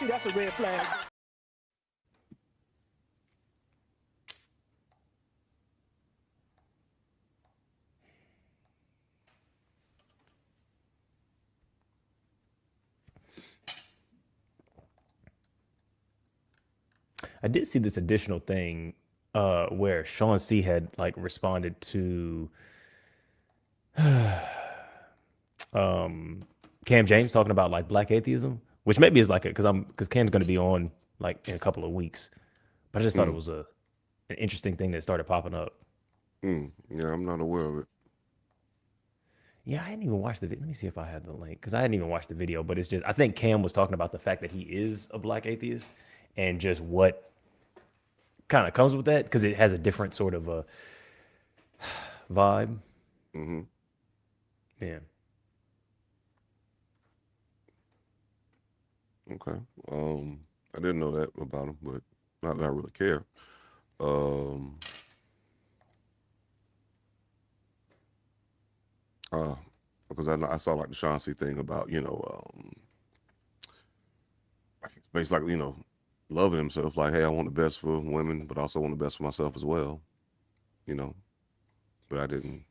That's a red flag. I did see this additional thing where Sean C had like responded to Cam James talking about like black atheism, which maybe is like because Cam's going to be on like in a couple of weeks, but I just thought it Mm, was a an interesting thing that started popping up. yeah, I'm not aware of it. Yeah, I hadn't even watched the video. Let me see if I had the link because I hadn't even watched the video. But it's just I think Cam was talking about the fact that he is a black atheist and just what kind of comes with that because it has a different sort of a vibe. Hmm. Yeah. Okay. I didn't know that about him, but not that I really care. Um, uh, because I saw like the Chauncey thing about like it's basically loving himself. Like, hey, I want the best for women, but also want the best for myself as well. You know, but I didn't.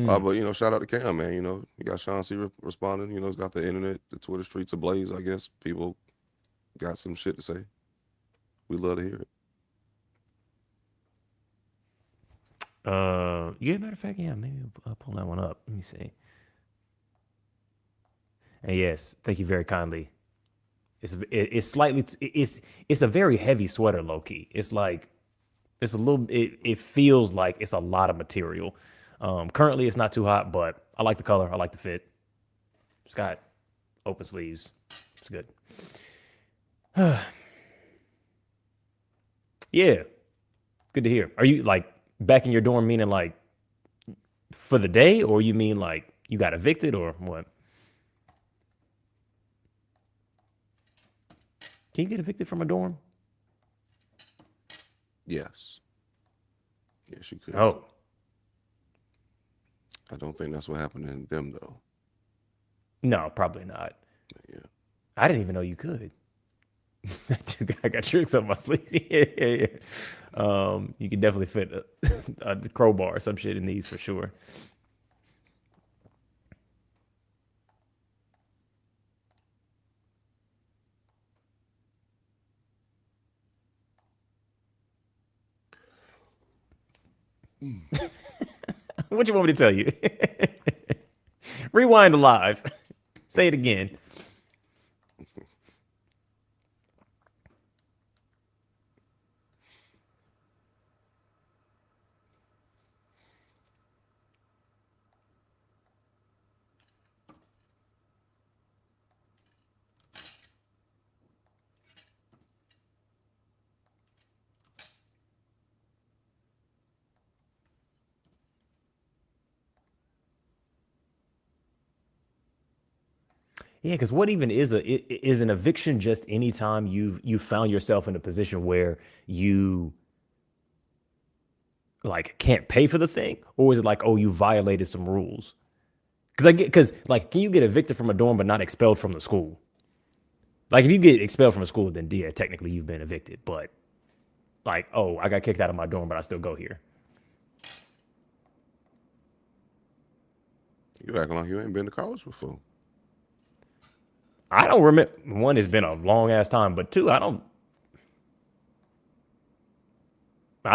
But shout out to Cam, man. You got Chauncey responding. He's got the internet, the Twitter streets ablaze. I guess people got some shit to say. We love to hear it. Yeah, matter of fact, yeah, maybe I'll pull that one up. Let me see. And yes, thank you very kindly. It's slightly it's a very heavy sweater, low key. It's like it's a little it feels like it's a lot of material. Currently, it's not too hot, but I like the color. I like the fit. It's got open sleeves. It's good. Yeah, good to hear. Are you like back in your dorm, meaning like for the day, or you mean like you got evicted, or what? Can you get evicted from a dorm? Yes, yes, you could. Oh, I don't think that's what happened in them though. no, probably not. Yeah. I didn't even know you could. I got tricks up my sleeves. Yeah, yeah, yeah. You can definitely fit a crowbar or some shit in these for sure. What you want me to tell you? Rewind the live. Say it again. Yeah, because what even is an eviction? Just any time you found yourself in a position where you like can't pay for the thing, or is it like, oh, you violated some rules? Because like, can you get evicted from a dorm but not expelled from the school? Like, if you get expelled from a school, then yeah, technically you've been evicted. But like, oh, I got kicked out of my dorm, but I still go here. You acting like you ain't been to college before. I don't remember. One, it's been a long ass time, but two, I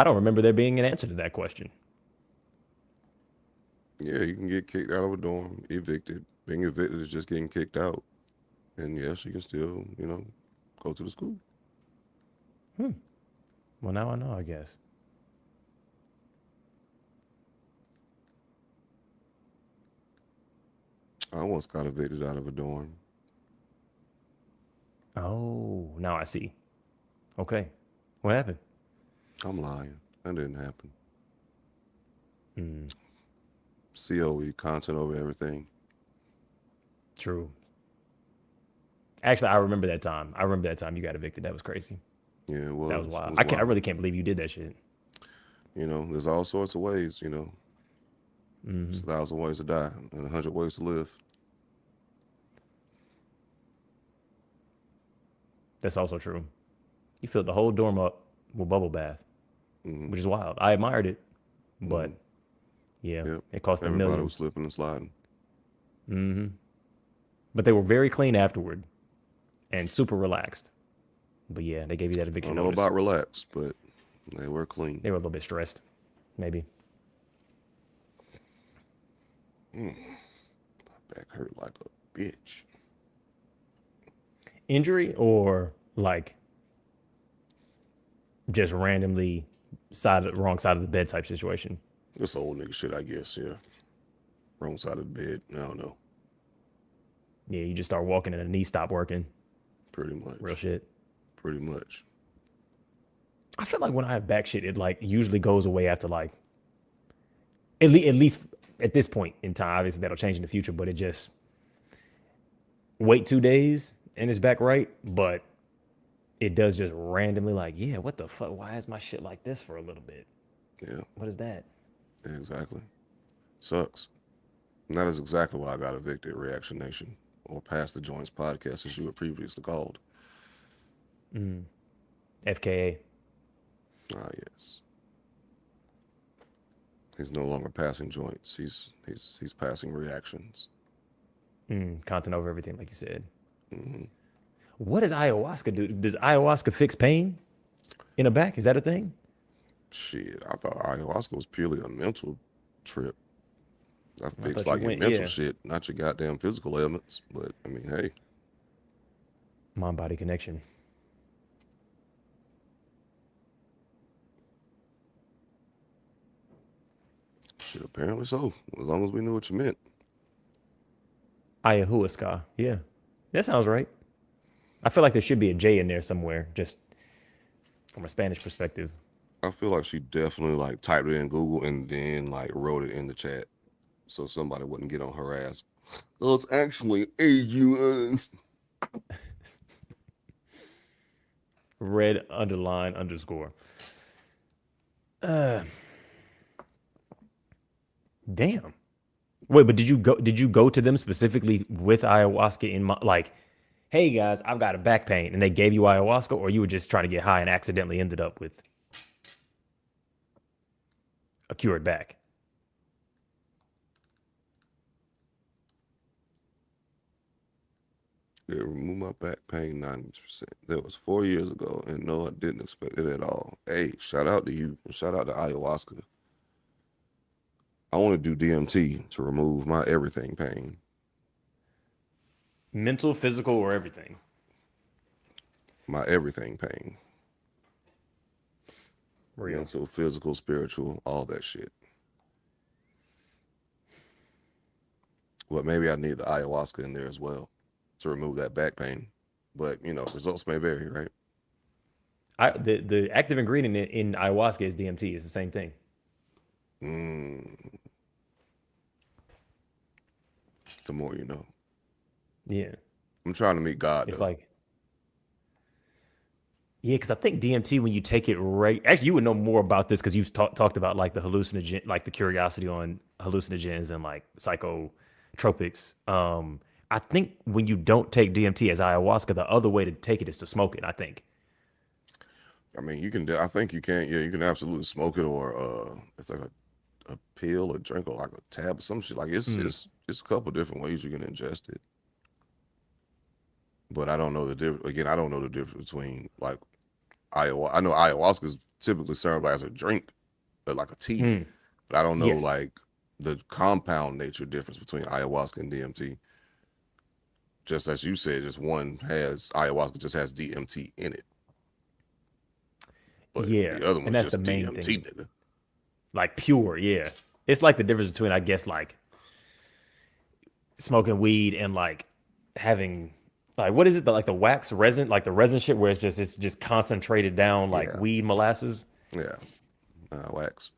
don't remember there being an answer to that question. Yeah, you can get kicked out of a dorm, evicted. Being evicted is just getting kicked out. And yes, you can still, go to the school. Well, now I know, I guess. I once got evicted out of a dorm. Oh, now I see. Okay, what happened? I'm lying. That didn't happen. COE, content over everything. True. Actually, I remember that time. I remember that time you got evicted. That was crazy. Yeah, it That was was. It wild. was I can't. I wild. really can't believe you did that shit. There's all sorts of ways. It's a thousand ways to die and 100 ways to live. That's also true. You filled the whole dorm up with bubble bath, Hmm. which is wild. I admired it, but Hmm. yeah, Yep. it cost them Everybody was millions. slipping and sliding. But they were very clean afterward and super relaxed. But yeah, they gave you that I eviction don't know notice. about relaxed, but they were clean. They were a little bit stressed, maybe. Back hurt like a bitch. Injury or like just randomly wrong side of the bed type situation. This old nigga shit, I guess. Yeah. Wrong side of the bed. I don't know. Yeah, you just start walking and the knee stop working. Pretty Real much. shit. Pretty much. I feel like when I have back shit, it like usually goes away after like at least at this point in time. Obviously, that'll change in the future, but it just wait 2 days and it's back right. But it does just randomly like, yeah, what the fuck? Why is my shit like this for a little bit? Yeah. What is that? Exactly. Sucks. And that is exactly why I got evicted, Reaction Nation, or Past the Joints podcast, as you were previously called. FKA. Ah, yes. He's no longer passing joints. He's passing reactions. Content over everything, like you said. Hmm. What does ayahuasca do? Does ayahuasca fix pain in the back? Is that a thing? Shit, I thought ayahuasca was purely a mental trip. I I fixed thought you like your went, mental yeah, shit, not your goddamn physical ailments. But I mean, hey, mind body connection. shit, apparently so. As long as we knew what you meant. Ayahuasca. Yeah, that sounds right. I feel like there should be a J in there somewhere, just from a Spanish perspective. I feel like she definitely like typed it in Google and then like wrote it in the chat so somebody wouldn't get on her ass. Oh, it's actually AUN. Red underline underscore. Damn. Wait, but did you go to them specifically with ayahuasca in my like, hey guys, I've got a back pain, and they gave you ayahuasca, or you were just trying to get high and accidentally ended up with a cured back? It removed my back pain 90%. That was 4 years ago, and no, I didn't expect it at all. Hey, shout out to you. Shout out to ayahuasca. I want to do DMT to remove my everything pain. Mental, physical, or everything. My everything pain. Real. Mental, physical, spiritual, all that shit. Well, maybe I need the ayahuasca in there as well to remove that back pain. But, results may vary, right? The active ingredient in ayahuasca is DMT. It's the same thing. Mm, the more you know. Yeah. I'm trying to meet God, It's though. like, yeah, because I think DMT, when you take it right, actually, you would know more about this because you've talked about like the hallucinogen, like the curiosity on hallucinogens and like psychotropics. I think when you don't take DMT as ayahuasca, the other way to take it is to smoke it. I think. I mean, I think you can, yeah, you can absolutely smoke it or it's like a pill or drink or like a tab or some shit. Like it's a couple different ways you can ingest it. But I don't know the difference. Again, I don't know the difference between like ayahuasca. I know ayahuasca is typically served as a drink, or like a tea, but I don't know Yes. like the compound nature difference between ayahuasca and DMT. Just as you said, just one has ayahuasca just has DMT in it, but Yeah, the other and one's that's the just main DMT, thing. nigga. Like pure. Yeah, it's like the difference between, I guess, like smoking weed and like having like what is it? Like the wax resin, like the resin shit, where it's just concentrated down like Yeah, weed molasses yeah, wax.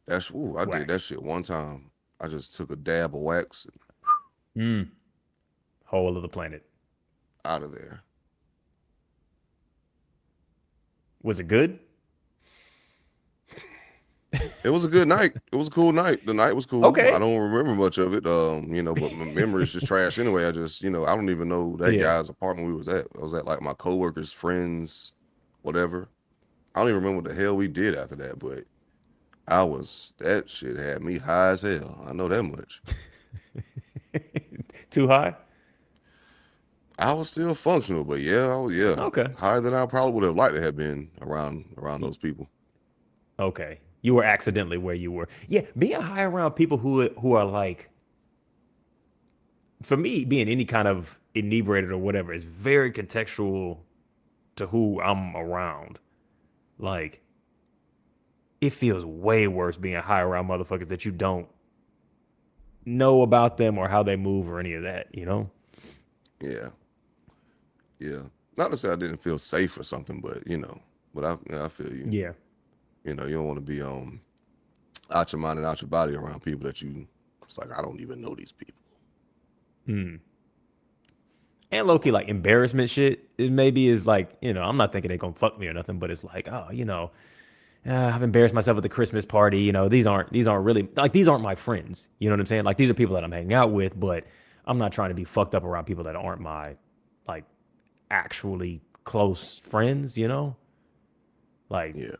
I did that wax. shit one time. I just took a dab of wax Whole of the planet. out of there. Was it good? It was a good night. It was a cool night. The night was cool. I Okay. don't remember much of it. But my memory is just trash anyway. I just, I don't even know that Yeah. guy's apartment we was at. I was at like my coworkers, friends, whatever. I don't even remember what the hell we did after that, but that shit had me high as hell. I know that much. Too high? I was still functional, but yeah, Okay. higher than I probably would have liked to have been around those people. Okay. You were accidentally where you were. Yeah, being high around people who are like, for me, being any kind of inebriated or whatever is very contextual to who I'm around. Like, it feels way worse being high around motherfuckers that you don't know about them or how they move or any of that, you know? Yeah, yeah. Not to say I didn't feel safe or something, but but I feel you. Yeah. You don't want to be out your mind and out your body around people that it's like I don't even know these people. And low key, like embarrassment shit, it maybe is like, I'm not thinking they gonna fuck me or nothing, but it's like, oh, I've embarrassed myself at the Christmas party. These aren't really like these aren't my friends. You know what I'm saying? Like these are people that I'm hanging out with, but I'm not trying to be fucked up around people that aren't my like actually close friends. Like Yeah.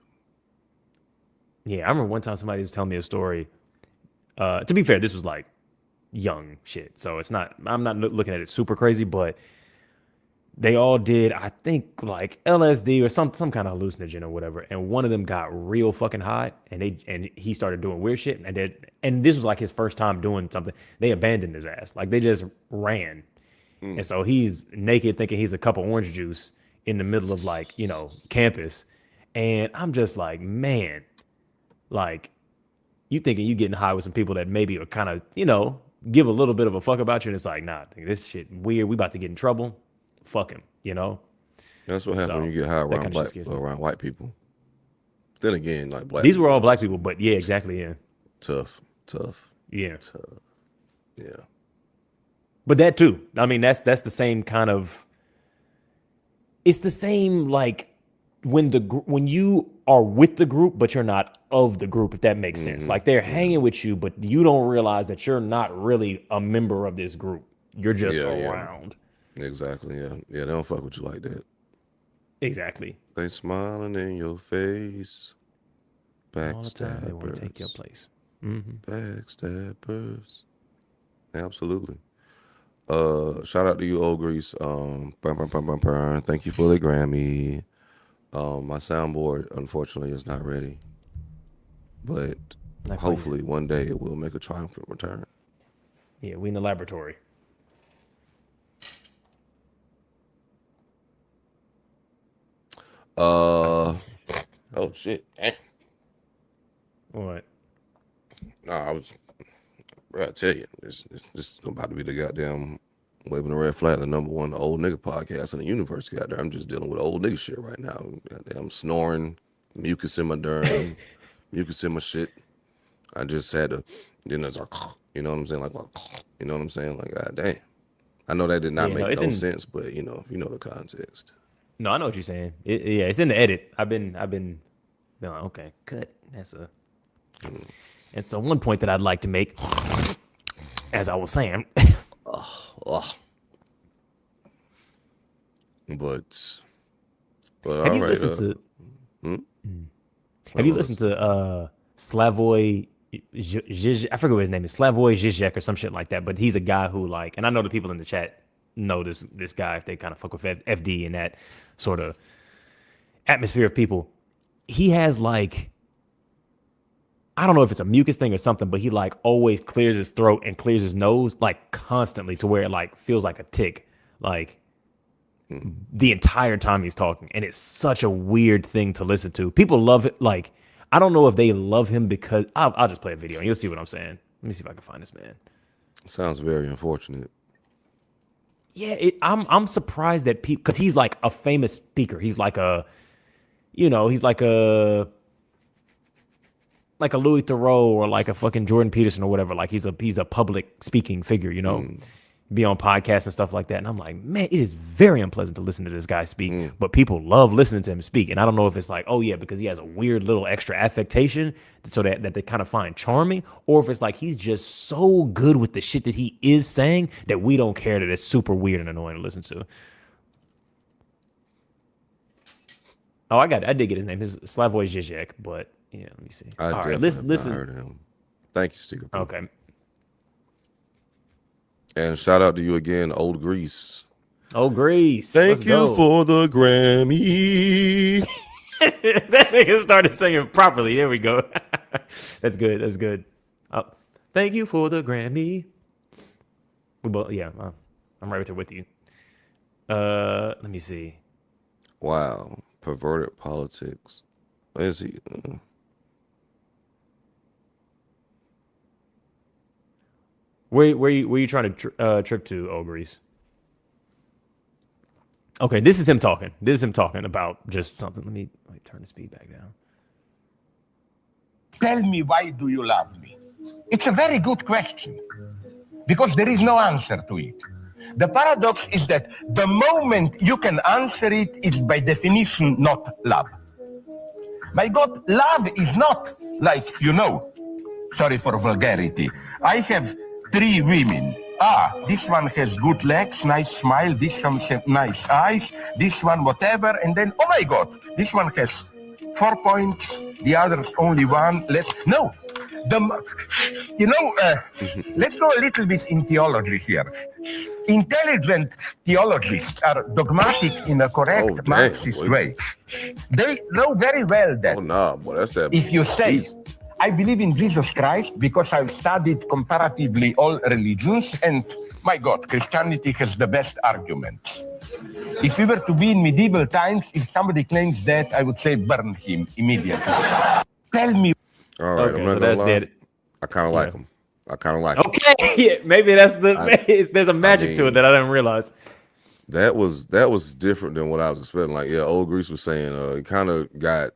yeah, I remember one time somebody was telling me a story. To be fair, this was like young shit, so I'm not looking at it super crazy, but they all did, I think, like LSD or some kind of hallucinogen or whatever. And one of them got real fucking hot, and he started doing weird shit. And this was like his first time doing something. They abandoned his ass, like they just ran. And so he's naked, thinking he's a cup of orange juice in the middle of like campus. And I'm just like, man, like you thinking you getting high with some people that maybe are kind of give a little bit of a fuck about you, and it's like, nah, this shit weird. We about to get in trouble. Fuck him. That's what happens when So you get high that around kind of shit scares me. around white people. Then again, like black These were people, all black people, but yeah, exactly, yeah, tough, tough, yeah. tough. Yeah, But that too. I mean, that's the same kind of. It's the same like when you are with the group, but you're not of the group. If that makes sense, like they're yeah, hanging with you, but you don't realize that you're not really a member of this group. You're just yeah. around. Exactly. Yeah, yeah. They don't fuck with you like that. Exactly. They smiling in your face, All the time they want to take your backstabbers, place. Mm-hmm. backstabbers. Absolutely. Shout out to you, Old Grease. Bum, bum, bum, bum, bum. Thank you for the Grammy. My soundboard unfortunately is not ready, but Not quite yet. hopefully one day it will make a triumphant return. Yeah, we in the laboratory. Uh oh shit. Damn. What? Nah, bro, I tell you, this about to be the goddamn waving the red flag, the number one old nigga podcast in the universe. Goddamn, I'm just dealing with old nigga shit right now. Goddamn, snoring, mucus in my derm, mucus in my shit. I just had to, it's like, you know what I'm saying? Like, you know what I'm saying? Like, god damn. I know that did not Yeah, no, make it's no in. sense, but you know the context. No, I know what you're saying. Yeah, it's in the edit. I've been like, okay, cut. That's a. And so one point that I'd like to make, as I was saying, Ugh. But have all you right. listened to Hmm? have you Well, listened to Slavoj Žižek? I forget what his name is, Slavoj Žižek or some shit like that. But he's a guy who like, and I know the people in the chat know this guy if they kind of fuck with FD and that sort of atmosphere of people. He has like, I don't know if it's a mucus thing or something, but he like always clears his throat and clears his nose like constantly to where it like feels like a tick, like the entire time he's talking. And it's such a weird thing to listen to. People love it. Like, I don't know if they love him because I'll just play a video and you'll see what I'm saying. Let me see if I can find this man. sounds very unfortunate. Yeah, I'm surprised that people, because he's like a famous speaker. He's like he's like a Louis Theroux or like a fucking Jordan Peterson or whatever. Like he's a public speaking figure, be on podcasts and stuff like that. And I'm like, man, it is very unpleasant to listen to this guy speak, but people love listening to him speak. And I don't know if it's like, oh yeah, because he has a weird little extra affectation so that they kind of find charming, or if it's like he's just so good with the shit that he is saying that we don't care that it's super weird and annoying to listen to. Oh, I did get his name. His Slavoj Žižek, but yeah, let me see. I All right, definitely have listen. not heard of him. Thank you, Steve. Okay. And shout out to you again, Old Grease. Oh, Grease. Thank Let's you go. for the Grammy. That nigga started singing properly. There we go. That's good. That's good. Thank you for the Grammy. We both, yeah, I'm right there with you. Let me see. Wow. Perverted politics. Where is he? Were you trying to trip to, oh, Grease? Okay, this is him talking. This is him talking about just something. Let me turn the speed back down. Tell me, why do you love me? It's a very good question, because there is no answer to it. The paradox is that the moment you can answer it is by definition not love. My God, love is not like, sorry for vulgarity, I have 3 women. This one has good legs, nice smile, this one has nice eyes, this one whatever, and then, oh my God, this one has 4 points, the other's only 1. Let's go a little bit in theology here. Intelligent theologists are dogmatic in a correct Marxist way. They know very well that if you say, I believe in Jesus Christ because I've studied comparatively all religions, and my God, Christianity has the best arguments. If we were to be in medieval times, if somebody claims that, I would say burn him immediately. Tell me. All right, Okay, I'm not so gonna that's lie. dead. I kind of like him. I kind of like him. Okay, yeah, maybe that's there's a magic to it that I didn't realize. That was different than what I was expecting. Like, yeah, Old Grease was saying, it kind of got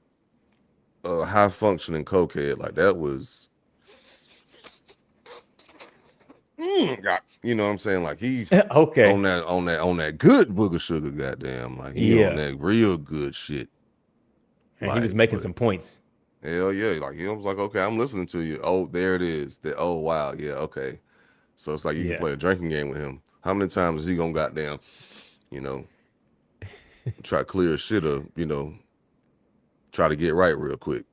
high functioning cokehead. Like that was, you know what I'm saying? Like he okay on that good booger sugar. Goddamn, like he on that real good shit. And he was making some points. Hell yeah, like he was like, okay, I'm listening to you. Oh, there it is. Oh wow, yeah, okay. So it's like you can play a drinking game with him. How many times is he gonna goddamn, try to clear shit up, try to get right real quick.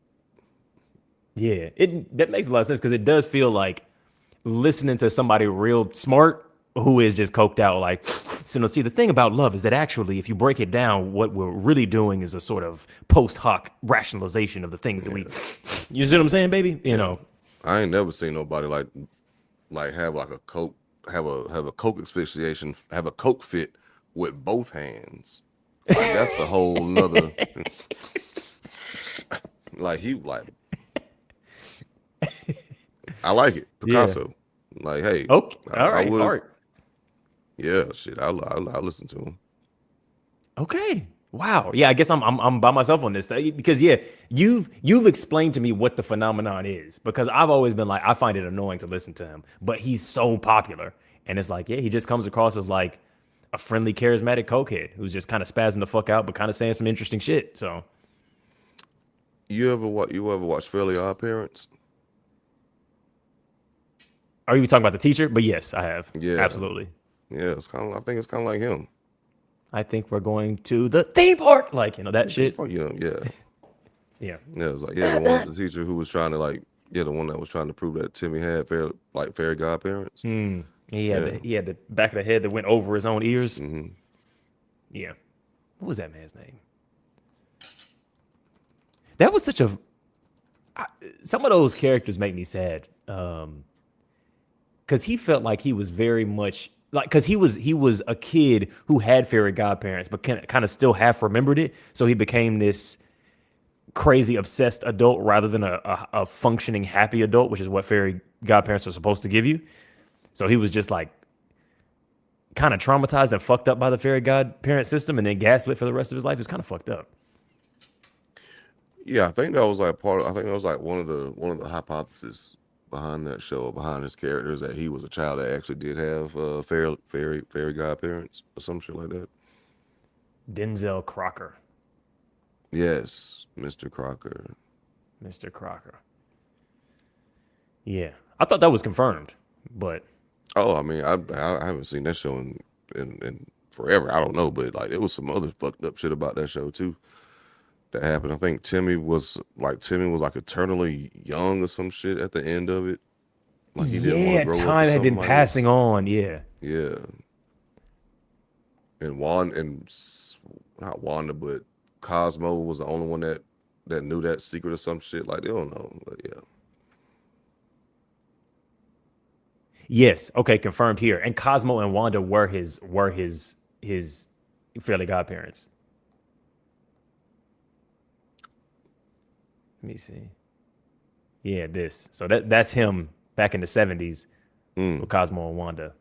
Yeah, that makes a lot of sense because it does feel like listening to somebody real smart who is just coked out. Like, so see, the thing about love is that actually, if you break it down, what we're really doing is a sort of post hoc rationalization of the things that we. You see what I'm saying, baby? You know, I ain't never seen nobody like have like a coke, have a coke asphyxiation, have a coke fit with both hands. Like that's a whole nother. I like it, Picasso. Like, hey, okay, all right, art. Yeah, shit, I listen to him. Okay, wow, yeah, I guess I'm by myself on this because you've explained to me what the phenomenon is, because I've always been like, I find it annoying to listen to him, but he's so popular, and it's like, yeah, he just comes across as like a friendly, charismatic cokehead who's just kind of spazzing the fuck out, but kind of saying some interesting shit. So, you ever watch Fairly Odd Parents? Are you talking about the teacher? But yes, I have. Yeah, absolutely. Yeah, I think it's kind of like him. I think we're going to the theme park, like that shit. Yeah. Yeah. It was like the teacher who was trying to the one that was trying to prove that Timmy had fairy godparents. He had the back of the head that went over his own ears. Mm-hmm. Yeah. What was that man's name? That was such some of those characters make me sad. Because he felt like he was very much because he was a kid who had fairy godparents, but kind of still half remembered it. So he became this crazy obsessed adult rather than a functioning happy adult, which is what fairy godparents are supposed to give you. So he was just like kind of traumatized and fucked up by the fairy godparent system, and then gaslit for the rest of his life. It was kind of fucked up. Yeah, I think that was like one of the hypotheses behind that show, behind his characters, that he was a child that actually did have fairy godparents or some shit like that. Denzel Crocker. Yes, Mr. Crocker. Mr. Crocker. Yeah. I thought that was confirmed, but Oh, I mean, I haven't seen that show in forever. I don't know, but like it was some other fucked up shit about that show too that happened. I think Timmy was like eternally young or some shit at the end of it. Like he didn't want to grow up or time had been something like that. passing on. Yeah. Yeah. And not Wanda, but Cosmo was the only one that knew that secret or some shit. Like they don't know, but yeah. Yes. Okay. Confirmed here. And Cosmo and Wanda were his fairly godparents. Let me see. Yeah, this. So that's him back in the 70s with Cosmo and Wanda.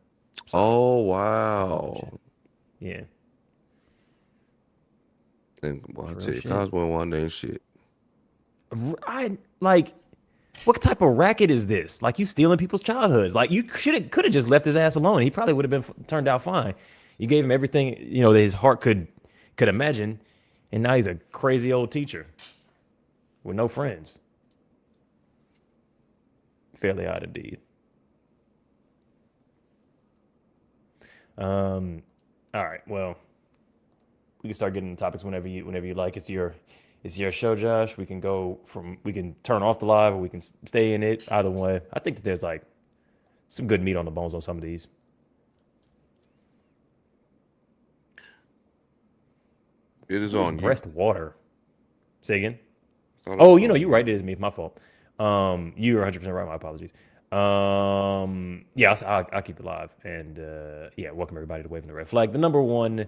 Oh wow. Yeah. And well, I Real tell you, shit. Cosmo and Wanda ain't shit. I like. What type of racket is this? Like you stealing people's childhoods? Like you could have just left his ass alone. He probably would have been turned out fine. You gave him everything that his heart could imagine, and now he's a crazy old teacher with no friends. Fairly odd indeed. All right. Well, we can start getting into topics whenever you like. It's your show, Josh. We can turn off the live or we can stay in it. Either way, I think that there's like some good meat on the bones on some of these. It is What is on you. breast water? Say again. Thought it Oh, was you're on right. It is me. My fault. You're 100% right. My apologies. Yeah, I'll keep it live. And yeah, welcome everybody to Waving the Red Flag, the number one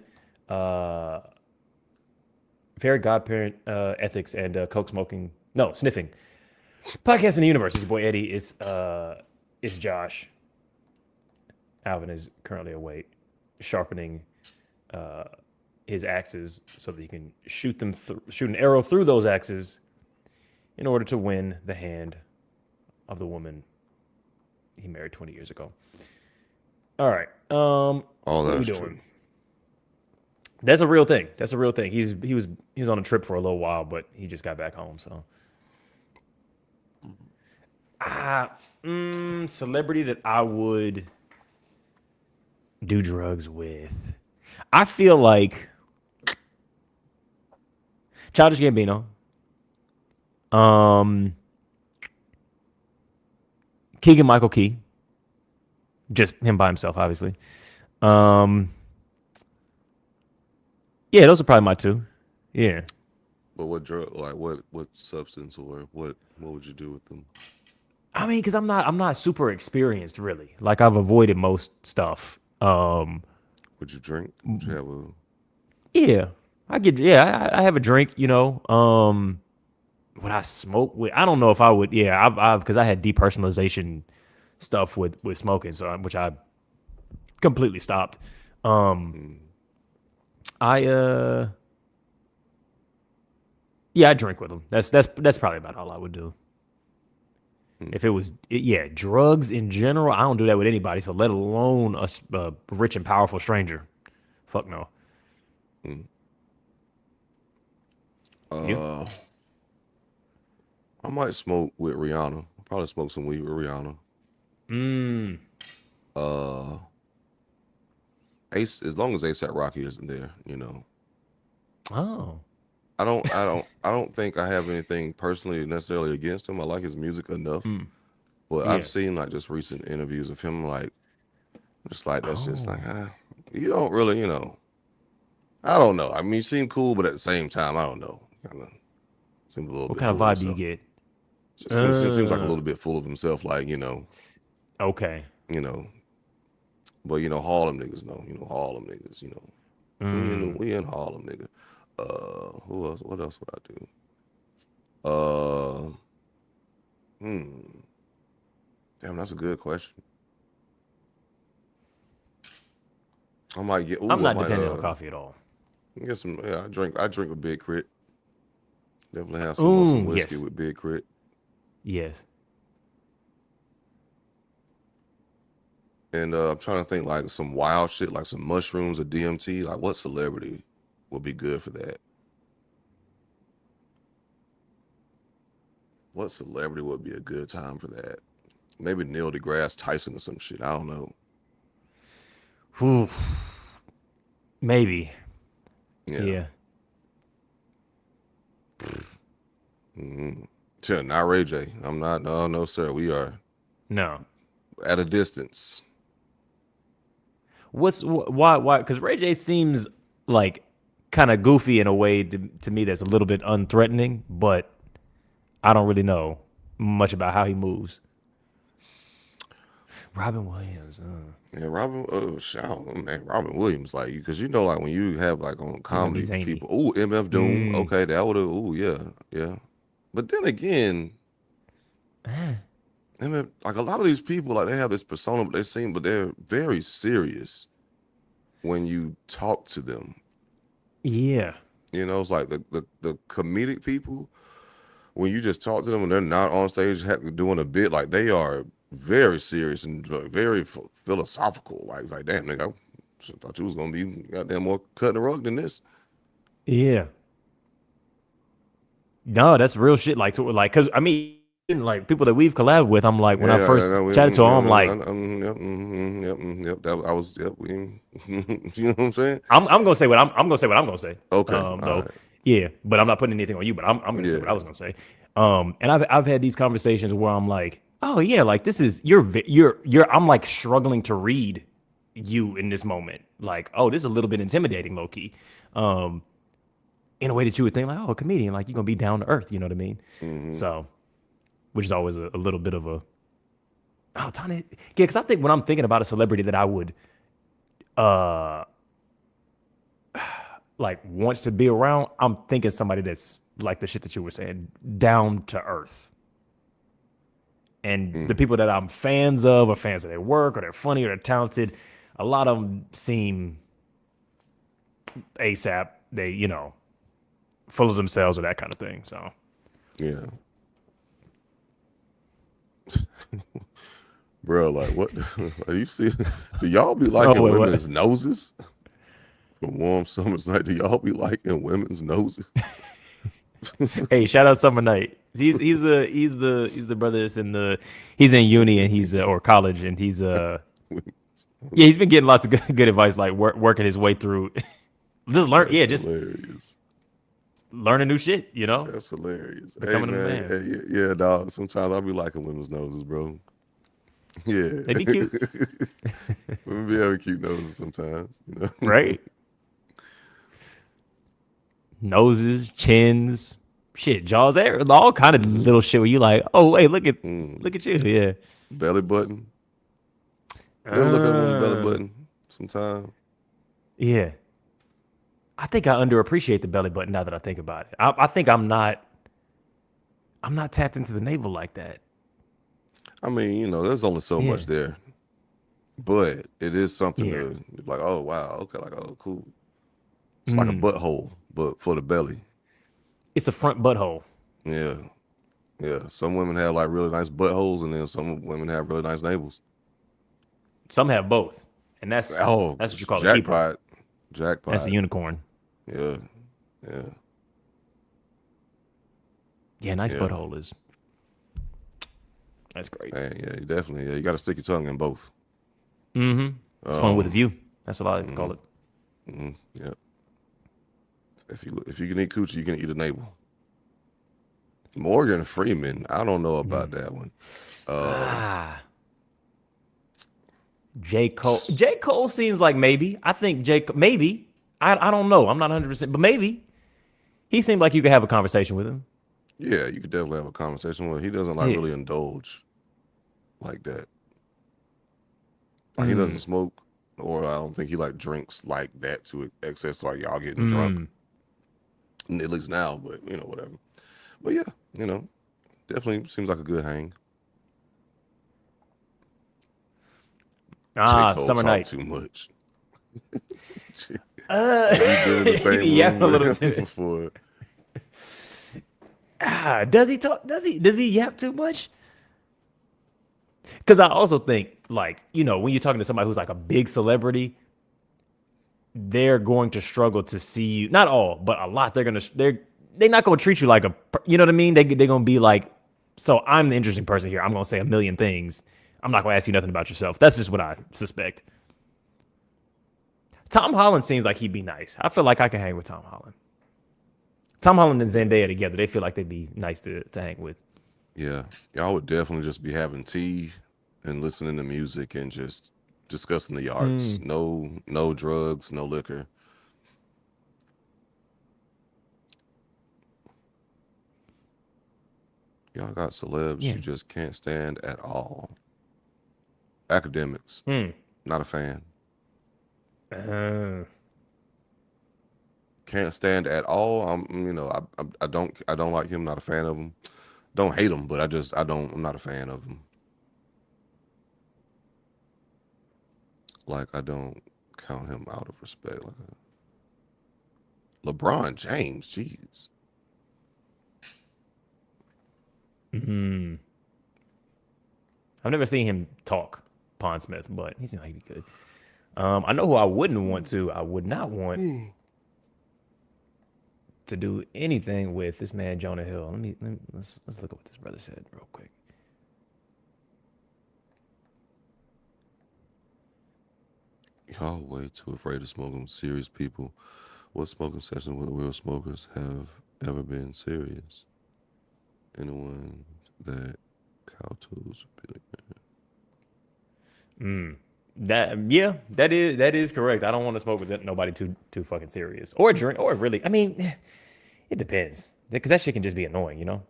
fairy godparent ethics and sniffing podcast in the universe. It's your boy Eddie. It's Josh. Alvin is currently away, sharpening his axes so that he can shoot an arrow through those axes in order to win the hand of the woman he married 20 years ago. All right. All what are we that's doing? true. That's a real thing. He was on a trip for a little while, but he just got back home. So, celebrity that I would do drugs with. I feel like Childish Gambino. Keegan-Michael Key. Just him by himself, obviously. Yeah, those are probably my two. Yeah. But what drug? Like what substance or what would you do with them? I mean, because I'm not super experienced, really. Like I've avoided most stuff. Would you drink? Would you have a? Yeah, I have a drink. Would I smoke with? I don't know if I would. Yeah, I've because I had depersonalization stuff with smoking, so which I completely stopped. I drink with them. That's probably about all I would do. If it was, drugs in general, I don't do that with anybody. So let alone a rich and powerful stranger. Fuck no. You? I might smoke with Rihanna. I'll probably smoke some weed with Rihanna. Ace, as long as ASAP Rocky isn't there, Oh. I don't think I have anything personally necessarily against him. I like his music enough. But Yeah. I've seen like just recent interviews of him, like just like that's just like you don't really, I don't know. I mean, he seemed cool, but at the same time, I don't know. Kind of seemed a little What bit. kind of full vibe do you himself. get? Just seems like a little bit full of himself, like Okay. But Harlem niggas know, Harlem niggas, we in Harlem, nigga. Who else? What else would I do? Damn, that's a good question. I might get. I'm not dependent on coffee at all. Get some. Yeah, I drink a Big Crit. Definitely have some whiskey yes. with Big Crit. Yes. And I'm trying to think like some wild shit, like some mushrooms or DMT. Like, what celebrity would be good for that? What celebrity would be a good time for that? Maybe Neil deGrasse Tyson or some shit. I don't know. Whew. Maybe. Yeah. Yeah. Sure, not Ray J. I'm not. No, sir. We are No. at a distance. Why? Because Ray J seems like kind of goofy in a way to me that's a little bit unthreatening, but I don't really know much about how he moves. Robin Williams. Yeah, Robin Williams, like, because like when you have like on comedy zany. people, ooh, MF Doom, okay, that would have, ooh, yeah. But then again, MF, like a lot of these people, like they have this persona, but they're very serious when you talk to them. Yeah. It's like the comedic people, when you just talk to them and they're not on stage doing a bit, like they are very serious and very philosophical. Like, it's like, damn, nigga, I thought you was gonna be goddamn more cutting the rug than this. Yeah. No, that's real shit. Because I mean, like people that we've collabed with, I'm like, when I first chatted to them, I'm like, yep. I was, yep. You know what I'm saying? I'm gonna say what I'm gonna say what I'm gonna say. Okay. Though, right. yeah, but I'm not putting anything on you. But I'm gonna say what I was gonna say. And I've had these conversations where I'm like, oh yeah, like this is you're I'm like struggling to read you in this moment. Like, oh, this is a little bit intimidating, low key. In a way that you would think like, oh, a comedian, like you're gonna be down to earth. You know what I mean? Mm-hmm. So, which is always a little bit of a tiny, yeah. Because I think when I'm thinking about a celebrity that I would like wants to be around, I'm thinking somebody that's like the shit that you were saying, down to earth. And the people that I'm fans of are fans of their work, or they're funny, or they're talented. A lot of them seem ASAP. They, full of themselves or that kind of thing. So, yeah. Bro, like what? Are you see? Do y'all be liking women's noses? For warm summer's night, do y'all be liking women's noses? Hey, shout out Summer Night. He's the brother that's he's in uni and he's or college and he's he's been getting lots of good advice, like working his way through. Just learn, just hilarious. Learning new shit, That's hilarious. Becoming a man. Hey, yeah, dog. Sometimes I'll be liking women's noses, bro. Yeah, they be cute. Women be having cute noses sometimes, right? Noses, chins, shit, jaws, all kind of little shit where you like, oh wait, look at you, yeah. Belly button. Look at a belly button sometimes. Yeah. I think I underappreciate the belly button now that I think about it. I think I'm not tapped into the navel like that. I mean, there's only so much there, but it is something to like, oh wow, okay, like, oh cool. It's like a butthole, but for the belly. It's a front butthole. Yeah. Some women have like really nice buttholes, and then some women have really nice navels. Some have both, and that's what you call jackpot. A jackpot. That's a unicorn. Yeah. Nice butthole is. That's great. Man, yeah, you definitely. Yeah, you got to stick your tongue in both. Mm-hmm. It's fun with a view. That's what I like to call it. Mm-hmm. Yeah. If you can eat coochie, you can eat a navel. Morgan Freeman, I don't know about that one. J. Cole. J. Cole seems like maybe. I think maybe. I don't know. I'm not 100%, but maybe. He seemed like you could have a conversation with him. Yeah, you could definitely have a conversation with him. He doesn't really indulge like that. Like he doesn't smoke, or I don't think he like drinks like that to excess, like y'all getting drunk. At least now, but whatever. But yeah, definitely seems like a good hang. Summer night. Too much. Yeah, a little bit before. Does he talk? Does he yap too much? Because I also think, like, you know, when you're talking to somebody who's like a big celebrity, they're going to struggle to see you. Not all, but a lot. They're not going to treat you like you know what I mean? They're going to be like, so I'm the interesting person here. I'm going to say a million things. I'm not going to ask you nothing about yourself. That's just what I suspect. Tom Holland seems like he'd be nice. I feel like I can hang with Tom Holland. Tom Holland and Zendaya together, they feel like they'd be nice to hang with. Yeah, y'all would definitely just be having tea and listening to music and just discussing the arts. No drugs, no liquor. Y'all got celebs you just can't stand at all. Academics, not a fan. Can't stand at all. I don't like him. Not a fan of him. Don't hate him, but I'm not a fan of him. Like, I don't count him out of respect. Like LeBron James, jeez. I've never seen him talk, Pond Smith, but he seems like he'd be good. I know who I wouldn't want to. I would not want to do anything with this man, Jonah Hill. Let's look at what this brother said real quick. Y'all way too afraid of smoking with serious people. What smoking sessions with real smokers have ever been serious? Anyone that cow tools That is correct. I don't want to smoke with nobody too fucking serious or drink or really. I mean, it depends because that shit can just be annoying, you know.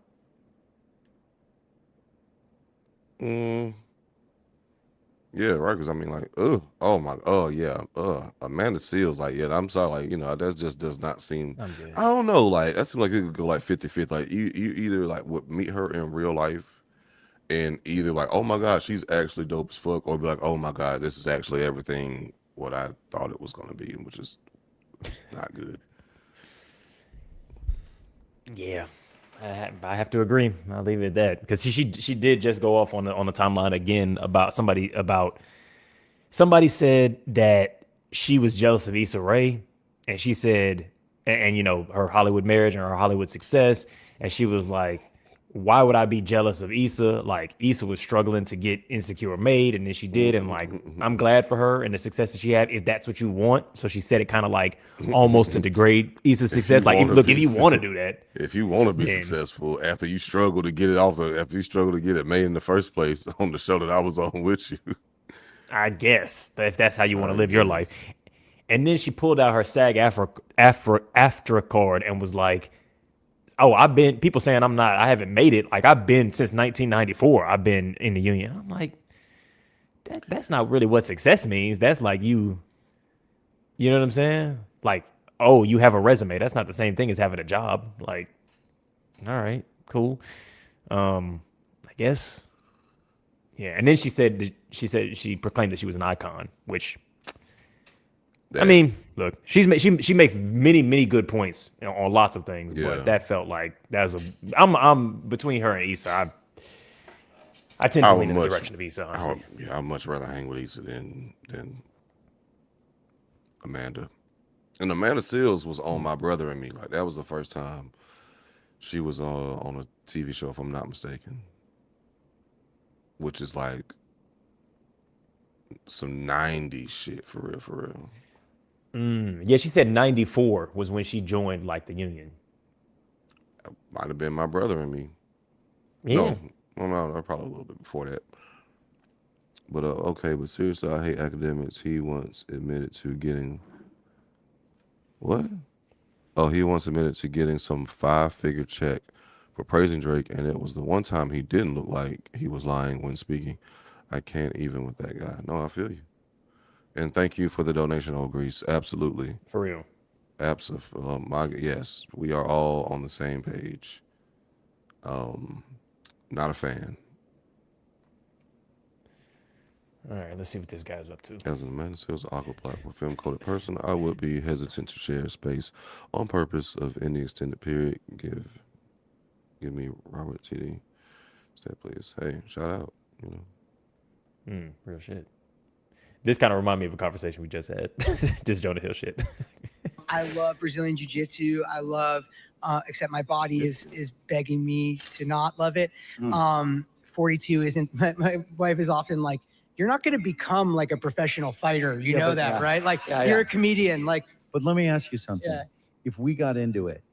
Yeah, right. Because I mean, like, Amanda Seals, like, yeah, I'm sorry, like, that just does not seem. I don't know, like, that seems like it could go like 50-50. Like, you either like would meet her in real life, and either like, oh my god, she's actually dope as fuck, or be like, oh my god, this is actually everything what I thought it was gonna be, which is not good. Yeah. I have to agree. I'll leave it at that because she did just go off on the timeline again about somebody said that she was jealous of Issa Rae, and she said, and you know her Hollywood marriage and her Hollywood success, and she was like, why would I be jealous of Issa? Like Issa was struggling to get Insecure made, and then she did, and like I'm glad for her and the success that she had. If that's what you want, so she said it kind of like almost to degrade Issa's success. Like, if you want to do that, if you want to be successful after you struggle to get it after you struggle to get it made in the first place on the show that I was on with you, I guess if that's how you want to live your life. And then she pulled out her SAG-AFTRA card and was like, oh, people saying I haven't made it. Like, I've been since 1994. I've been in the union. I'm like, that's not really what success means. That's like you know what I'm saying? Like, oh, you have a resume. That's not the same thing as having a job. Like, all right, cool. I guess. Yeah. And then she proclaimed that she was an icon, which, I mean, look, she makes many good points on lots of things, but that felt like I'm between her and Issa. I tend to lean in the direction of Issa, honestly. I'd much rather hang with Issa than Amanda. And Amanda Seals was on My Brother and Me. Like, that was the first time she was on a TV show, if I'm not mistaken, which is like some 90s shit for real. Yeah, she said 94 was when she joined like the union. Might have been My Brother and Me. Yeah. No, probably a little bit before that. But okay, but seriously, I hate academics. He once admitted to getting what? Oh, he once admitted to getting some 5-figure check for praising Drake, and it was the one time he didn't look like he was lying when speaking. I can't even with that guy. No, I feel you. And thank you for the donation, Old Grease. Absolutely. For real. Absolutely. Yes, we are all on the same page. Not a fan. All right, let's see what this guy's up to. As an Amanda Seals Aqua film coded person, I would be hesitant to share space on purpose of any extended period. Give me Robert TD. Step, please. Hey, shout out. Real shit. This kind of reminded me of a conversation we just had. Just Jonah Hill shit. I love Brazilian Jiu-Jitsu. I love, except my body is begging me to not love it. 42 isn't, my wife is often like, you're not going to become like a professional fighter. You know that, right? Like you're a comedian. Like, But let me ask you something. Yeah. If we got into it,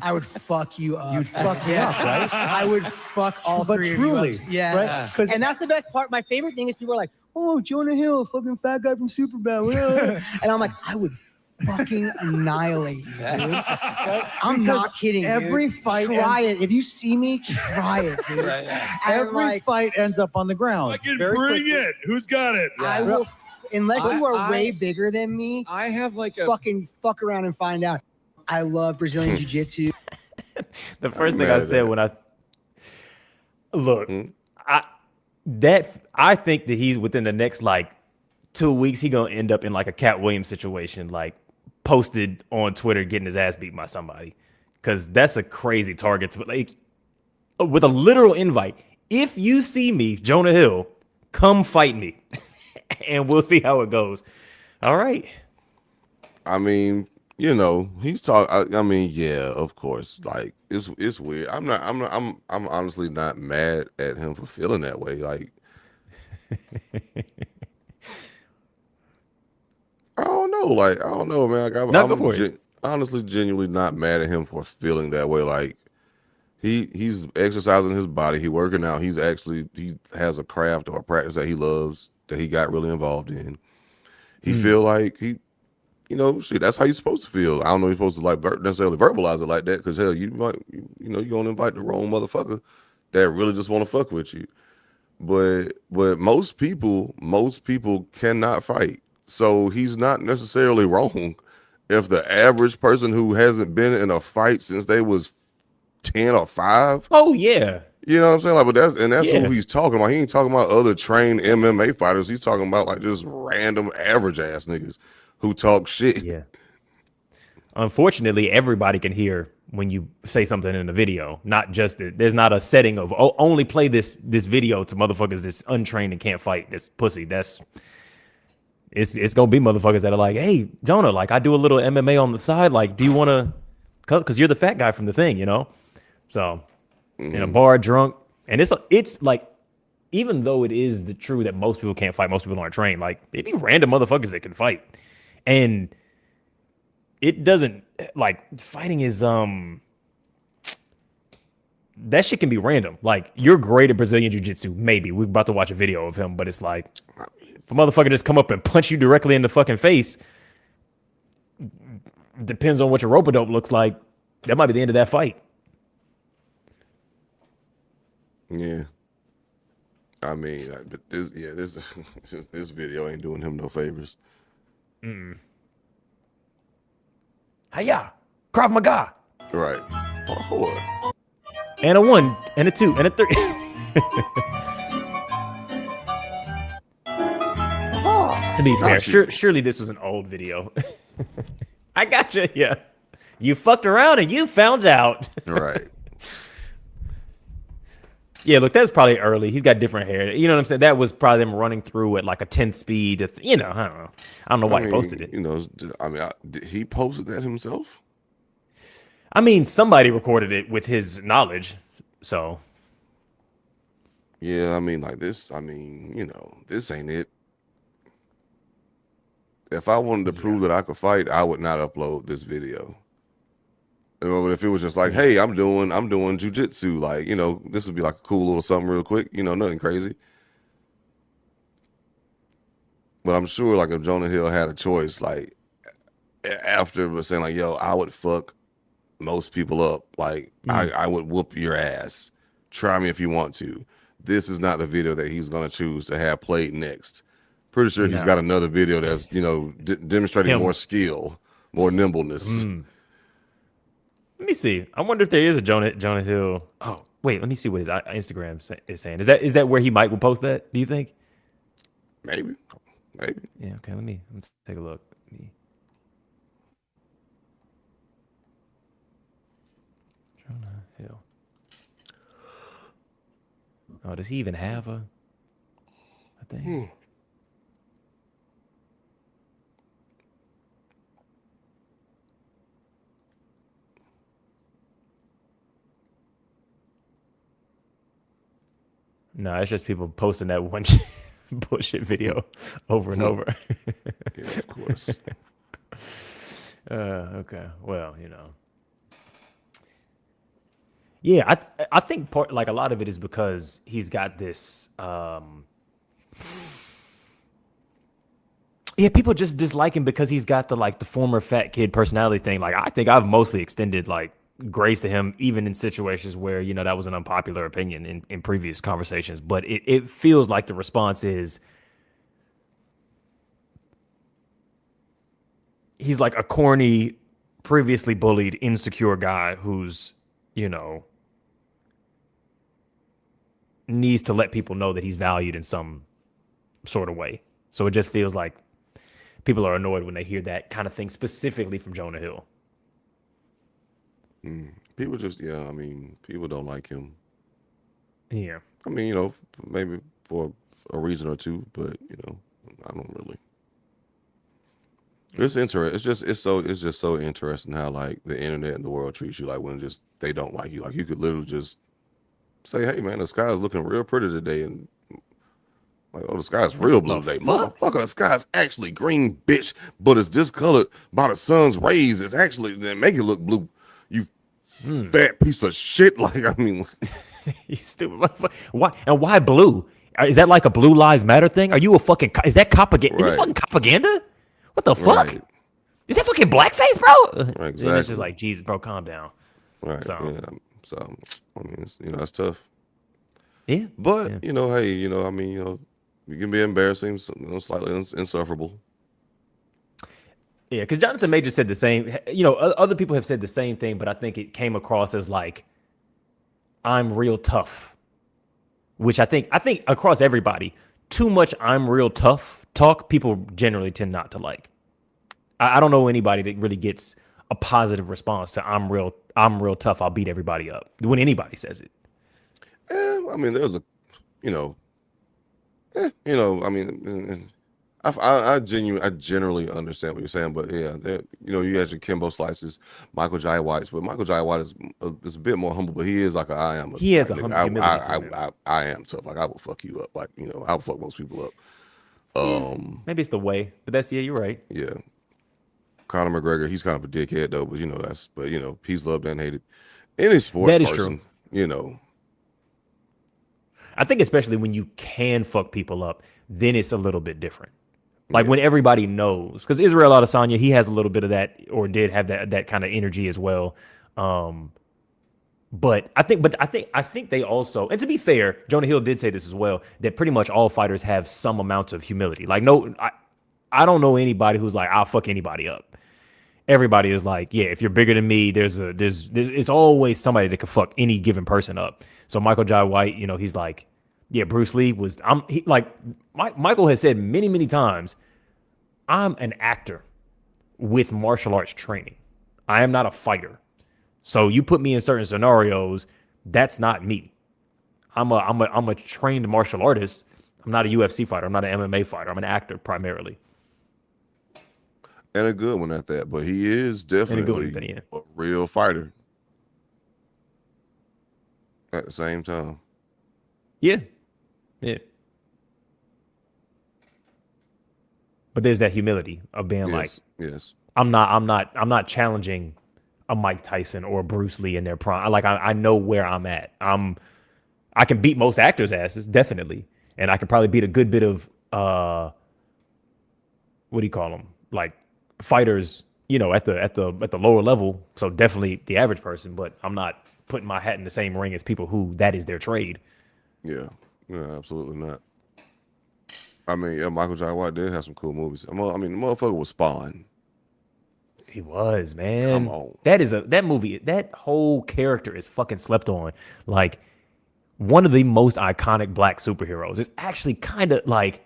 I would fuck you up. you'd fuck me up, right? I would fuck all But three truly, of you up. Yeah. right? 'Cause- And that's the best part. My favorite thing is people are like, oh, Jonah Hill, fucking fat guy from Superbad. And I'm like, I would fucking annihilate you, dude. I'm not kidding, every dude. fight Try it. If you see me, try it, dude. And Every like, fight ends up on the ground. Fucking Very bring quickly. it. Who's got it? I will, unless you are I- way bigger than me, I have like a fucking fuck around and find out. I love Brazilian Jiu-Jitsu. The first thing mad I at said that. when I look, Hmm? I think that he's within the next like 2 weeks, he gonna end up in like a Cat Williams situation, like posted on Twitter getting his ass beat by somebody, because that's a crazy target to like with a literal invite. If you see me, Jonah Hill, come fight me, and we'll see how it goes. All right. I mean, you know, he's talking. I mean, yeah, of course. Like, it's weird. I'm honestly not mad at him for feeling that way. Like, I don't know. Like, I don't know, man. Like, No, go for it. honestly, genuinely not mad at him for feeling that way. Like, he's exercising his body. He working out. He has a craft or a practice that he loves, that he got really involved in. He feel like you know, shit, that's how you're supposed to feel. I don't know if you're supposed to like necessarily verbalize it like that, because hell, you might, you know, you're gonna invite the wrong motherfucker that really just want to fuck with you. But most people cannot fight, so he's not necessarily wrong. If the average person who hasn't been in a fight since they was 10 or 5, Oh yeah. you know what I'm saying? Like, but that's Yeah. who he's talking about. He ain't talking about other trained MMA fighters. He's talking about like just random average ass niggas who talk shit. Yeah. Unfortunately, everybody can hear when you say something in the video. Not just that. There's not a setting of only play this video to motherfuckers that's untrained and can't fight. This pussy. It's gonna be motherfuckers that are like, hey, Jonah, like I do a little MMA on the side. Like, do you want to? Because you're the fat guy from the thing, you know. So in a bar, drunk, and it's like, even though it is the true that most people can't fight, most people aren't trained. Like, it be random motherfuckers that can fight. And it doesn't, like, fighting is that shit can be random. Like, you're great at Brazilian Jiu-Jitsu, maybe. We're about to watch a video of him, but it's like, if a motherfucker just come up and punch you directly in the fucking face, depends on what your rope-a-dope looks like, that might be the end of that fight. Yeah. I mean, but this this video ain't doing him no favors. Hiya! Krav Maga! Right. Parkour. And a 1, and a 2, and a 3. To be fair, Got you. surely this was an old video. I got you. Yeah. You fucked around and you found out. Right. Yeah, look, that was probably early. He's got different hair. You know what I'm saying? That was probably them running through at like a 10th speed. You know, I don't know. I don't know why he posted it. You know, I mean, did he posted that himself? I mean, somebody recorded it with his knowledge. So, Yeah, I mean, like this, I mean, you know, this ain't it. If I wanted to prove that I could fight, I would not upload this video. You know, but if it was just like, hey, I'm doing jujitsu, like, you know, this would be like a cool little something real quick, you know, nothing crazy. But I'm sure, like, if Jonah Hill had a choice, like, after was saying, like, yo, I would fuck most people up, like, I would whoop your ass. Try me if you want to. This is not the video that he's gonna choose to have played next. Pretty sure he's got another video that's, you know, demonstrating Him. more skill, more nimbleness. let me see. I wonder if there is a Jonah Hill. Oh, wait, let me see what his Instagram is saying. Is that where he might will post that? Do you think? Maybe. Yeah, okay, let's take a look. Jonah Hill. Oh, does he even have a think. No, it's just people posting that one bullshit video over and over. Yeah, of course. Okay. Well, you know. Yeah, I think part like a lot of it is because he's got this yeah, people just dislike him because he's got the former fat kid personality thing. Like I think I've mostly extended like grace to him even in situations where, you know, that was an unpopular opinion in previous conversations. But it feels like the response is he's like a corny, previously bullied, insecure guy who's, you know, needs to let people know that he's valued in some sort of way. So it just feels like people are annoyed when they hear that kind of thing specifically from Jonah Hill. People just, yeah, I mean, people don't like him. Yeah. I mean, you know, maybe for a reason or two, but you know, I don't really. It's interesting. It's just so interesting how like the internet and the world treats you like when just they don't like you. Like you could literally just say, "Hey, man, the sky is looking real pretty today," and like, "Oh, the sky's real blue today, motherfucker. The sky's actually green, bitch, but it's discolored by the sun's rays. It's actually they make it look blue. You fat piece of shit." Like, I mean, You stupid motherfucker. Why blue? Is that like a Blue Lives Matter thing? Are you a fucking is that propaganda? Is this Right. fucking propaganda? What the fuck? Right. Is that fucking blackface, bro? Right, And it's exactly. just like, Jesus, bro, calm down. right, So. yeah. So, I mean, it's, you know, it's tough. Yeah. But Yeah. you know, hey, you know, I mean, you know, you can be embarrassing, you know, slightly insufferable. Yeah, because Jonathan Major said the same. You know, other people have said the same thing, but I think it came across as like, I'm real tough, which I think across everybody, too much I'm real tough talk, people generally tend not to like. I don't know anybody that really gets a positive response to I'm real tough, I'll beat everybody up when anybody says it. I mean, there's a, you know, I mean, I generally understand what you're saying, but yeah, you know, you had your Kimbo Slices, Michael Jai Whites, but Michael Jai White is a bit more humble, but he is like I am. He has like, a nigga, humility to him. I am tough. Like I will fuck you up. Like, you know, I will fuck most people up. Maybe it's the way, but that's you're right. Yeah. Conor McGregor, he's kind of a dickhead though, but you know he's loved and hated. Any sports That is person, true. you know. I think especially when you can fuck people up, then it's a little bit different. Like when everybody knows, because Israel Adesanya, he has a little bit of that, or did have that kind of energy as well. But I think they also, and to be fair, Jonah Hill did say this as well, that pretty much all fighters have some amount of humility. Like I don't know anybody who's like, I'll fuck anybody up. Everybody is like, yeah, if you're bigger than me, there's it's always somebody that can fuck any given person up. So Michael Jai White, you know, he's like, yeah, Bruce Lee was, Michael has said many, many times, I'm an actor with martial arts training. I am not a fighter. So you put me in certain scenarios, that's not me. I'm a trained martial artist. I'm not a UFC fighter. I'm not an MMA fighter. I'm an actor primarily. And a good one at that, but he is definitely a real fighter at the same time. Yeah. Yeah. But there's that humility of being like, yes. I'm not challenging a Mike Tyson or a Bruce Lee in their prime. Like I know where I'm at. I can beat most actors' asses, definitely. And I can probably beat a good bit of what do you call them? Like fighters, you know, at the lower level. So definitely the average person, but I'm not putting my hat in the same ring as people who that is their trade. Yeah. Yeah, absolutely not. I mean, yeah, Michael Jai White did have some cool movies. I mean, the motherfucker was Spawn. He was, man. Come on. That movie, that whole character is fucking slept on. Like one of the most iconic black superheroes. It's actually kind of like,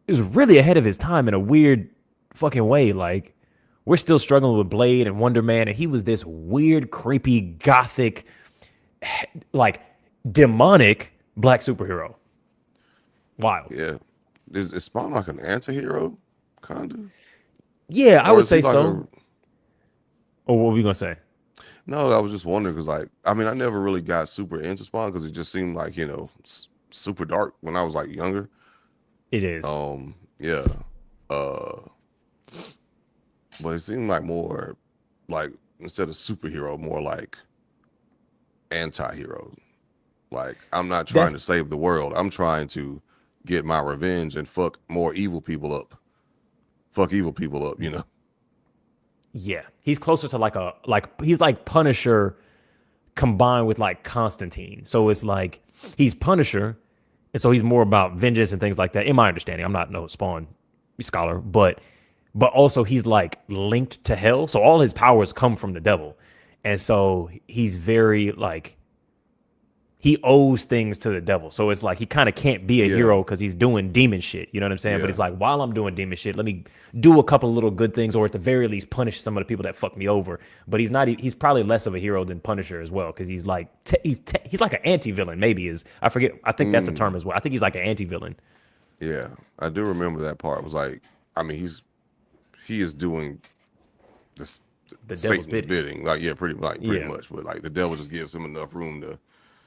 it was really ahead of his time in a weird fucking way. Like we're still struggling with Blade and Wonder Man, and he was this weird, creepy, gothic, like demonic black superhero. Wild. Yeah. is Spawn like an anti-hero, kind of? Yeah, I Or would is he say like so. Or what were we gonna say? No, I was just wondering because, like, I mean, I never really got super into Spawn because it just seemed like, super dark when I was like younger. It is. Yeah. Uh, but it seemed like more like instead of superhero, more like anti-hero. Like, I'm not trying to save the world. I'm trying to get my revenge and fuck more evil people up. Fuck evil people up, you know. Yeah, he's closer to he's like Punisher combined with like Constantine. So it's like he's Punisher, and so he's more about vengeance and things like that. In my understanding, I'm not no Spawn scholar, but also he's like linked to hell. So all his powers come from the devil, and so he's very like he owes things to the devil. So it's like he kind of can't be a hero because he's doing demon shit. You know what I'm saying? Yeah. But he's like, while I'm doing demon shit, let me do a couple of little good things, or at the very least punish some of the people that fuck me over. But he's not. He's probably less of a hero than Punisher as well, because he's like he's like an anti-villain. Maybe is I forget. I think that's a term as well. I think he's like an anti-villain. Yeah, I do remember that part. It was like, I mean, he is doing this The devil's Satan's bidding. Like, yeah, pretty Yeah. much. But like the devil just gives him enough room to,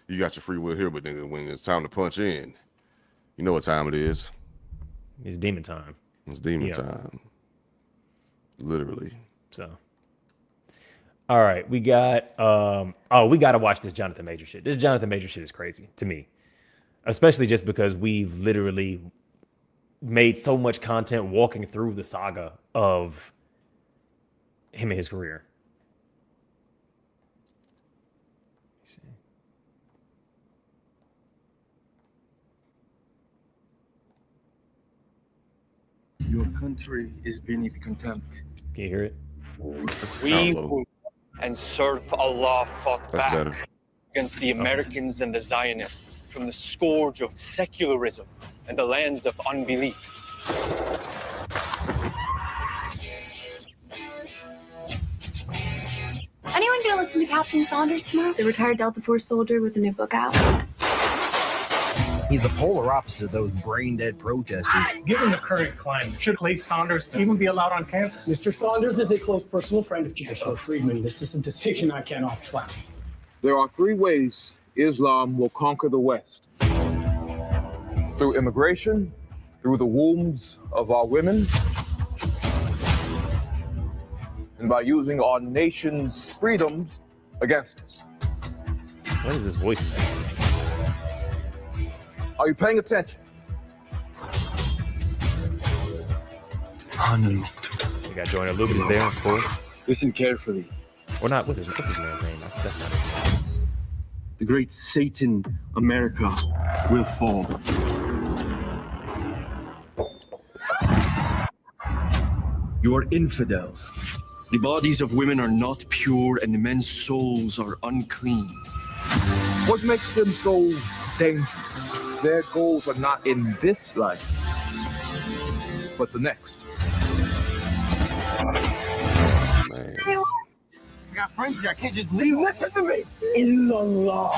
you got your free will here, but then when it's time to punch in, you know what time it is. It's demon time. It's demon time. Literally. So, all right, we got we got to watch this Jonathan Major shit. This Jonathan Major shit is crazy to me, especially just because we've literally made so much content walking through the saga of him and his career. Your country is beneath contempt. Can you hear it? That's We kinda low. will and serve Allah fought That's back better. against the Americans and the Zionists from the scourge of secularism and the lands of unbelief. Anyone gonna listen to Captain Saunders tomorrow? The retired Delta Force soldier with a new book out. He's the polar opposite of those brain-dead protesters. Given the current climate, should Clay Saunders even be allowed on campus? Mr. Saunders is a close personal friend of Chancellor Friedman. This is a decision I cannot flat. There are three ways Islam will conquer the West. Through immigration, through the wombs of our women, and by using our nation's freedoms against us. What is this voice? Are you paying attention? We got Joyner Lucas there, of course. Listen carefully. Or not? What's his man's name? That's not it. The great Satan America will fall. You are infidels. The bodies of women are not pure and the men's souls are unclean. What makes them so dangerous? Their goals are not in this life, but the next. Man. I got friends here. I can't just leave. Listen to me. Illallah.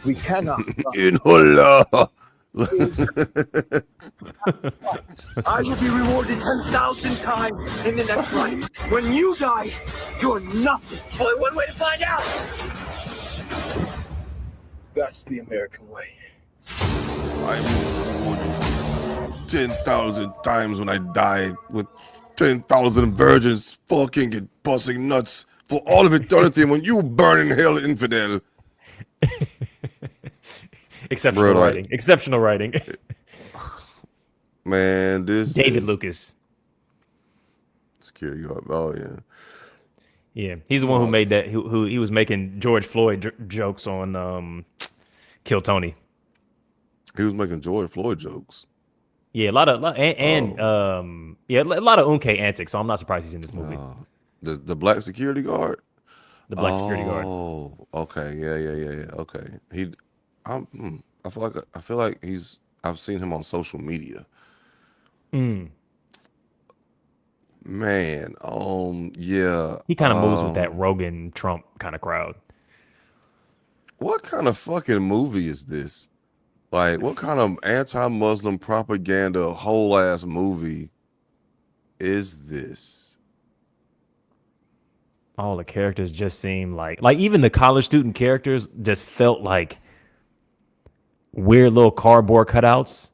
We cannot. In Allah. I will be rewarded 10,000 times in the next life. When you die, you're nothing. Only one way to find out. That's the American way. I'm rewarded 10,000 times when I die with 10,000 virgins fucking and busting nuts for all of eternity when you burn in hell, infidel. Exceptional Bro, like- writing. Exceptional writing. Man, this David is Lucas. security guard. Oh yeah. Yeah, he's the one who made that. Who he was making George Floyd jokes on Kill Tony. He was making George Floyd jokes. Yeah, a lot of a lot of Unke antics. So I'm not surprised he's in this movie. The black security guard. The black security guard. Oh, okay. Yeah. Okay. I feel like I've seen him on social media. Man, yeah. He kind of moves with that Rogan Trump kind of crowd. What kind of fucking movie is this? Like, what kind of anti-Muslim propaganda whole ass movie is this? All the characters just seem like even the college student characters just felt like weird little cardboard cutouts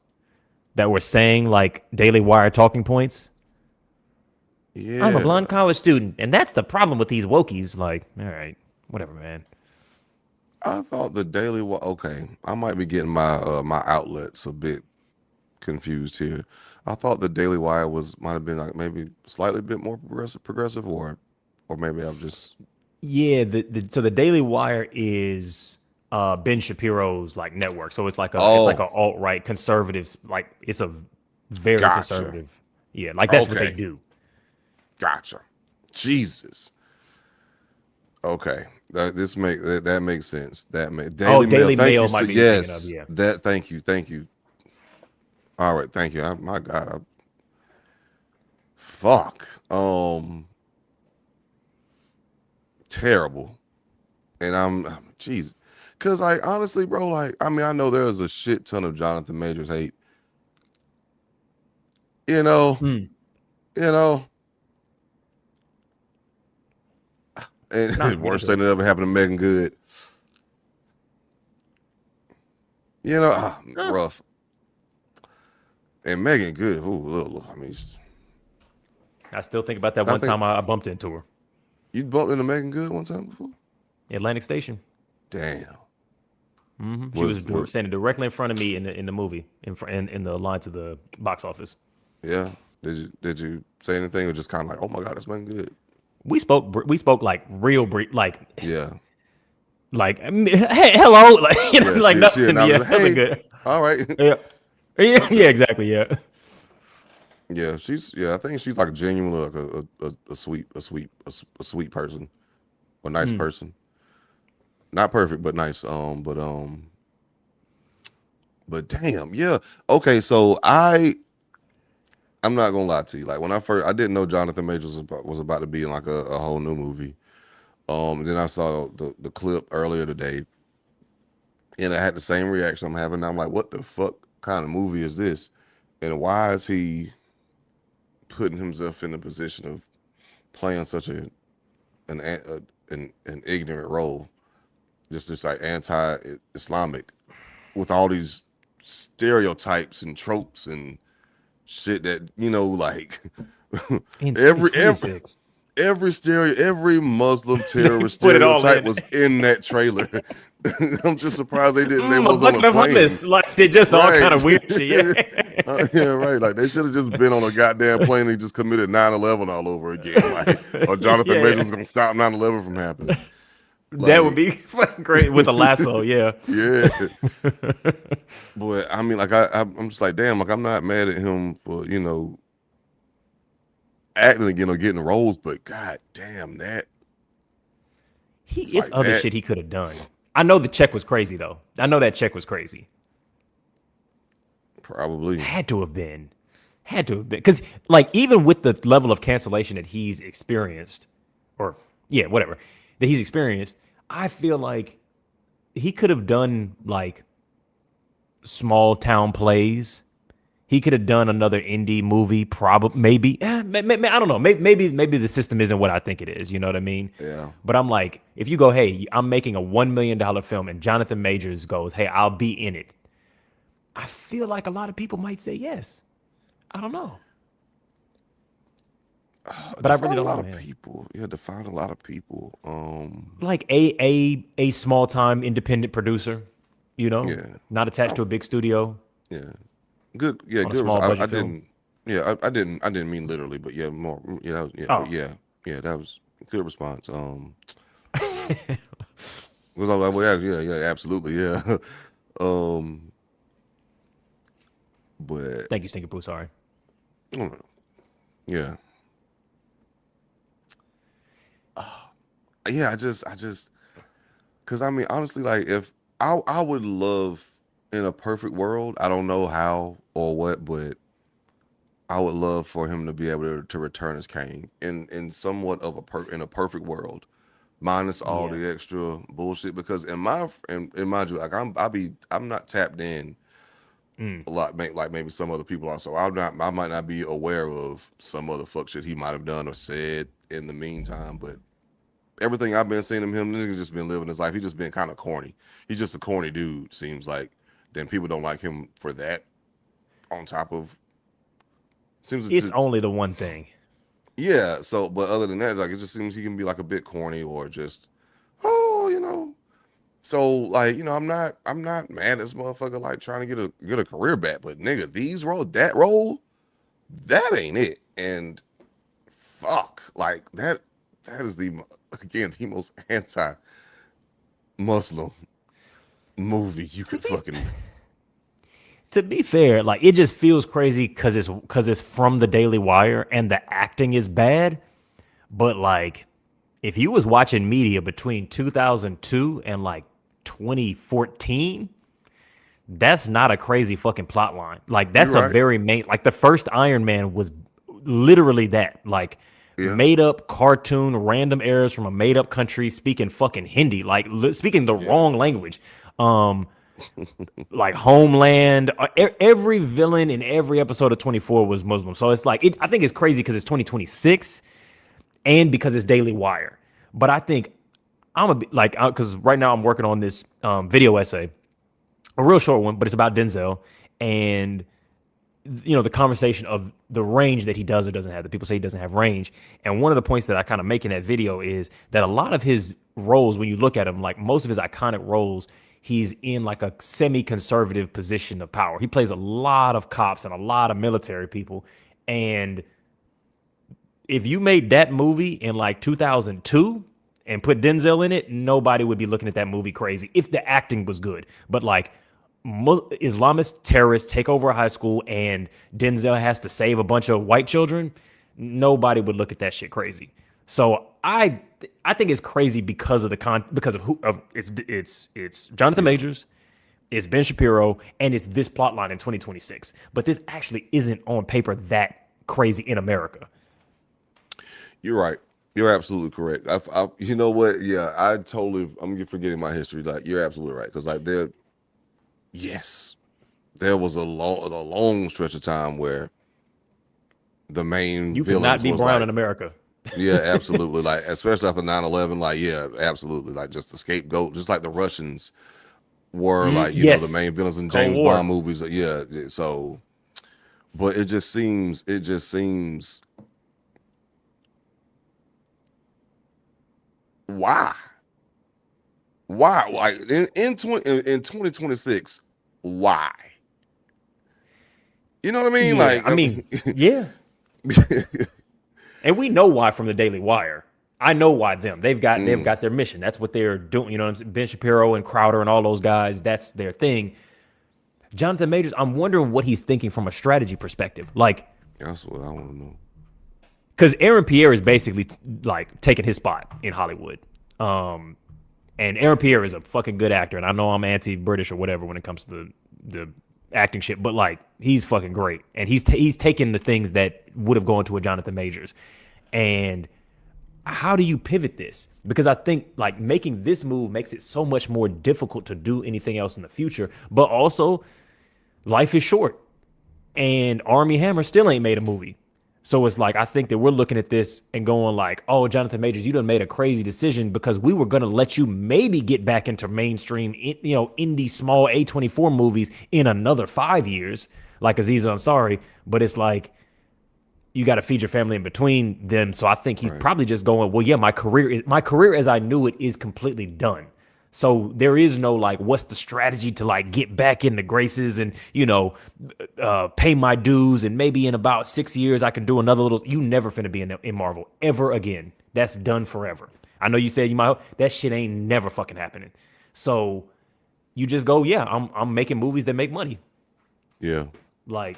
that were saying like Daily Wire talking points. Yeah, I'm a blonde college student, and that's the problem with these wokies. Like, all right, whatever, man. I thought the Daily Wire. Okay, I might be getting my my outlets a bit confused here. I thought the Daily Wire might have been like maybe slightly bit more progressive, or maybe I'm just Yeah, so the Daily Wire is Ben Shapiro's like network. So it's like a alt-right conservatives, like it's a very Gotcha. conservative. Yeah, like that's what they Okay. do. Gotcha. Jesus. Okay, that makes sense. Daily thank Mail you. might be Yes, thinking of, yeah. that. Thank you. All right, thank you. My God, fuck. Terrible. And jeez, because like honestly, bro, like I mean, I know there's a shit ton of Jonathan Majors hate. You know, and Not the worst good. thing that ever happened to Megan Good. You know, rough. And Megan Good, I mean, I still think about that I one think- time I bumped into her. you bumped into Megan Good one time before? Atlantic Station. Damn. She was standing directly in front of me in the movie, in the line to the box office. Yeah. Did you say anything or just kind of like, oh my God, that's Megan Good? We spoke like real brief, like Yeah. hey, hello, like like she nothing, announced, nothing "Hey." good. All right. Yeah, exactly, yeah. Yeah, I think she's like genuinely like a sweet person, a nice person. Not perfect, but nice. But damn, yeah. Okay, so I'm not gonna lie to you. Like when I didn't know Jonathan Majors was about to be in like a whole new movie. Then I saw the clip earlier today, and I had the same reaction I'm having now. I'm like, what the fuck kind of movie is this? And why is he putting himself in the position of playing such an ignorant role, just like anti-Islamic, with all these stereotypes and tropes and shit that like every Muslim terrorist Put it all stereotype in. was in that trailer. I'm just surprised they didn't. They A was on bucket a of plane. hummus, like they just all Right. kind of weird shit. Yeah. Yeah, right. Like they should have just been on a goddamn plane and just committed 9/11 all over again. Like, or Jonathan Yeah. Majors was gonna stop 9/11 from happening. That would be fucking great with a lasso, yeah. Yeah. But I mean, like I'm just like, damn, like I'm not mad at him for, acting again or getting roles, but god damn that. It's like other that. shit he could have done. I know the check was crazy though. I know that check was crazy. Probably. Had to have been. Because like even with the level of cancellation that he's experienced, or yeah, whatever, that he's experienced, I feel like he could have done like small town plays. He could have done another indie movie, probably, maybe. I don't know. Maybe the system isn't what I think it is. You know what I mean? Yeah. But I'm like, if you go, hey, I'm making a $1 million film, and Jonathan Majors goes, hey, I'll be in it. I feel like a lot of people might say yes. I don't know. But I really don't a lot know, of man. people. Yeah, to find a lot of people. Like a small time independent producer, Yeah. not attached to a big studio. Yeah. Good. Yeah. On a Good. small I budget film. didn't. Yeah. I didn't mean literally, but yeah, more. Yeah. Yeah. Oh. But yeah. Yeah. That was a good response. Was all like, well, yeah. Absolutely. Yeah. But Thank you, Stinky Poo. Sorry. I don't know. Yeah. Yeah. I just, because I mean, honestly, like if I would love in a perfect world, I don't know how or what, but I would love for him to be able to return as Kang in somewhat of in a perfect world, minus all Yeah. the extra bullshit. Because in mind you, like I'm not tapped in a lot, like maybe some other people are. So I might not be aware of some other fuck shit he might have done or said in the meantime. But everything I've been seeing of him, nigga just been living his life. He just been kind of corny. He's just a corny dude, seems like. Then people don't like him for that. On top of, it's only the one thing. Yeah. So, but other than that, like it just seems he can be like a bit corny or just, oh, you know. So like, you know, I'm not mad at this motherfucker like trying to get a career back, but nigga, that role, that ain't it. And fuck, like that is the most anti-Muslim movie you could fucking. To be fair, like it just feels crazy because it's from the Daily Wire and the acting is bad. But like, if you was watching media between 2002 and like 2014, that's not a crazy fucking plot line. Like that's a very main. Like the first Iron Man was literally that. Like made up cartoon, random errors from a made up country speaking fucking Hindi, like speaking the wrong language. Like Homeland, every villain in every episode of 24 was Muslim. So it's like, I think it's crazy because it's 2026 and because it's Daily Wire. But I think because right now I'm working on this video essay, a real short one, but it's about Denzel and, you know, the conversation of the range that he does or doesn't have. The people say he doesn't have range. And one of the points that I kind of make in that video is that a lot of his roles, when you look at him, like most of his iconic roles, he's in like a semi-conservative position of power. He plays a lot of cops and a lot of military people. And if you made that movie in like 2002 and put Denzel in it, nobody would be looking at that movie crazy if the acting was good. But like Islamist terrorists take over a high school and Denzel has to save a bunch of white children, nobody would look at that shit crazy. So I think it's crazy because of it's Jonathan Majors, it's Ben Shapiro, and it's this plot line in 2026. But this actually isn't on paper that crazy in America. You're right. You're absolutely correct. You know what? Yeah, I'm forgetting my history. Like you're absolutely right because like there was a long stretch of time where the main you cannot be brown in America. Yeah, absolutely. Like, especially after 9/11, like, yeah, absolutely. Like, just the scapegoat, just like the Russians were, like, you know, the main villains in James Bond movies. Yeah. So, but it just seems, why? Like, in 2026, why? You know what I mean? Yeah, Like, I mean, yeah. And we know why from the Daily Wire. I know why them. They've got their mission. That's what they're doing. You know what I'm saying? Ben Shapiro and Crowder and all those guys, that's their thing. Jonathan Majors, I'm wondering what he's thinking from a strategy perspective. Like, that's what I want to know. Because Aaron Pierre is basically like taking his spot in Hollywood. And Aaron Pierre is a fucking good actor. And I know I'm anti-British or whatever when it comes to the acting shit, but like he's fucking great. And he's taken the things that would have gone to a Jonathan Majors. And how do you pivot this? Because I think like making this move makes it so much more difficult to do anything else in the future. But also, life is short. And Armie Hammer still ain't made a movie. So it's like, I think that we're looking at this and going like, oh, Jonathan Majors, you done made a crazy decision because we were going to let you maybe get back into mainstream, you know, indie small A24 movies in another 5 years, like Aziz Ansari. But it's like, you got to feed your family in between them. So I think he's probably just going, well, yeah, my career as I knew it is completely done. So there is no like, what's the strategy to like get back in the graces and, you know, pay my dues and maybe in about 6 years I can do another little. You never finna be in Marvel ever again. That's done forever. I know you said you might. That shit ain't never fucking happening. So you just go, yeah, I'm making movies that make money. Yeah. Like.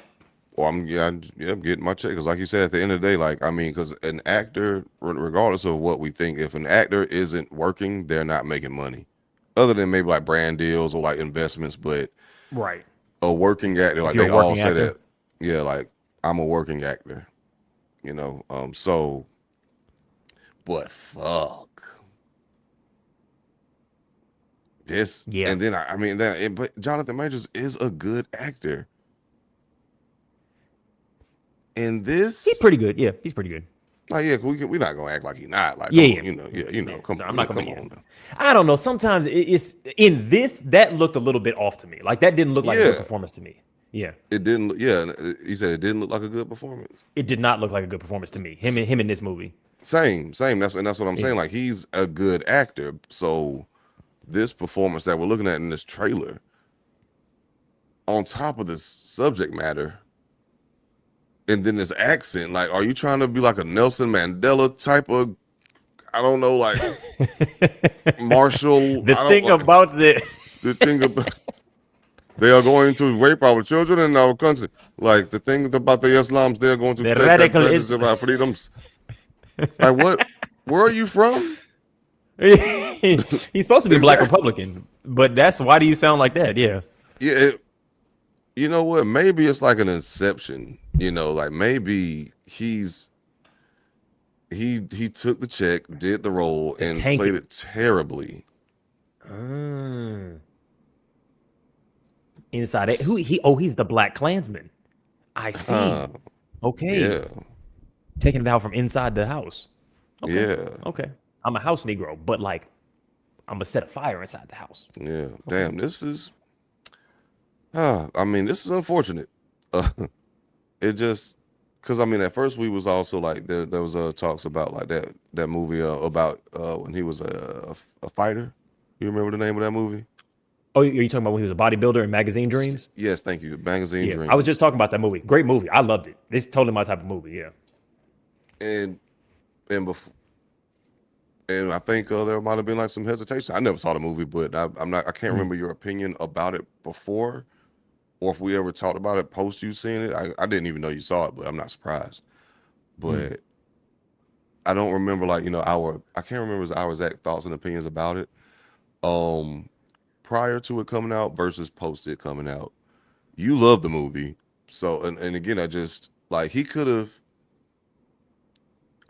Well, I'm getting my check because, like you said, at the end of the day, like I mean, because an actor, regardless of what we think, if an actor isn't working, they're not making money. Other than maybe like brand deals or like investments, but a working actor, like they all say that. Yeah, like I'm a working actor, you know. So, but fuck, this, Yeah. and then I mean that, but Jonathan Majors is a good actor. And this, He's pretty good. Yeah, he's pretty good. like, yeah, we're not gonna act like he's not. Like, Yeah, come on, yeah. come So on, I'm not come gonna. on now. I don't know. Sometimes it's in this that looked a little bit off to me. Like that didn't look like a good performance to me. Yeah, It didn't. Yeah, he said it didn't look like a good performance. it did not look like a good performance to me. Him in this movie. Same. That's what I'm saying. Like, he's a good actor. So this performance that we're looking at in this trailer, on top of this subject matter, and then this accent, like, are you trying to be like a Nelson Mandela type of, I don't know, like Marshall? The thing about the thing about they are going to rape our children in our country. Like, the thing about the Islams, they're going to The take radical advantage of our freedoms. Like, what? Where are you from? He's supposed to be Black Republican, but why do you sound like that? Yeah. Yeah. You know what? Maybe it's like an inception. Like, maybe he took the check, did the role, and played it terribly. Inside it. He's the Black Klansman. I see. Okay. Yeah. Taking it out from inside the house. Okay. Yeah. Okay. I'm a house Negro, but like I'm gonna set a fire inside the house. Yeah. Okay. Damn, this is this is unfortunate. It just, because at first we was also like there was talks about like that movie about when he was a fighter. You remember the name of that movie? Oh, are you talking about when he was a bodybuilder in Magazine Dreams? Yes, thank you. Magazine Dreams. I was just talking about that movie. Great movie. I loved it. It's totally my type of movie. Yeah. And I think there might have been like some hesitation. I never saw the movie, but I can't remember your opinion about it before, or if we ever talked about it post you seeing it. I didn't even know you saw it, but I'm not surprised. But I don't remember I can't remember our exact thoughts and opinions about it. Prior to it coming out versus post it coming out. You love the movie. So and again, I just like he could have,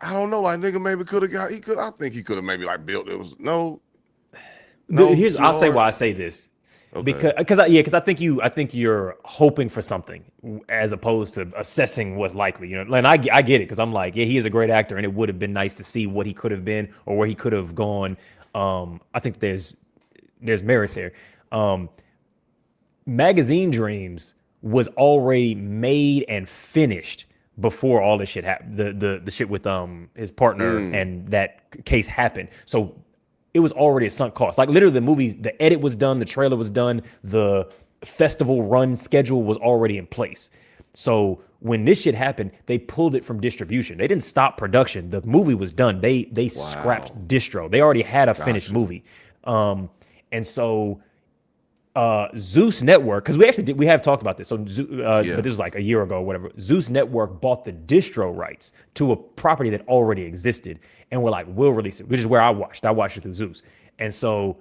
I don't know, like nigga maybe could have I think he could have maybe like built it. Was I'll say why I say this. Okay. Because I think you're hoping for something as opposed to assessing what's likely. And I get it, because I'm like, yeah, he is a great actor, and it would have been nice to see what he could have been or where he could have gone. I think there's merit there. Magazine Dreams was already made and finished before all this shit happened. The shit with his partner and that case happened. So it was already a sunk cost. Like literally the movie, the edit was done, the trailer was done, the festival run schedule was already in place. So when this shit happened, they pulled it from distribution. They didn't stop production. The movie was done. They scrapped distro. They already had a finished movie. And so Zeus Network, because we have talked about this. So, but this was like a year ago or whatever. Zeus Network bought the distro rights to a property that already existed, and we're like, we'll release it, which is where I watched. I watched it through Zeus, and so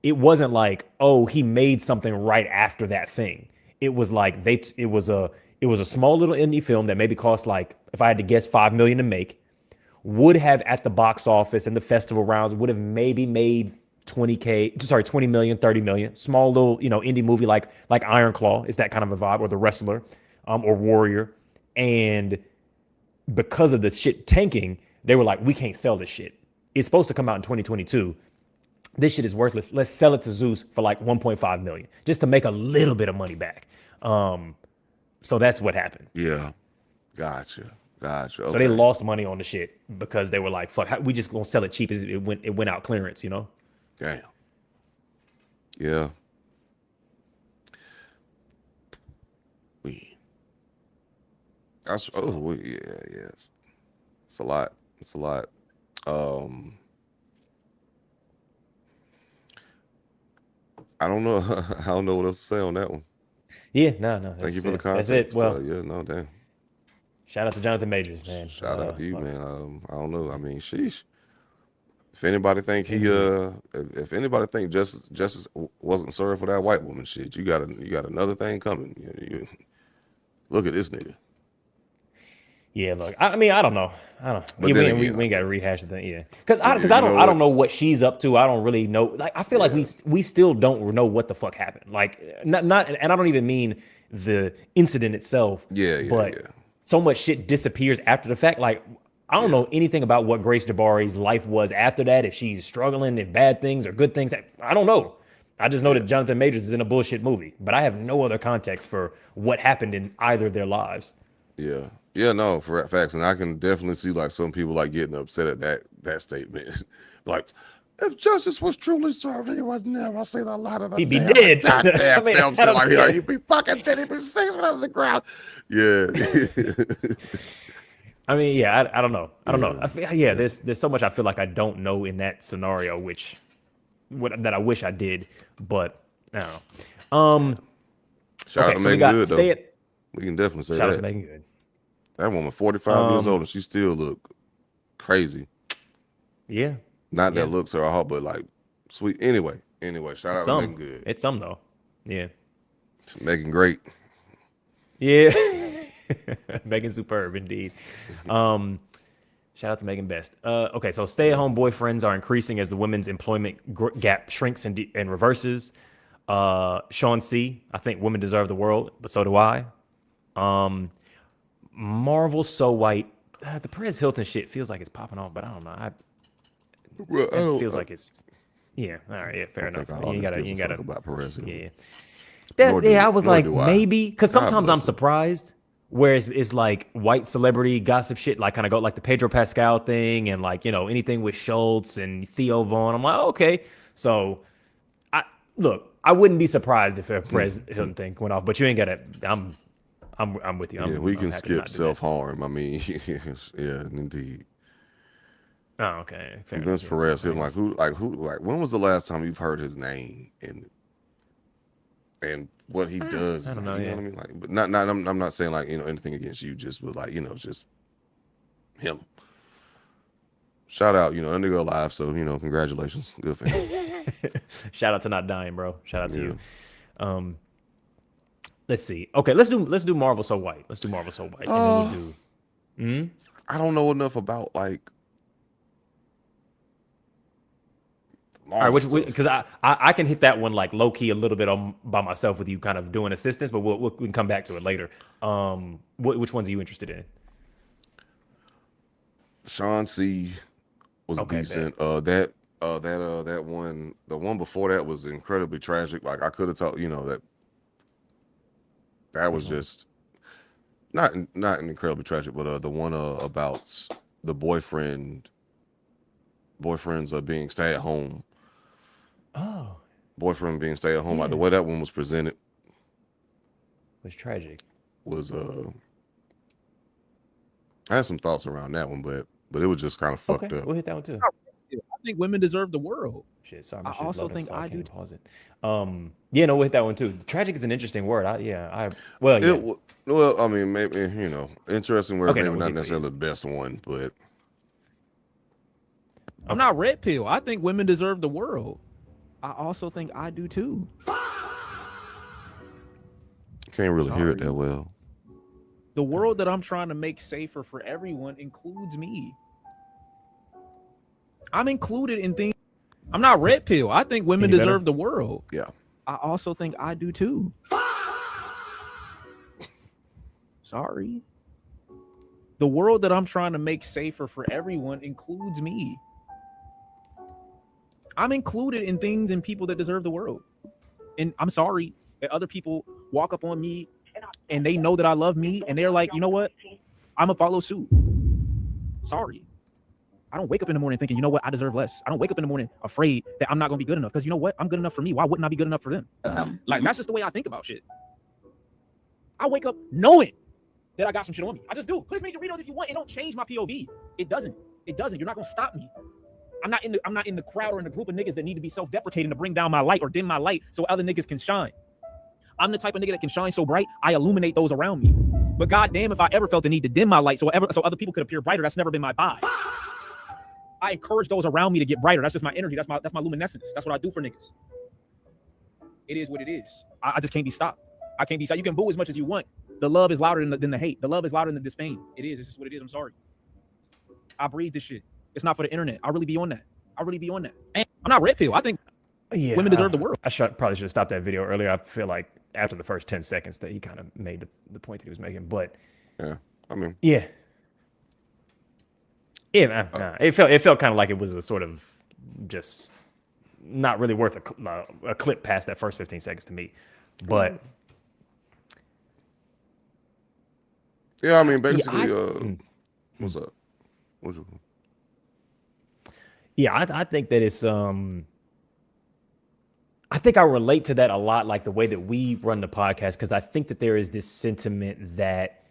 it wasn't like, oh, he made something right after that thing. It was like it was a small little indie film that maybe cost, like, if I had to guess, $5 million to make. Would have at the box office and the festival rounds would have maybe made 20 million, 30 million. Small little, indie movie like Iron Claw is that kind of a vibe, or The Wrestler, or Warrior. And because of the shit tanking, they were like, we can't sell this shit. It's supposed to come out in 2022. This shit is worthless. Let's sell it to Zeus for like 1.5 million just to make a little bit of money back. So that's what happened. Yeah. Gotcha. Okay. So they lost money on the shit because they were like, fuck, we just gonna sell it cheap as it went out clearance, Damn. Yeah. Yes. It's a lot. I don't know. I don't know what else to say on that one. Yeah, no. Thank you for the context. That's it. Well, damn. Shout out to Jonathan Majors, man. Shout out to you, man. I don't know. I mean, sheesh. If anybody think if anybody think justice wasn't served for that white woman shit, you got another thing coming. You look at this nigga. Yeah, look, I mean, I don't know. But Yeah, then we again, ain't got to rehash the thing. Yeah, because Yeah, I you know don't what? know what she's up to. I don't really know. Like, I feel like Yeah. we still don't know what the fuck happened. Like, not, and I don't even mean the incident itself. Yeah, but yeah. so much shit disappears after the fact. Like, I don't know anything about what Grace Jabari's life was after that. If she's struggling, if bad things or good things, I don't know. I just know that Jonathan Majors is in a bullshit movie, but I have no other context for what happened in either of their lives. Yeah. Yeah, no, for facts. And I can definitely see like some people like getting upset at that statement. Like, if justice was truly served, he would never see the light of the He'd be day. dead. Goddamn, I mean, damn I shit don't like care. he'd be fucking dead. He'd be 6 feet under the ground. Yeah. I mean, yeah, I don't know. I don't know. I feel, there's so much I feel like I don't know in that scenario, that I wish I did, but I don't know. Shout out to Megan Good, though. We can definitely say shout that. out to Megan Good. That woman, 45 years old, and she still look crazy. Yeah. Not that looks are all, but like sweet. Anyway, shout out to Megan Good. It's some though. Yeah. It's Megan great. Yeah. Megan superb indeed. Shout out to Megan Best. Okay, so stay-at-home boyfriends are increasing as the women's employment gap shrinks and reverses. Sean C. I think women deserve the world, but so do I. Marvel So White. The Perez Hilton shit feels like it's popping off, but I don't know. It feels like it's. Yeah. All right. Yeah. Fair enough. You ain't gotta about Perez Hilton. Yeah. I was like, do I. maybe, because sometimes I'm bless him. surprised. Whereas it's like white celebrity gossip shit, like kind of go like the Pedro Pascal thing and like, you know, anything with Schultz and Theo Vaughn. I'm like, oh, okay. So I wouldn't be surprised if a Perez Hilton thing went off, but you ain't got to. I'm with you. Yeah, we can skip self-harm. I mean, yeah, indeed. Oh, okay. Fair Vince enough. Perez Hilton, like when was the last time you've heard his name and what he does? I don't know. You know what I mean? Like, but not. I'm not saying like, you know, anything against you, just but like, you know, just him. Shout out, you know, that nigga alive, so you know, congratulations, good for him. Shout out to not dying, bro. Shout out to you. Let's see. Okay, let's do Marvel So White. Let's do Marvel So White. And then we'll do. I don't know enough about like. All right, because I can hit that one like low key a little bit by myself with you kind of doing assistance, but we can come back to it later. Which ones are you interested in? Sean C. was decent. That one, the one before that was incredibly tragic. Like I could have told, you know, that was just not incredibly tragic, but the one about the boyfriends being stay at home. Oh, boyfriend being stay at home. Like the way that one was presented was tragic. Was I had some thoughts around that one, but it was just kind of fucked up. We'll hit that one too. I think women deserve the world. Shit, sorry. I also think I do. Pause it. Yeah, no, we'll hit that one too. Tragic is an interesting word. Well, I mean, maybe, you know, interesting word, maybe not necessarily the best one, but I'm not red pill. I think women deserve the world. I also think I do too. Can't really hear it that well. The world that I'm trying to make safer for everyone includes me. I'm included in things. I'm not red pill. I think women deserve the world. Yeah. I also think I do too. Sorry. The world that I'm trying to make safer for everyone includes me. I'm included in things and people that deserve the world. And I'm sorry that other people walk up on me and they know that I love me and they're like, you know what? I'm gonna follow suit. Sorry. I don't wake up in the morning thinking, you know what? I deserve less. I don't wake up in the morning afraid that I'm not gonna be good enough because you know what? I'm good enough for me. Why wouldn't I be good enough for them? Like, that's just the way I think about shit. I wake up knowing that I got some shit on me. I just do. Put as many Doritos if you want. It don't change my POV. It doesn't. You're not gonna stop me. I'm not in the crowd or in the group of niggas that need to be self-deprecating to bring down my light or dim my light so other niggas can shine. I'm the type of nigga that can shine so bright, I illuminate those around me. But goddamn, if I ever felt the need to dim my light so other people could appear brighter, that's never been my vibe. I encourage those around me to get brighter. That's just my energy. That's my luminescence. That's what I do for niggas. It is what it is. I just can't be stopped. I can't be stopped. You can boo as much as you want. The love is louder than the hate. The love is louder than the disdain. It is. It's just what it is. I'm sorry. I breathe this shit. It's not for the internet. I really be on that. And I'm not red pill. I think women deserve the world. I probably should have stopped that video earlier. I feel like after the first 10 seconds that he kind of made the point that he was making. But yeah, I mean, yeah, it felt kind of like it was a sort of just not really worth a clip past that first 15 seconds to me. But yeah, I mean, basically, what's up? Yeah, I think that it's I think I relate to that a lot, like the way that we run the podcast, because I think that there is this sentiment that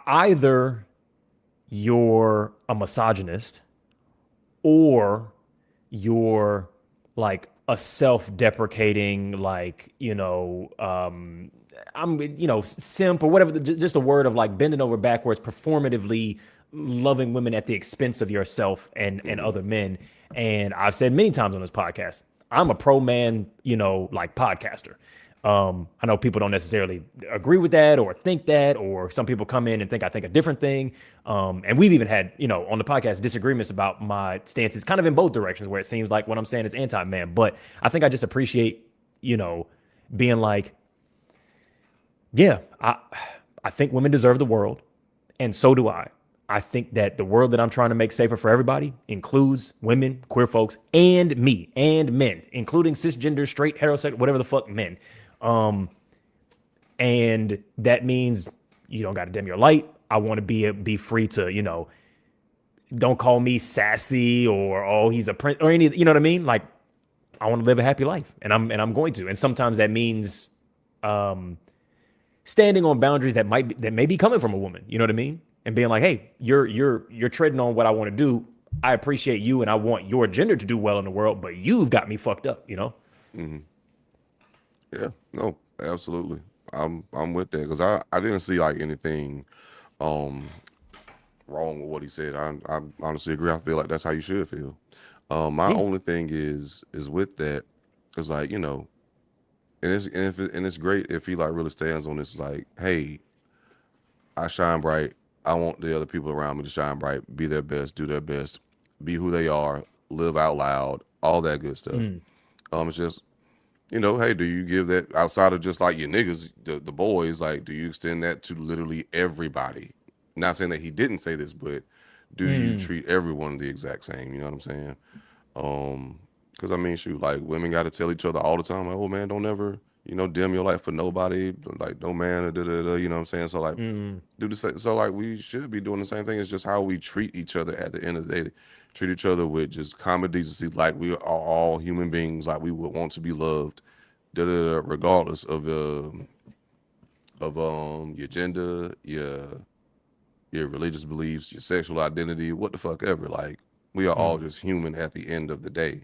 either you're a misogynist or you're like a self-deprecating, like, simp or whatever, just a word of like bending over backwards, performatively loving women at the expense of yourself and other men. And I've said many times on this podcast, I'm a pro man, like podcaster. I know people don't necessarily agree with that or think that, or some people come in and think I think a different thing. And we've even had, on the podcast, disagreements about my stances kind of in both directions, where it seems like what I'm saying is anti-man. But I think I just appreciate, being like, yeah, I think women deserve the world. And so do I. I think that the world that I'm trying to make safer for everybody includes women, queer folks, and me, and men, including cisgender, straight, heterosexual, whatever the fuck men. And that means you don't got to dim your light. I want to be free to, don't call me sassy or, oh, he's a prince or any, you know what I mean? Like, I want to live a happy life, and I'm going to. And sometimes that means standing on boundaries that may be coming from a woman. You know what I mean? And being like, hey, you're treading on what I want to do. I appreciate you, and I want your gender to do well in the world, but you've got me fucked up, Mm-hmm. Yeah, no, absolutely. I'm with that, because I didn't see like anything wrong with what he said. I honestly agree. I feel like that's how you should feel. My only thing is with that, because like, and it's great if he like really stands on this, like, hey, I shine bright. I want the other people around me to shine bright, be their best, do their best, be who they are, live out loud, all that good stuff. It's just, hey, do you give that outside of just like your niggas, the boys, like, do you extend that to literally everybody? Not saying that he didn't say this, but do you treat everyone the exact same? You know what I'm saying? Because I mean, shoot, like, women got to tell each other all the time, like, oh man, don't ever, dim your light for nobody, like, no man, you know what I'm saying? So like, do the same. So like, we should be doing the same thing. It's just how we treat each other at the end of the day. Treat each other with just common decency, like we are all human beings, like we would want to be loved, regardless of your gender, your religious beliefs, your sexual identity, what the fuck ever. Like, we are all just human at the end of the day.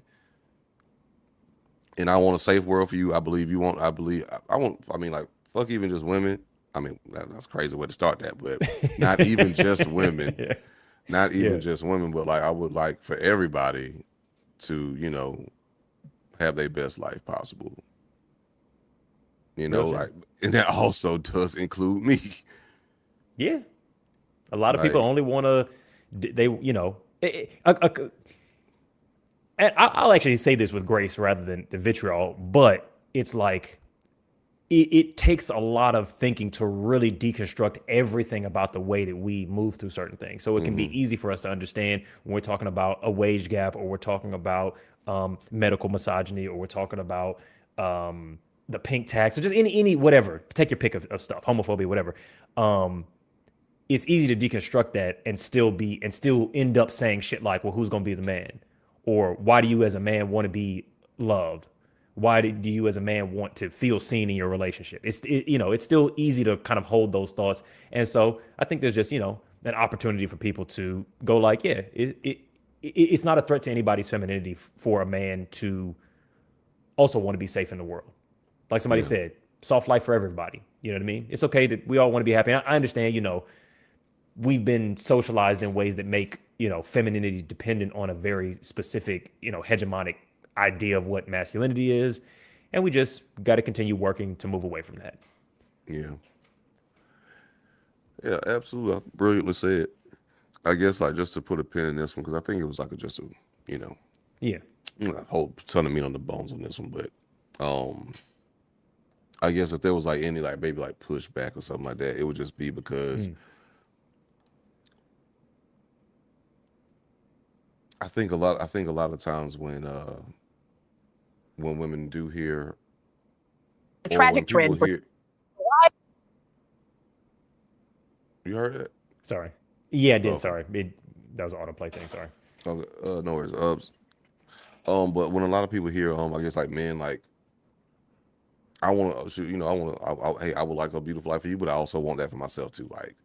And I want a safe world for you. I believe you want. I mean, like, fuck even just women. I mean, that's a crazy way to start that, but not even just women. Not even just women, but like, I would like for everybody to, have their best life possible. Like, and that also does include me. Yeah. A lot of people only want to, and I'll actually say this with grace rather than the vitriol, but it's like, it takes a lot of thinking to really deconstruct everything about the way that we move through certain things. So it can be easy for us to understand when we're talking about a wage gap, or we're talking about medical misogyny, or we're talking about the pink tax, or just any whatever. Take your pick of stuff, homophobia, whatever. It's easy to deconstruct that and still end up saying shit like, well, who's going to be the man? Or why do you as a man want to be loved? Why do you as a man want to feel seen in your relationship? It's still easy to kind of hold those thoughts. And so I think there's just, an opportunity for people to go like, yeah, it's not a threat to anybody's femininity for a man to also want to be safe in the world. Like somebody said, soft life for everybody. You know what I mean? It's okay that we all want to be happy. I understand, we've been socialized in ways that make, femininity dependent on a very specific, hegemonic idea of what masculinity is. and we just got to continue working to move away from that. Yeah. Yeah, absolutely. Brilliantly said. I guess like just to put a pin in this one, because I think it was like just a, you know, Yeah. a whole ton of meat on the bones on this one, but I guess if there was like any like maybe like pushback or something like that, it would just be because I think a lot of times when women do hear The tragic trend for you heard that? Sorry. Yeah, I did. Okay. Sorry. That was an autoplay thing. Sorry. Okay, no worries. But when a lot of people hear, I guess like men, like, I want to, hey, I would like a beautiful life for you, but I also want that for myself too. Like,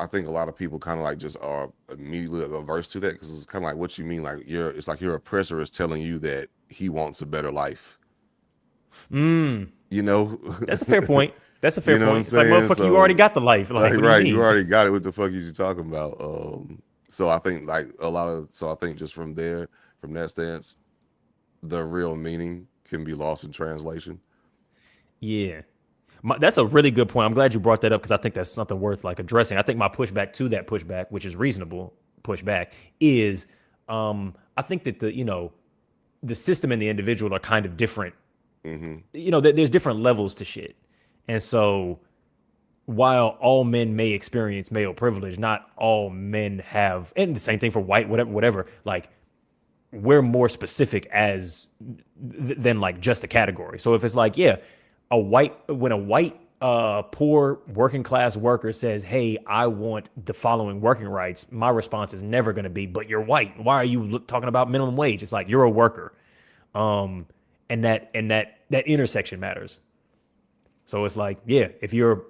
I think a lot of people kind of like just are immediately averse to that because it's kind of like, what you mean? Like, it's like your oppressor is telling you that he wants a better life. You know, That's a fair point. That's a fair You know what point. I'm It's like, saying? motherfucker, So- you already got the life. Like, what do right, you you mean? already got it. What the fuck is you talking about? So I think like so I think just from that stance, the real meaning can be lost in translation. Yeah. That's a really good point. I'm glad you brought that up because I think that's something worth like addressing. I think my pushback to that pushback, which is reasonable pushback, is I think that the system and the individual are kind of different. There's different levels to shit. And so while all men may experience male privilege, not all men have, and the same thing for white, whatever, like we're more specific than like just a category. So if it's like, yeah, when a white poor working class worker says, hey, I want the following working rights, my response is never going to be, but you're white. Why are you talking about minimum wage? It's like, you're a worker. And that intersection matters. So it's like, yeah, if you're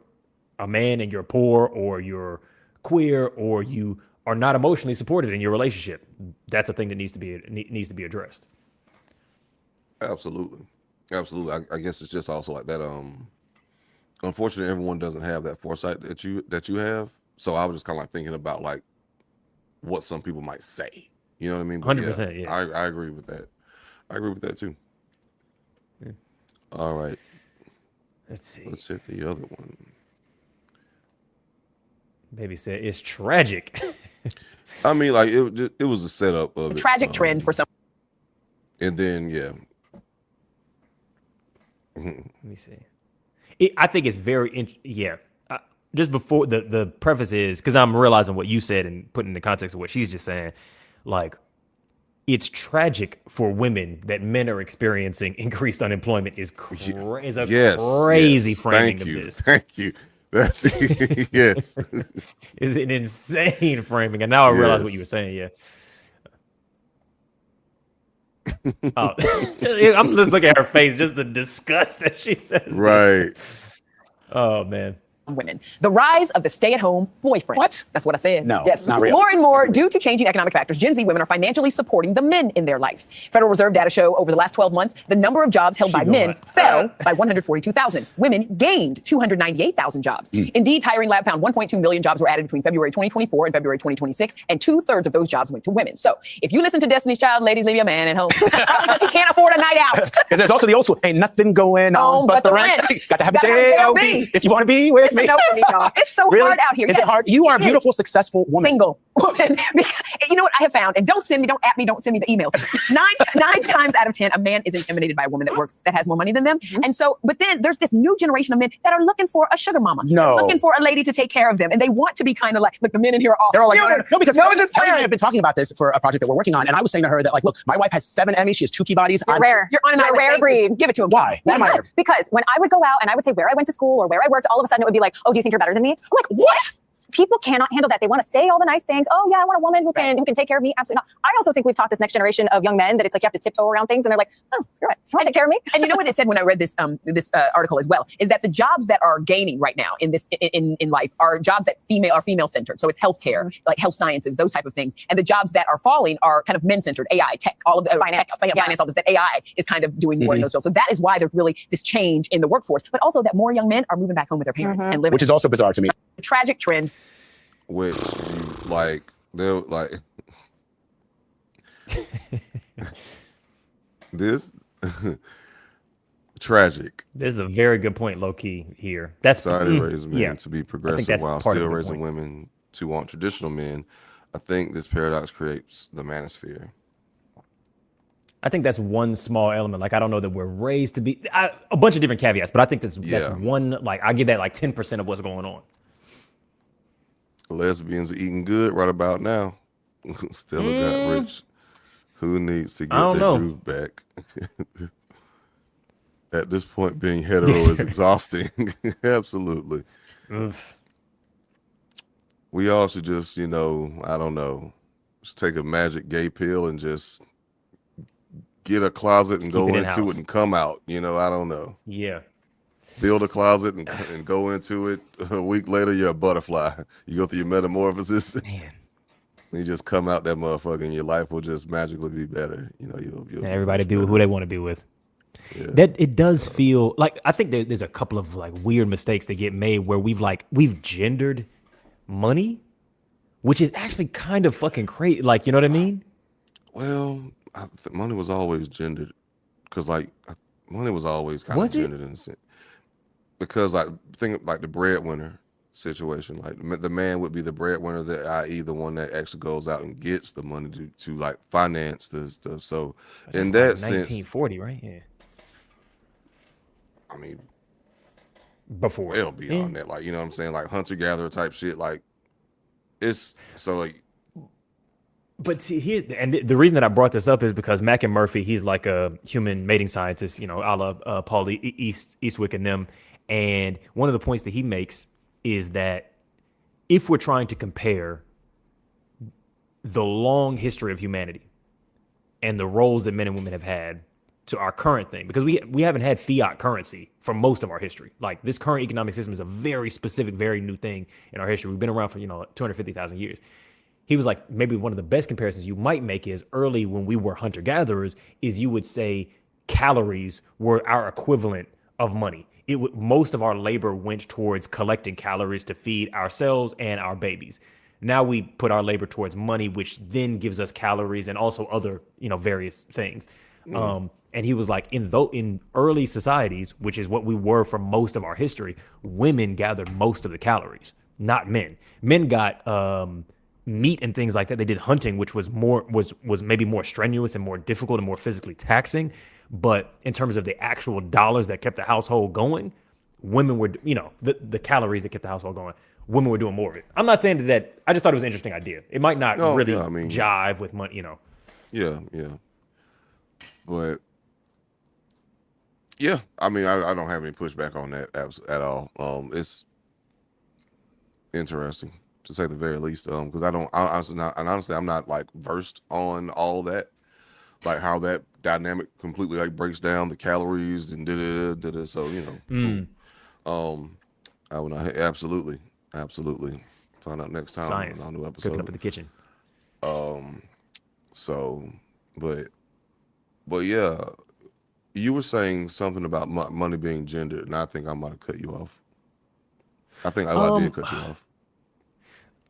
a man and you're poor or you're queer or you are not emotionally supported in your relationship, that's a thing that needs to be addressed. Absolutely. I guess it's just also like that. Unfortunately, everyone doesn't have that foresight that you have. So I was just kind of like thinking about like what some people might say. You know what I mean? But 100%. Yeah. I agree with that. I agree with that too. Yeah. All right. Let's see. Let's hit the other one. Baby said it's tragic. I mean, like it was a setup of the it. tragic trend for some. And then yeah. Let me see. I think it's very just before the preface is because I'm realizing what you said and putting in the context of what she's just saying, like it's tragic for women that men are experiencing increased unemployment is crazy framing of this. Thank you. That's yes. Is an insane framing, and now I realize what you were saying. Yeah. Oh, I'm just looking at her face, just the disgust that she says. Right. Oh man. Women. The rise of the stay-at-home boyfriend. What? That's what I said. No, Yes. not real. More and more, due to changing economic factors, Gen Z women are financially supporting the men in their life. Federal Reserve data show over the last 12 months, the number of jobs held by men fell by 142,000. Women gained 298,000 jobs. Indeed's hiring lab found 1.2 million jobs were added between February 2024 and February 2026, and 2/3 of those jobs went to women. So if you listen to Destiny's Child, ladies, leave your man at home. Probably because he can't afford a night out. Because there's also the old school, ain't nothing going on but the rent. Got to have a J-O-B if you want to be with It's me. a no for me, y'all. It's so Really? hard out here. Is it Yes, hard? You are a it is. beautiful, successful woman. Single woman. You know what I have found? And don't send me, don't at me, don't send me the emails. Nine times out of 10, a man is intimidated by a woman that works, that has more money than them. And so, but then there's this new generation of men that are looking for a sugar mama. No. They're looking for a lady to take care of them. And they want to be kind of like, look, the men in here are all, They're all like, no, because no, this Kelly and I have been talking about this for a project that we're working on. And I was saying to her that, like, look, my wife has 7 Emmys. She has 2 Peabodys. You're rare. You're on an You're a island. rare Thank you. breed. Give it to him. Why? Why am I rare? Because when I would go out and I would say where I went to school or where I worked, all of a sudden it would be like, oh, do you think you're better than me? I'm like, what? People cannot handle that. They want to say all the nice things. Oh yeah, I want a woman who can take care of me. Absolutely not. I also think we've taught this next generation of young men that it's like you have to tiptoe around things, and they're like, oh, screw it, you want to take care of me. And you know what it said when I read this article as well is that the jobs that are gaining right now in this in life are jobs that are female centered. So it's healthcare, like health sciences, those type of things. And the jobs that are falling are kind of men centered, AI, tech, all of the Finance. finance, all this. That AI is kind of doing more in those fields. So that is why there's really this change in the workforce, but also that more young men are moving back home with their parents and living. Which is also bizarre to me. Tragic trends. Which like they're like this tragic. This is a very good point, low key here. That's Society raised men yeah. to be I think progressive that's while part of still the raising point. women to want traditional men. I think this paradox creates the manosphere. I think that's one small element. Like, I don't know that we're raised to be a bunch of different caveats, but I think that's one, like, I give that like 10% of what's going on. Lesbians are eating good right about now. Stella got rich. Who needs to I get don't their know. groove back? At this point, being hetero is exhausting. Absolutely. Oof. We all should just, I don't know, just take a magic gay pill and just get a closet and Just go keep it into in-house. it and come out. I don't know. Yeah. Build a closet and go into it. A week later, you're a butterfly. You go through your metamorphosis. Man. You just come out that motherfucker, and your life will just magically be better. You'll And everybody be with who they want to be with. Yeah. That it does feel like, I think there's a couple of like weird mistakes that get made where we've gendered money, which is actually kind of fucking crazy. Like, you know what I mean? Well, I think money was always gendered, because money was always kind Was of it? gendered in a sense. Because think like the breadwinner situation, like the man would be the breadwinner, that i.e. the one that actually goes out and gets the money to like finance the stuff. So in that That's like sense, 1940, right? Yeah. I mean, Before. well beyond that, like, you know what I'm saying, like hunter gatherer type shit, like it's so like. But see, here, and the reason that I brought this up is because Mac and Murphy, he's like a human mating scientist, a la Paul Eastwick and them. And one of the points that he makes is that if we're trying to compare the long history of humanity and the roles that men and women have had to our current thing, because we haven't had fiat currency for most of our history. Like, this current economic system is a very specific, very new thing in our history. We've been around for 250,000 years. He was like, maybe one of the best comparisons you might make is early when we were hunter gatherers, is you would say calories were our equivalent of money. Most of our labor went towards collecting calories to feed ourselves and our babies. Now we put our labor towards money, which then gives us calories and also other, various things. And he was like, in early societies, which is what we were for most of our history, women gathered most of the calories, not men. Men got meat and things like that. They did hunting, which was maybe more strenuous and more difficult and more physically taxing. But in terms of the actual dollars that kept the household going, women were, the calories that kept the household going, women were doing more of it. I'm not saying that. I just thought it was an interesting idea. It might not really jive with money, Yeah. But yeah, I mean, I don't have any pushback on that at all. It's interesting, to say the very least. Because honestly, I'm not like versed on all that, like how that dynamic completely like breaks down the calories and da. So cool. I would not, absolutely find out next time Science. on a new episode. Cooking up in the kitchen. So, but yeah, you were saying something about money being gendered, and I think I might have cut you off. I think I did cut you off.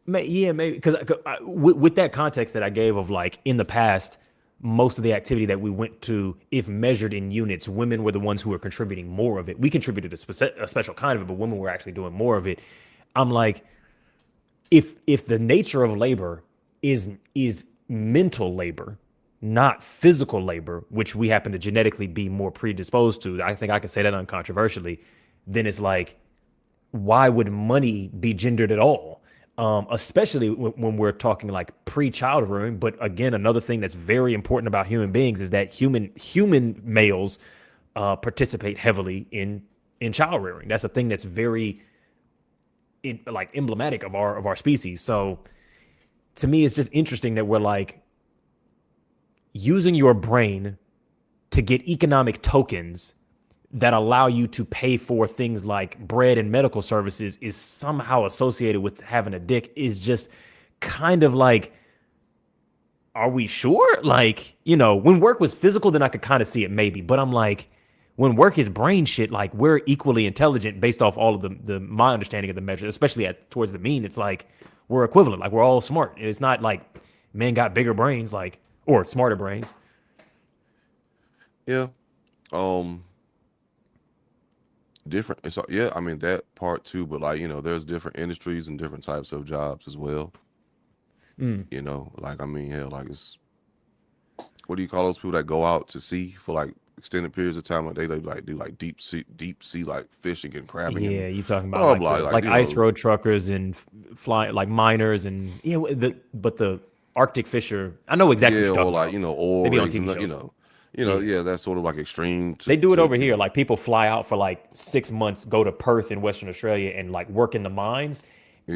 Yeah, maybe, because with that context that I gave of like in the past, most of the activity that we went to, if measured in units, women were the ones who were contributing more of it. We contributed a special kind of it, but women were actually doing more of it. I'm like, if the nature of labor is mental labor, not physical labor, which we happen to genetically be more predisposed to, I think I can say that uncontroversially, then it's like, why would money be gendered at all? Especially when we're talking like pre-child rearing. But again, another thing that's very important about human beings is that human males participate heavily in child rearing. That's a thing that's very emblematic of our species. So to me, it's just interesting that we're like using your brain to get economic tokens that allow you to pay for things like bread and medical services is somehow associated with having a dick. Is just kind of like, are we sure? Like, when work was physical, then I could kind of see it maybe. But I'm like, when work is brain shit, like we're equally intelligent based off all of my understanding of the measure, especially towards the mean. It's like we're equivalent, like we're all smart. It's not like men got bigger brains, or smarter brains. Yeah. different. It's yeah, I mean that part too, but like, you know, there's different industries and different types of jobs as well. You know, like, I mean, hell, like, it's, what do you call those people that go out to sea for like extended periods of time? Like they like do like deep sea like fishing and crabbing. Yeah, and you talking blah, about blah, like you ice know. road truckers and fly like miners and yeah, but the Arctic fisher. I know exactly Yeah, what you're or talking like, about. you know, oil They be on rigs and TV you shows. know, yeah, that's sort of like extreme. They do it over you here. know. Like people fly out for like 6 months, go to Perth in Western Australia and like work in the mines,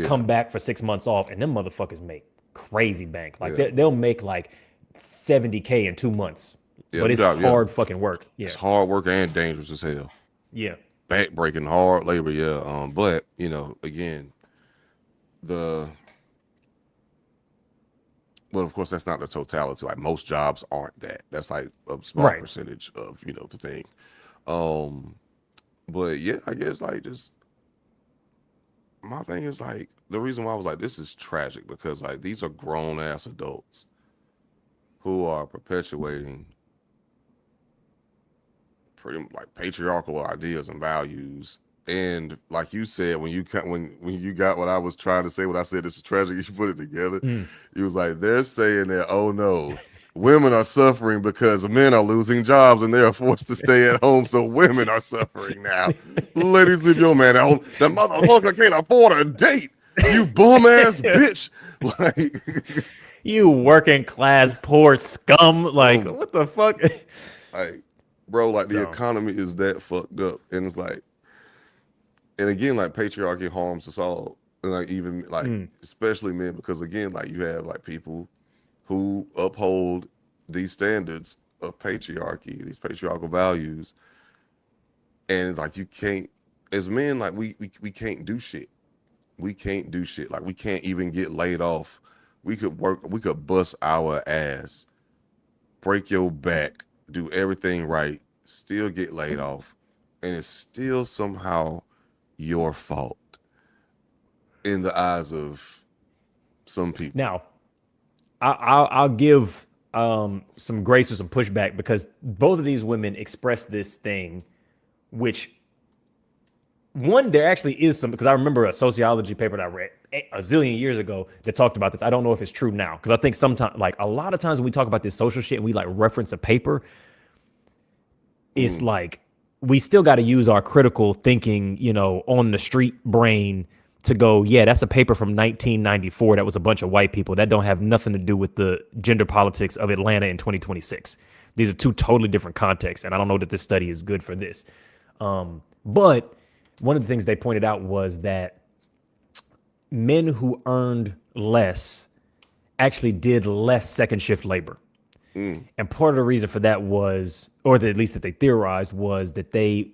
come back for 6 months off, and them motherfuckers make crazy bank. Like they'll make like 70K in 2 months. Yeah, But it's no doubt, hard fucking work. Yeah. It's hard work and dangerous as hell. Yeah. Back breaking hard labor, yeah. But you know, again, well, of course, that's not the totality. Like most jobs aren't that. That's like a small percentage of, you know, the thing. But yeah, I guess like just my thing is like the reason why I was like, this is tragic because like these are grown ass adults who are perpetuating pretty like patriarchal ideas and values. And like you said, when you got what I was trying to say, when I said this is tragic, you put it together. It was like they're saying that, oh no, women are suffering because men are losing jobs and they are forced to stay at home, so women are suffering now. Ladies, leave your man at home. That motherfucker can't afford a date. You bum ass bitch. Like you working class poor scum. Like what the fuck? Like, bro, like the economy is that fucked up, and it's like. And again, like patriarchy harms us all, and like even like especially men, because again, like you have like people who uphold these standards of patriarchy, these patriarchal values, and it's like you can't, as men, like we can't do shit. We can't do shit. Like we can't even get laid off. We could bust our ass, break your back, do everything right, still get laid off, and it's still somehow your fault in the eyes of some people. Now, I'll give some grace or some pushback because both of these women express this thing, which one, there actually is some, because I remember a sociology paper that I read a zillion years ago that talked about this. I don't know if it's true now, because I think sometimes, like a lot of times when we talk about this social shit and we like reference a paper, it's like, we still got to use our critical thinking, you know, on the street brain to go, yeah, that's a paper from 1994. That was a bunch of white people. That don't have nothing to do with the gender politics of Atlanta in 2026. These are two totally different contexts. And I don't know that this study is good for this. But one of the things they pointed out was that men who earned less actually did less second shift labor. And part of the reason for that was, or at least that they theorized, was that they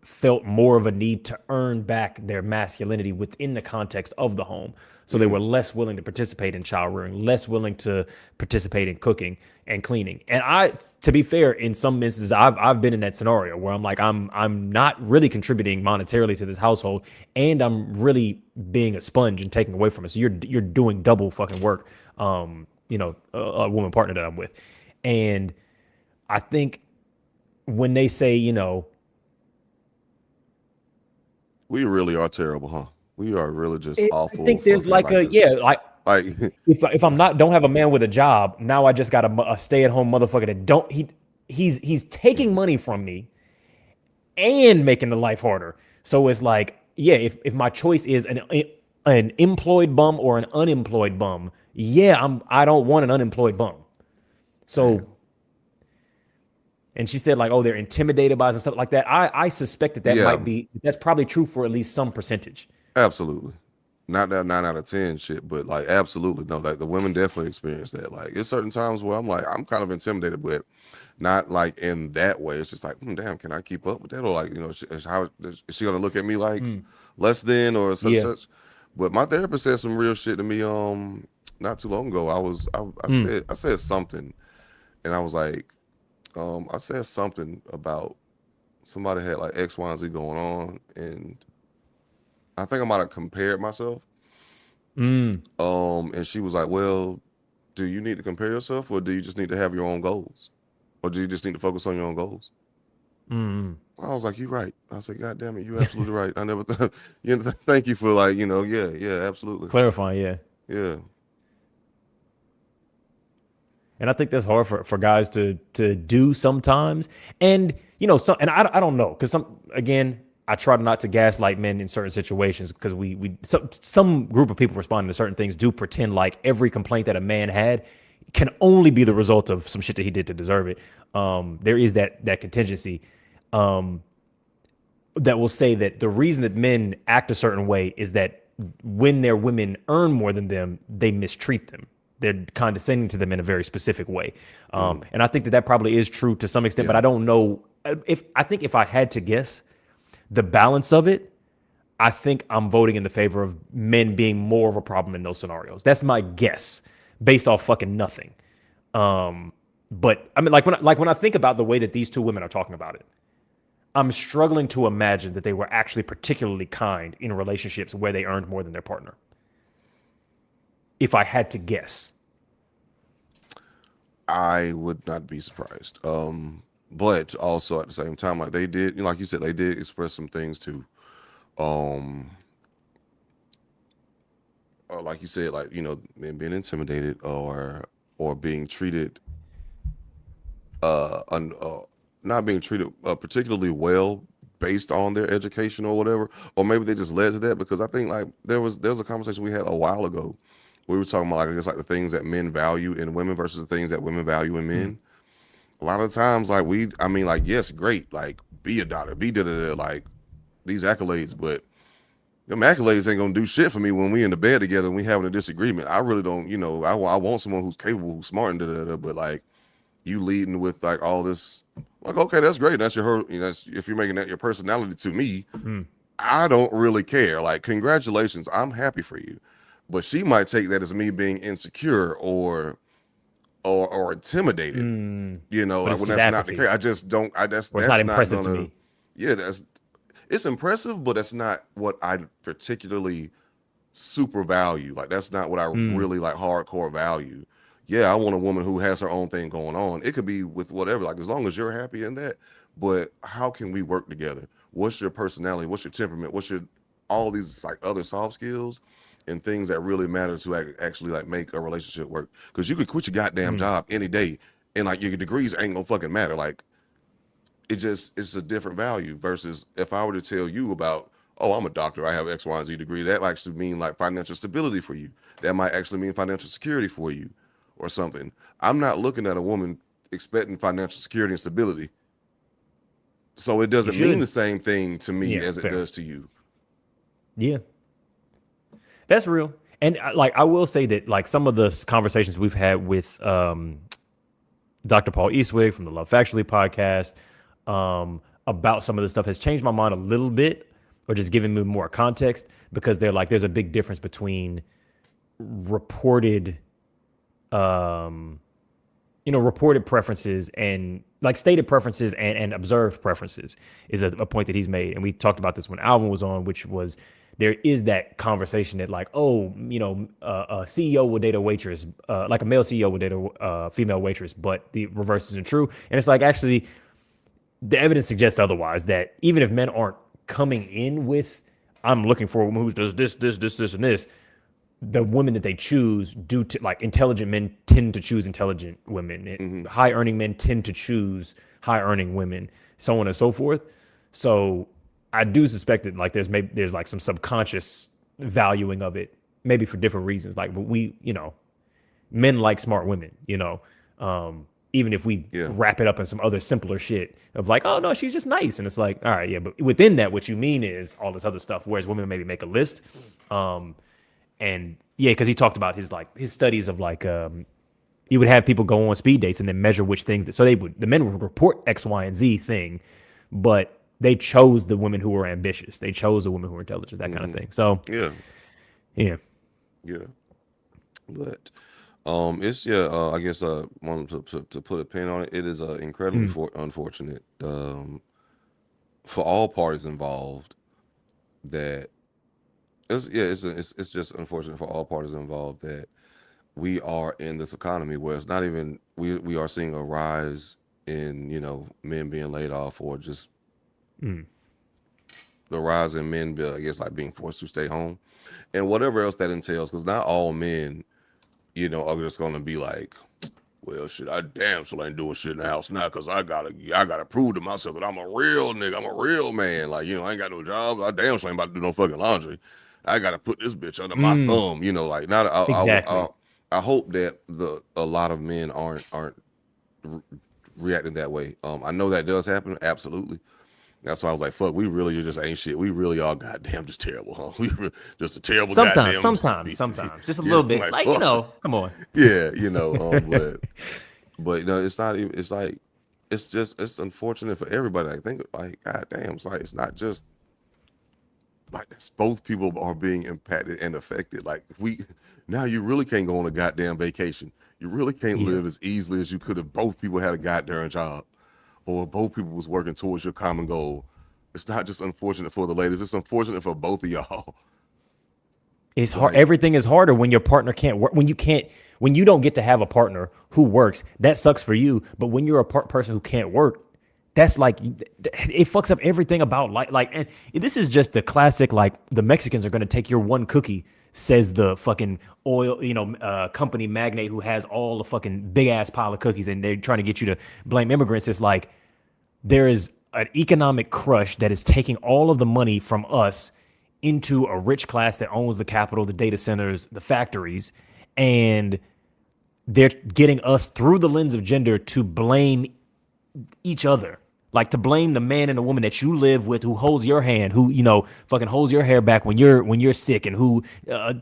felt more of a need to earn back their masculinity within the context of the home. So they were less willing to participate in child rearing, less willing to participate in cooking and cleaning. And to be fair, in some instances, I've been in that scenario where I'm like, I'm not really contributing monetarily to this household, and I'm really being a sponge and taking away from it. So you're doing double fucking work. You know, a woman partner that I'm with. And I think when they say, you know, we really are terrible, huh? We are really just awful. I think there's like if I'm don't have a man with a job, now I just got a stay-at-home motherfucker that he's taking money from me and making the life harder. So it's like, yeah, if my choice is an employed bum or an unemployed bum, yeah, I don't want an unemployed bum. So, and she said like, oh, they're intimidated by us and stuff like that. I suspect that might be, that's probably true for at least some percentage. Absolutely. Not that 9 out of 10 shit, but like, absolutely. No, like the women definitely experience that. Like it's certain times where I'm like, I'm kind of intimidated, but not like in that way. It's just like, damn, can I keep up with that? Or like, you know, how is she going to look at me like less than or such? But my therapist said some real shit to me. Not too long ago, I said something. And I was like, I said something about somebody had like X, Y, and Z going on. And I think I might have compared myself. And she was like, well, do you need to compare yourself or do you just need to have your own goals? Or do you just need to focus on your own goals? I was like, you're right. I said, God damn it, you're absolutely right. I never thought, thank you for like, yeah, absolutely. Clarifying, yeah. Yeah. And I think that's hard for guys to do sometimes. And and I don't know, because I try not to gaslight men in certain situations, because some group of people responding to certain things do pretend like every complaint that a man had can only be the result of some shit that he did to deserve it. There is that contingency that will say that the reason that men act a certain way is that when their women earn more than them, they mistreat them. They're condescending to them in a very specific way. And I think that probably is true to some extent, but I don't know. I think if I had to guess the balance of it, I think I'm voting in the favor of men being more of a problem in those scenarios. That's my guess based off fucking nothing. But I mean, when I think about the way that these two women are talking about it, I'm struggling to imagine that they were actually particularly kind in relationships where they earned more than their partner. If I had to guess, I would not be surprised. But also at the same time, like they did, like you said, they did express some things too. Like you said, like, men being intimidated or being treated, not being treated particularly well based on their education or whatever, or maybe they just led to that. Because I think like there was a conversation we had a while ago. We were talking about like, I guess, like the things that men value in women versus the things that women value in men. A lot of times, like yes, great, like be a doctor, be like these accolades, but them accolades ain't gonna do shit for me when we in the bed together and we having a disagreement. I really don't, I want someone who's capable, who's smart, and but like you leading with like all this, like, okay, that's great. That's that's if you're making that your personality to me, I don't really care. Like, congratulations, I'm happy for you. But she might take that as me being insecure or intimidated. Like when that's not the case. I just don't. That's not impressive to me. Yeah, it's impressive, but that's not what I particularly super value. Like that's not what I really like hardcore value. Yeah, I want a woman who has her own thing going on. It could be with whatever, like as long as you're happy in that. But how can we work together? What's your personality? What's your temperament? What's your all these like other soft skills and things that really matter to actually like make a relationship work? Because you could quit your goddamn job any day and like your degrees ain't gonna fucking matter. Like it's a different value versus if I were to tell you about, oh, I'm a doctor, I have X, Y, and Z degree, that might actually mean like financial stability for you. That might actually mean financial security for you or something. I'm not looking at a woman expecting financial security and stability. So it doesn't mean the same thing to me as it does to you. Yeah. That's real. And like, I will say that like some of the conversations we've had with Dr. Paul Eastwick from the Love Factually podcast about some of this stuff has changed my mind a little bit, or just giving me more context, because they're like, there's a big difference between reported preferences and like stated preferences and observed preferences is a point that he's made. And we talked about this when Alvin was on, which was there is that conversation that like, a CEO would date a waitress, like a male CEO would date a female waitress, but the reverse isn't true. And it's like, actually, the evidence suggests otherwise, that even if men aren't coming in with, I'm looking for a woman who does this, and this, the women that they choose like intelligent men tend to choose intelligent women. High earning men tend to choose high earning women, so on and so forth. So I do suspect that like there's like some subconscious valuing of it, maybe for different reasons. Like, but we, men like smart women, even if we wrap it up in some other simpler shit of like, oh no, she's just nice. And it's like, all right, yeah, but within that, what you mean is all this other stuff, whereas women maybe make a list. And yeah, because he talked about his studies of like, he would have people go on speed dates and then measure which things the men would report X, Y, and Z thing, but they chose the women who were ambitious. They chose the women who were intelligent, that kind of thing. So yeah. But it's I guess wanted to put a pin on it. It is incredibly unfortunate for all parties involved. That it's just unfortunate for all parties involved that we are in this economy where it's not even we are seeing a rise in men being laid off, or just Mm. the rise in men, I guess, like being forced to stay home and whatever else that entails. Because not all men, are just gonna be like, well, shit, I damn sure ain't doing shit in the house now because I gotta prove to myself that I'm a real nigga, I'm a real man. Like, I ain't got no job, I damn sure ain't about to do no fucking laundry. I gotta put this bitch under my thumb, like not. Exactly. I hope that a lot of men aren't reacting that way. I know that does happen, absolutely. That's why I was like, fuck, we really just ain't shit. We really are goddamn just terrible, huh? We just a terrible goddamn. Sometimes, just a little bit. Like, come on. Yeah, but it's not even. It's like, it's unfortunate for everybody. I think, like, goddamn, it's like it's not just like this. Both people are being impacted and affected. Like now you really can't go on a goddamn vacation. You really can't live as easily as you could if both people had a goddamn job, or both people was working towards your common goal. It's not just unfortunate for the ladies. It's unfortunate for both of y'all. It's hard. Everything is harder when your partner can't work. When you don't get to have a partner who works, that sucks for you. But when you're a person who can't work, that's like, it fucks up everything about life. Like, and this is just the classic, like, the Mexicans are going to take your one cookie, says the fucking oil, company magnate who has all the fucking big ass pile of cookies, and they're trying to get you to blame immigrants. It's like, there is an economic crush that is taking all of the money from us into a rich class that owns the capital, the data centers, the factories, and they're getting us through the lens of gender to blame each other. Like, to blame the man and the woman that you live with, who holds your hand, who, fucking holds your hair back when you're sick, and who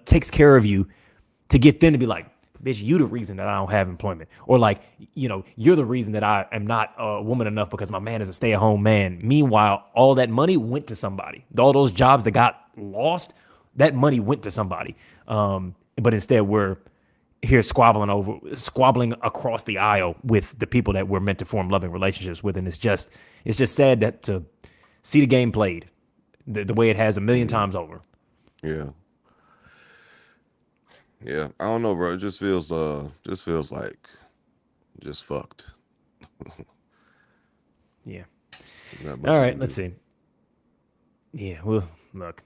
takes care of you, to get them to be like, bitch, you the reason that I don't have employment. Or like, you're the reason that I am not a woman enough because my man is a stay-at-home man. Meanwhile, all that money went to somebody. All those jobs that got lost, that money went to somebody. But instead we're here squabbling across the aisle with the people that we're meant to form loving relationships with. And it's just sad that to see the game played the way it has a million times over. Yeah. Yeah. I don't know, bro. It just feels like just fucked. Yeah. Not much All you right. can Let's do. see. Yeah. Well, look,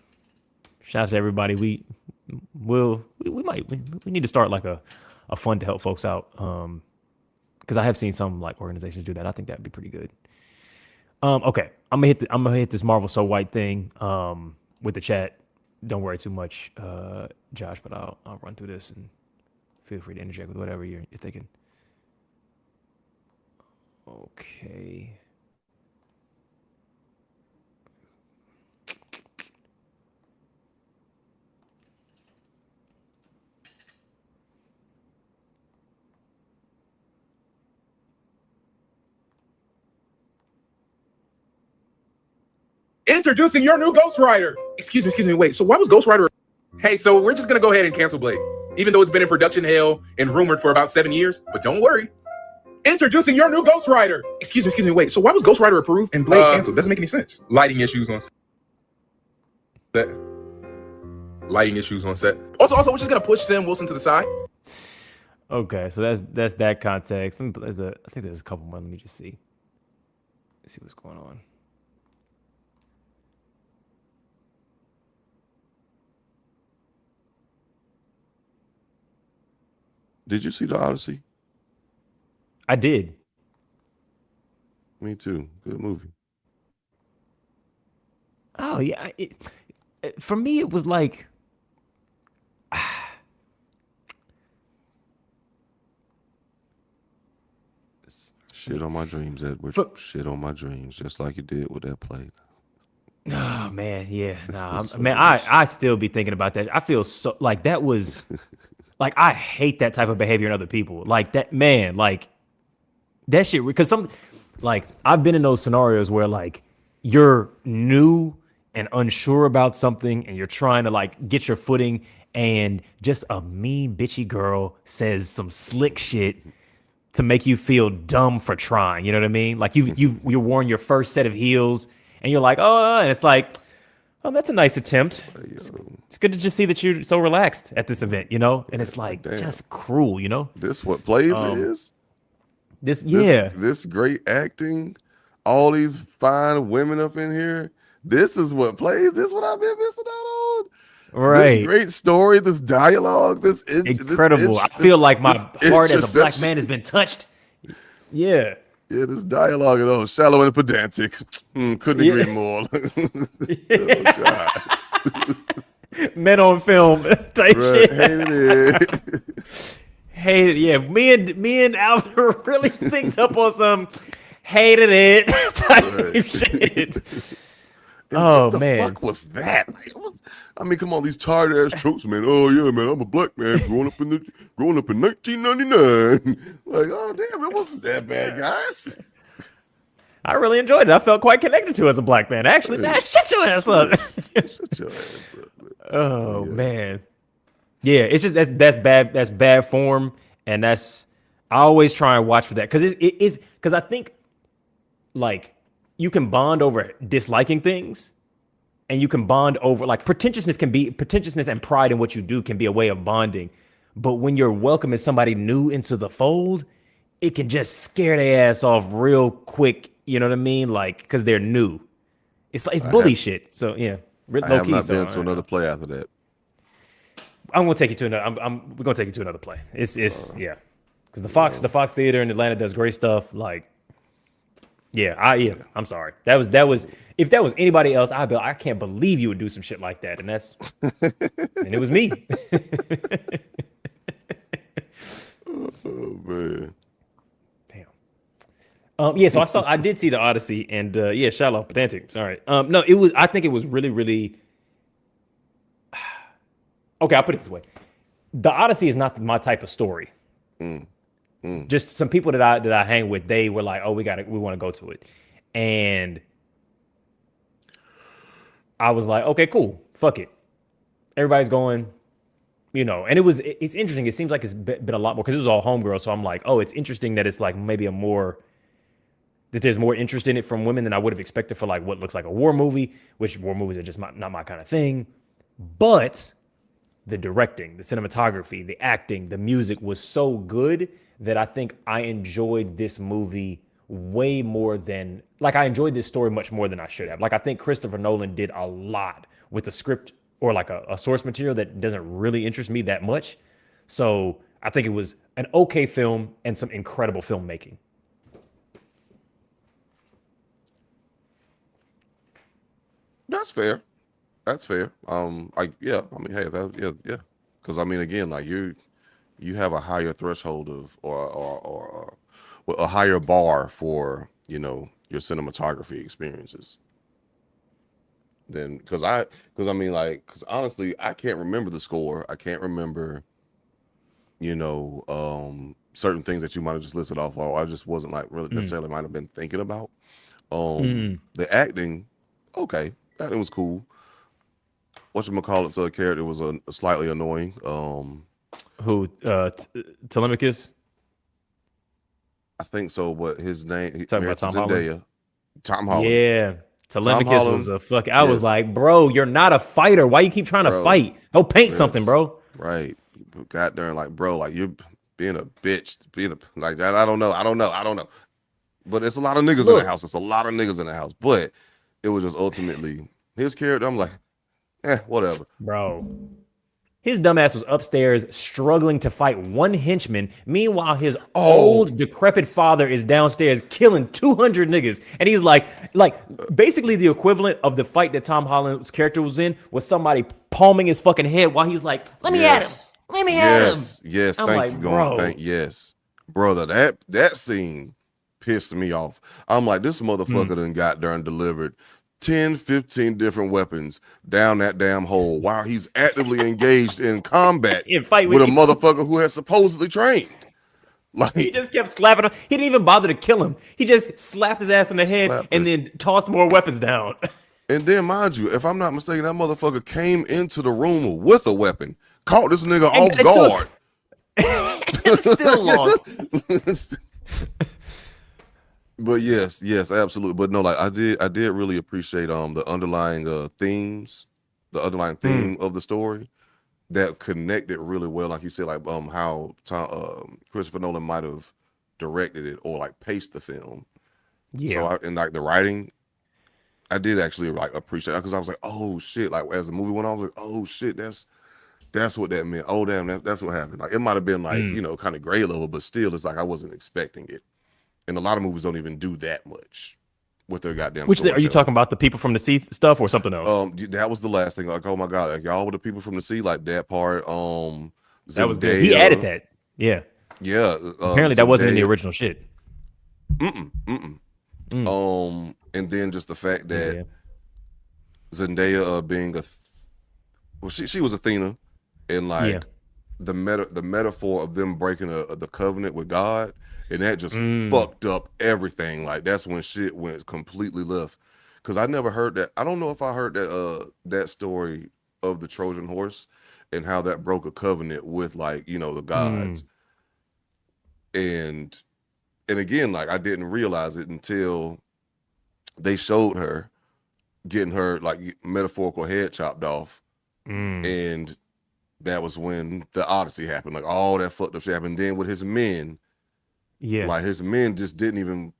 shout out to everybody. We need to start like a fund to help folks out. Because I have seen some like organizations do that. I think that'd be pretty good. Okay. I'm gonna hit this Marvel So White thing with the chat. Don't worry too much, Josh, but I'll run through this and feel free to interject with whatever you're thinking. Okay. Introducing your new Ghost Rider. Excuse me, wait. So why was Ghost Rider? Hey, so we're just gonna go ahead and cancel Blade, even though it's been in production hell and rumored for about 7 years. But don't worry. Introducing your new Ghost Rider. Excuse me, wait. So why was Ghost Rider approved and Blade canceled? Doesn't make any sense. Lighting issues on set. Also, we're just gonna push Sam Wilson to the side. Okay, so that's that context. I think there's a couple more. Let me just see. Let's see what's going on. Did you see the Odyssey? I did. Me too. Good movie. Oh yeah, for me it was like shit on my dreams, Edward. Shit on my dreams, just like you did with that plate. Oh man, yeah. Nah, man, I still be thinking about that. I feel so like that was like, I hate that type of behavior in other people. Like that, man, like that shit. Because I've been in those scenarios where like you're new and unsure about something and you're trying to like get your footing, and just a mean bitchy girl says some slick shit to make you feel dumb for trying. You know what I mean? Like you're wearing your first set of heels and you're like, oh, and it's like, oh, that's a nice attempt. It's good to just see that you're so relaxed at this event, And it's like, just cruel, This what plays is? This great acting, all these fine women up in here. This is what plays. This is what I've been missing out on. Right. This great story, this dialogue, this incredible. I feel like my heart as a black man has been touched. Yeah. Yeah, this dialogue is all shallow and pedantic. Couldn't agree more. Oh, God. Men on film type shit. Hated it. Hated, yeah. Me and Alvin really synced up on some hated it type shit. What the fuck was that? Like, I mean, come on, these tired ass tropes, man. Oh yeah, man, I'm a black man growing up in 1999. Like, oh damn, it wasn't that bad, guys. I really enjoyed it. I felt quite connected to it as a black man. Actually, nah, shut your ass up. Shut your ass up, man. Oh man. Yeah, it's just that's bad form, and I always try and watch for that because I think like you can bond over disliking things, and you can bond over like pretentiousness and pride in what you do can be a way of bonding, but when you're welcoming somebody new into the fold, it can just scare their ass off real quick. You know what I mean? Like because they're new, it's bully shit. So yeah, I have not been to another play after that. I'm gonna take you to another. We're gonna take you to another play. It's yeah, because the Fox Theater in Atlanta does great stuff. Like, I'm sorry. That was if that was anybody else, I'd be like, I can't believe you would do some shit like that. And and it was me. Oh man. Damn. Yeah. So I did see the Odyssey, and shallow, pedantic. Sorry. No, I think it was really, really. Okay, I'll put it this way. The Odyssey is not my type of story. Just some people that I hang with, they were like, oh, we want to go to it. And I was like, okay, cool. Fuck it. Everybody's going, and it's interesting. It seems like it's been a lot more because it was all homegirl. So I'm like, oh, it's interesting that it's like maybe that there's more interest in it from women than I would have expected for like what looks like a war movie, which war movies are just not my kind of thing. But the directing, the cinematography, the acting, the music was so good that I think I enjoyed this movie way more than, like I enjoyed this story much more than I should have. Like I think Christopher Nolan did a lot with the script or like a source material that doesn't really interest me that much. So I think it was an okay film and some incredible filmmaking. That's fair. That's fair. Yeah. I mean, hey, yeah. Because I mean, again, like you have a higher threshold of or a higher bar for your cinematography experiences. Then because honestly, I can't remember the score. I can't remember, certain things that you might have just listed off, or I just wasn't like really necessarily might have been thinking about. The acting, okay, acting was cool. Whatchamacallit's character was slightly annoying. Who? Telemachus? I think so, but his name. Talking about Tom Holland? Tom Holland. Yeah. Telemachus was a fuck. I was like, bro, you're not a fighter. Why you keep trying to fight? Go paint something, bro. Right. Got there and like, bro, like you're being a bitch, like that. I don't know. But it's a lot of niggas in the house. It's a lot of niggas in the house. But it was just ultimately his character. I'm like, whatever. Bro. His dumbass was upstairs struggling to fight one henchman. Meanwhile, his old decrepit father is downstairs killing 200 niggas. And he's like basically the equivalent of the fight that Tom Holland's character was in was somebody palming his fucking head while he's like, let me at him. Let me at him. Yes. I'm Thank like, you, bro. Yes. Brother, that scene pissed me off. I'm like, this motherfucker done got there and delivered 10, 15 different weapons down that damn hole while he's actively engaged in combat fight with a motherfucker who has supposedly trained. Like he just kept slapping him. He didn't even bother to kill him. He just slapped his ass in the head and then tossed more weapons down. And then, mind you, if I'm not mistaken, that motherfucker came into the room with a weapon, caught this nigga off guard. Still lost. But yes, absolutely. But no, like I did really appreciate the underlying themes, the underlying theme of the story that connected really well. Like you said, like how Christopher Nolan might have directed it or like paced the film. Yeah. So and like the writing, I did actually like appreciate that because I was like, oh shit! Like as the movie went on, I was like, oh shit, that's what that meant. Oh damn, that's what happened. Like it might have been like kind of grade level, but still, it's like I wasn't expecting it. And a lot of movies don't even do that much with their goddamn. Which are you talking about? The People from the Sea stuff or something else? That was the last thing. Like, oh my god, like y'all were the people from the sea, like that part. That was good. He added that. Yeah. Yeah. Apparently, that wasn't in the original shit. And then just the fact that Zendaya being she was Athena, and like the metaphor of them breaking the covenant with God, and that just fucked up everything. Like that's when shit went completely left. Because I never heard that. I don't know if I heard that story of the Trojan horse and how that broke a covenant with like the gods. And again, like I didn't realize it until they showed her getting her like metaphorical head chopped off, and that was when the Odyssey happened. Like all that fucked up shit happened. Then with his men, like his men just didn't even.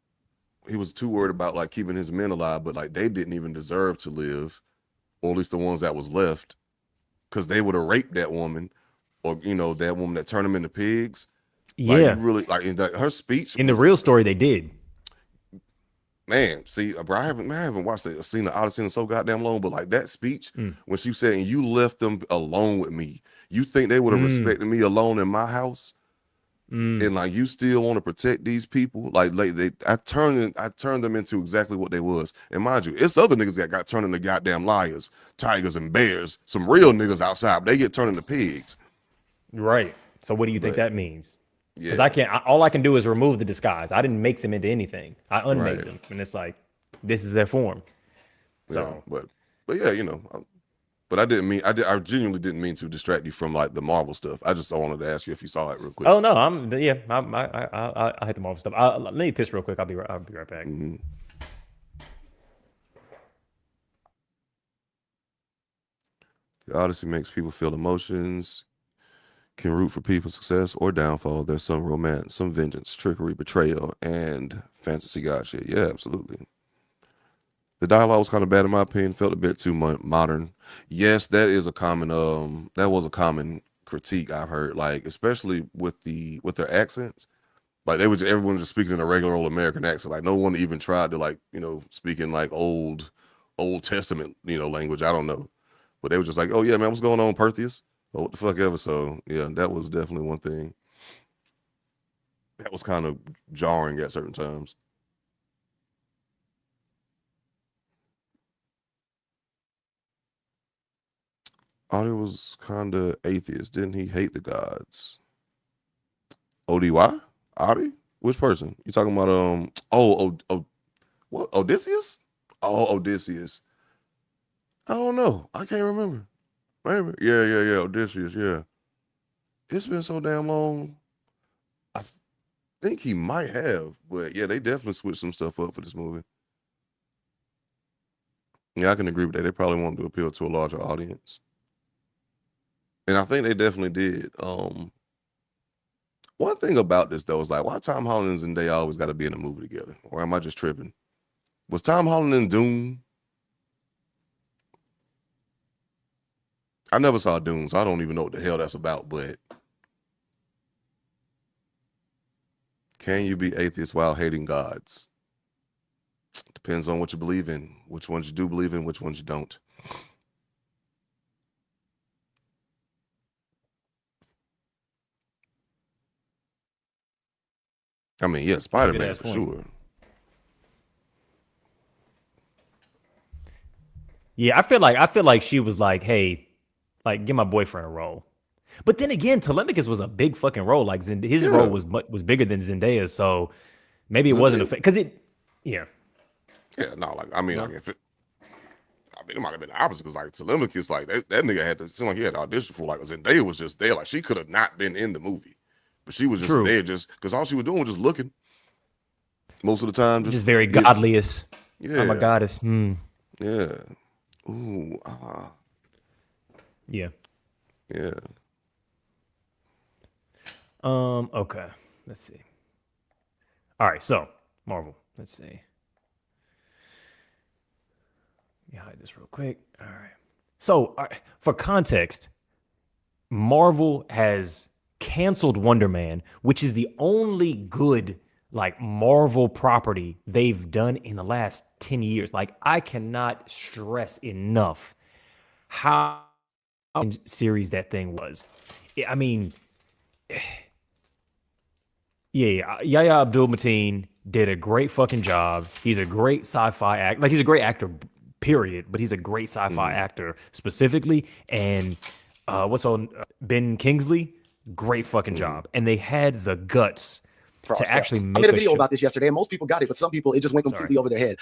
He was too worried about like keeping his men alive, but like they didn't even deserve to live, or at least the ones that was left, because they would have raped that woman, or that woman that turned them into pigs. Like, really like in her speech in the real story they did. Man, see, bro, I haven't watched it, seen the Odyssey in so goddamn long, but like that speech when she said, "And you left them alone with me. You think they would have respected me alone in my house?" And like you still want to protect these people? Like I turned them into exactly what they was. And mind you, it's other niggas that got turned into goddamn liars, tigers and bears. Some real niggas outside, but they get turned into pigs. Right. So what do you think that means? Because all I can do is remove the disguise. I didn't make them into anything. I unmade them, and it's like this is their form. So, but yeah, but I didn't mean I genuinely didn't mean to distract you from like the Marvel stuff. I just wanted to ask you if you saw it real quick. Oh no, I hit the Marvel stuff. Let me piss real quick. I'll be right back. The Odyssey makes people feel emotions, can root for people's success or downfall. There's some romance, some vengeance, trickery, betrayal, and fantasy god shit. Yeah, absolutely. The dialogue was kind of bad in my opinion. Felt a bit too modern. Yes, that is a common. That was a common critique I've heard. Like especially with their accents. Like everyone was just speaking in a regular old American accent. Like no one even tried to like speak in like Old Testament language. I don't know, but they were just like, oh yeah, man, what's going on, Perseus? Oh, what the fuck ever. So yeah, that was definitely one thing that was kind of jarring at certain times. Audie was kind of atheist. Didn't he hate the gods? ODY? Audie? Which person? You talking about what? Odysseus? Oh, Odysseus. I don't know. I can't remember. Maybe. Yeah. Odysseus, yeah. It's been so damn long. I think he might have, but yeah, they definitely switched some stuff up for this movie. Yeah, I can agree with that. They probably wanted to appeal to a larger audience. And I think they definitely did. One thing about this though is like, why Tom Holland and Zendaya always got to be in a movie together? Or am I just tripping? Was Tom Holland in Dune? I never saw Dune, so I don't even know what the hell that's about. But can you be atheist while hating gods? Depends on what you believe in. Which ones you do believe in, which ones you don't. I mean, yeah, Spider-Man for sure. Yeah, I feel like she was like, hey, like give my boyfriend a role. But then again, Telemachus was a big fucking role. Like his role was bigger than Zendaya's, so maybe it wasn't because it. Yeah, no, like I mean, like if it might have been the opposite because like Telemachus, like that nigga had to seem like he had to audition for. Like Zendaya was just there, like she could have not been in the movie, but she was just there just because all she was doing was just looking. Most of the time, just very godliest. Yeah, I'm a goddess. Yeah. Ooh. Yeah. Yeah. Okay. Let's see. All right, so Marvel. Let's see. Let me hide this real quick. All right. So for context, Marvel has canceled Wonder Man, which is the only good like Marvel property they've done in the last 10 years. Like I cannot stress enough how series that thing was. I mean, yeah, Yahya Abdul-Mateen did a great fucking job. He's a great sci-fi act. Like he's a great actor, period. But he's a great sci-fi actor specifically. And what's on Ben Kingsley? Great fucking job. And they had the guts to actually make I made a video about this yesterday, and most people got it, but some people it just went completely over their head.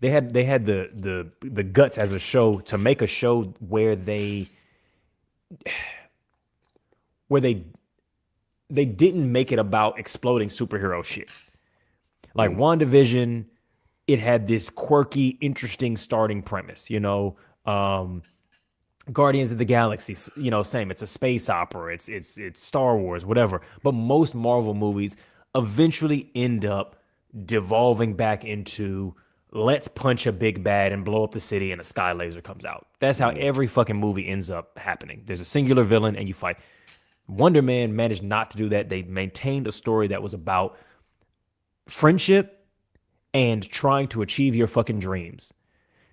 They had the guts as a show to make a show where they didn't make it about exploding superhero shit. Like WandaVision, it had this quirky, interesting starting premise, you know. Guardians of the Galaxy, you know, same. It's a space opera. It's Star Wars, whatever. But most Marvel movies eventually end up devolving back into let's punch a big bad and blow up the city and a sky laser comes out. That's how every fucking movie ends up happening. There's a singular villain and you fight. Wonder Man managed not to do that. They maintained a story that was about friendship and trying to achieve your fucking dreams.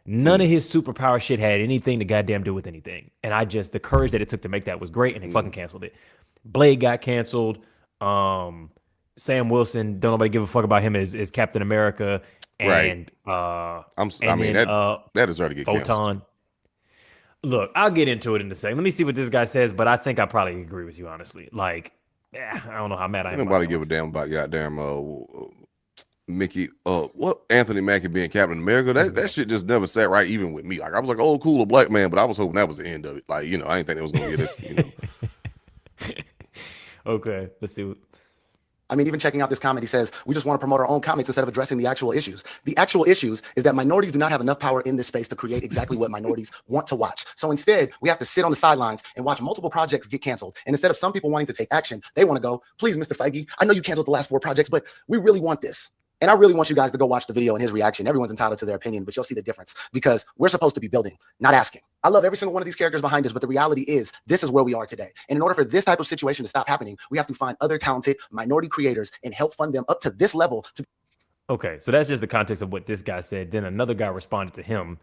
None of his superpower shit had anything to goddamn do with anything. And the courage that it took to make that was great, and they fucking canceled it. Blade got canceled. Sam Wilson, don't nobody give a fuck about him as Captain America. And that deserved to get canceled. Photon. Look, I'll get into it in a second. Let me see what this guy says, but I think I probably agree with you, honestly. Like, I don't know how mad I am. Nobody give a damn about goddamn Mickey, what Anthony Mackie being Captain America, that shit just never sat right even with me. Like I was like, oh, cool, a black man, but I was hoping that was the end of it. Like, you know, I didn't think it was gonna get it, you know. Okay, let's see. I mean, even checking out this comment, he says, we just want to promote our own comics instead of addressing the actual issues. The actual issues is that minorities do not have enough power in this space to create exactly what minorities want to watch. So instead, we have to sit on the sidelines and watch multiple projects get canceled. And instead of some people wanting to take action, they want to go, please, Mr. Feige, I know you canceled the last 4 projects, but we really want this. And I really want you guys to go watch the video and his reaction. Everyone's entitled to their opinion, but you'll see the difference because we're supposed to be building, not asking. I love every single one of these characters behind us, but the reality is this is where we are today. And in order for this type of situation to stop happening, we have to find other talented minority creators and help fund them up to this level. Okay, so that's just the context of what this guy said. Then another guy responded to him.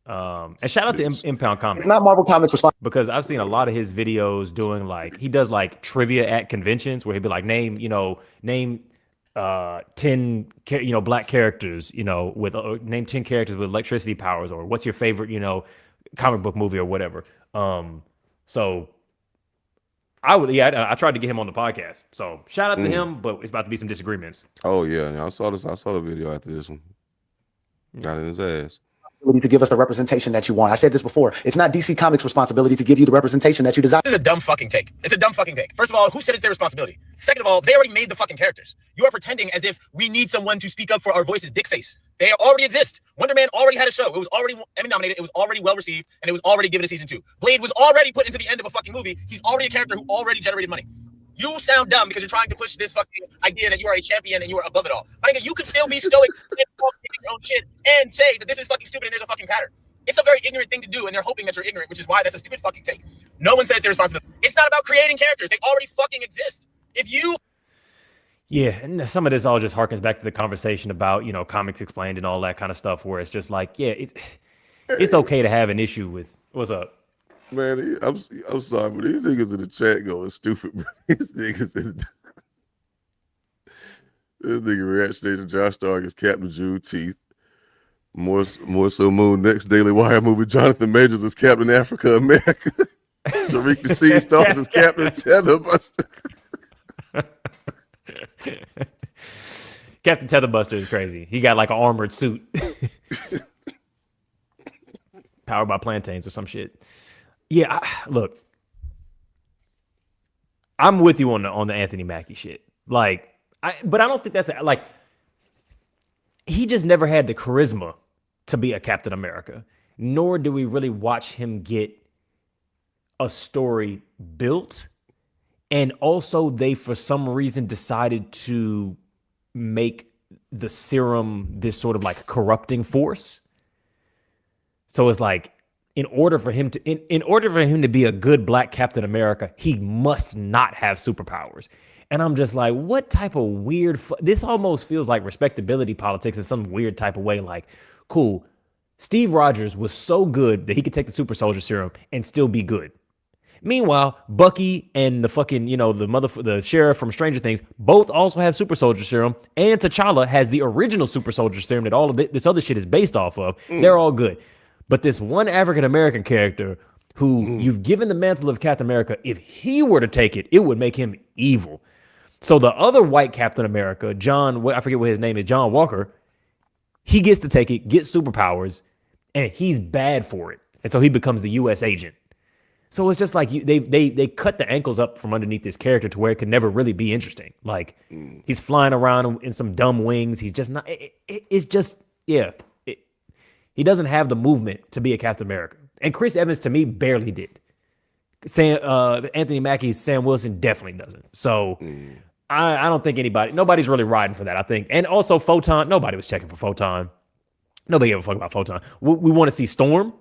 And shout out to Impound Comics. It's not Marvel Comics response. Because I've seen a lot of his videos doing he does like trivia at conventions where he'd be like, name 10 black characters, with name 10 characters with electricity powers, or what's your favorite, comic book movie or whatever. So I tried to get him on the podcast. So shout out to him, but it's about to be some disagreements. Oh yeah, I saw the video after this one. Got in his ass. To give us the representation that you want. I said this before. It's not DC Comics' responsibility to give you the representation that you desire. This is a dumb fucking take. It's a dumb fucking take. First of all, who said it's their responsibility? Second of all, they already made the fucking characters. You are pretending as if we need someone to speak up for our voices. Dickface. They already exist. Wonder Man already had a show. It was already Emmy nominated. It was already well received, and it was already given a season 2. Blade was already put into the end of a fucking movie. He's already a character who already generated money. You sound dumb because you're trying to push this fucking idea that you are a champion and you are above it all. I think you could still be stoic and your own shit and say that this is fucking stupid and there's a fucking pattern. It's a very ignorant thing to do, and they're hoping that you're ignorant, which is why that's a stupid fucking take. No one says they're responsible. It's not about creating characters. They already fucking exist. Yeah, and some of this all just harkens back to the conversation about, Comics Explained and all that kind of stuff, where it's just like, yeah, it's okay to have an issue with what's up. Man, I'm sorry, but these niggas in the chat going stupid. Bro. These niggas this nigga reaction station Josh Stark is Captain Juneteenth. More so Moon next Daily Wire movie. Jonathan Majors as Captain Africa America. Tariq Nasheed stars as Captain Tetherbuster. Captain Tetherbuster is crazy. He got like an armored suit. Powered by plantains or some shit. Yeah, look. I'm with you on the Anthony Mackie shit. But I don't think that's he just never had the charisma to be a Captain America, nor do we really watch him get a story built. And also they, for some reason, decided to make the serum this sort of like corrupting force. So it's like, in order for him to be a good Black Captain America, he must not have superpowers. And I'm just like, what type of weird, this almost feels like respectability politics in some weird type of way. Like, cool, Steve Rogers was so good that he could take the super soldier serum and still be good. Meanwhile, Bucky and the fucking, the sheriff from Stranger Things both also have super soldier serum, and T'Challa has the original super soldier serum that all of this other shit is based off of. They're all good. But this one African-American character who you've given the mantle of Captain America, if he were to take it, it would make him evil. So the other white Captain America, I forget what his name is, John Walker, he gets to take it, get superpowers, and he's bad for it. And so he becomes the U.S. agent. So it's just like they cut the ankles up from underneath this character to where it could never really be interesting. Like he's flying around in some dumb wings. He's just not. It's just he doesn't have the movement to be a Captain America. And Chris Evans to me barely did. Anthony Mackie's Sam Wilson definitely doesn't. So I don't think nobody's really riding for that. I think, and also Photon. Nobody was checking for Photon. Nobody gave a fuck about Photon. We want to see Storm.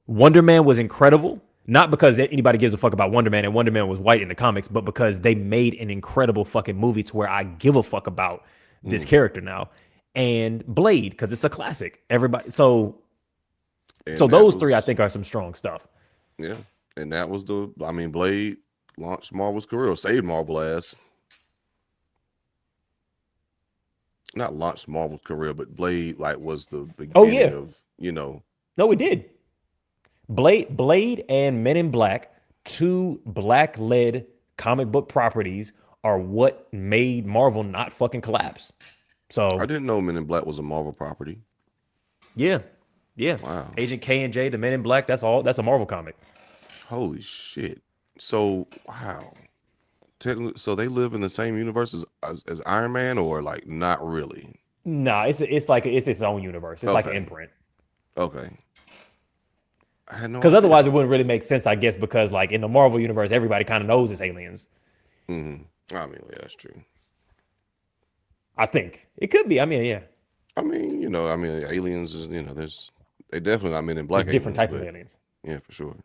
Wonder Man was incredible. Not because anybody gives a fuck about Wonder Man and Wonder Man was white in the comics, but because they made an incredible fucking movie to where I give a fuck about this character now. And Blade, because it's a classic. Everybody, so those three I think are some strong stuff. Yeah, and that was Blade launched Marvel's career, or saved Marvel ass. Not launched Marvel's career, but Blade was the beginning of No, it did. Blade and Men in Black, two Black-led comic book properties, are what made Marvel not fucking collapse. So I didn't know Men in Black was a Marvel property. Yeah. Wow. Agent K&J, the Men in Black, that's a Marvel comic. Holy shit. So wow. So they live in the same universe as Iron Man, or like not really? Nah, it's its own universe. It's like an imprint. Okay. I had no Because idea. otherwise it wouldn't really make sense, I guess, because like in the Marvel universe, everybody kind of knows it's aliens. Mm-hmm. I mean, yeah, that's true. I think it could be. I mean, yeah. Aliens is, they definitely not Men in Black. There's different aliens, types of aliens. Yeah, for sure.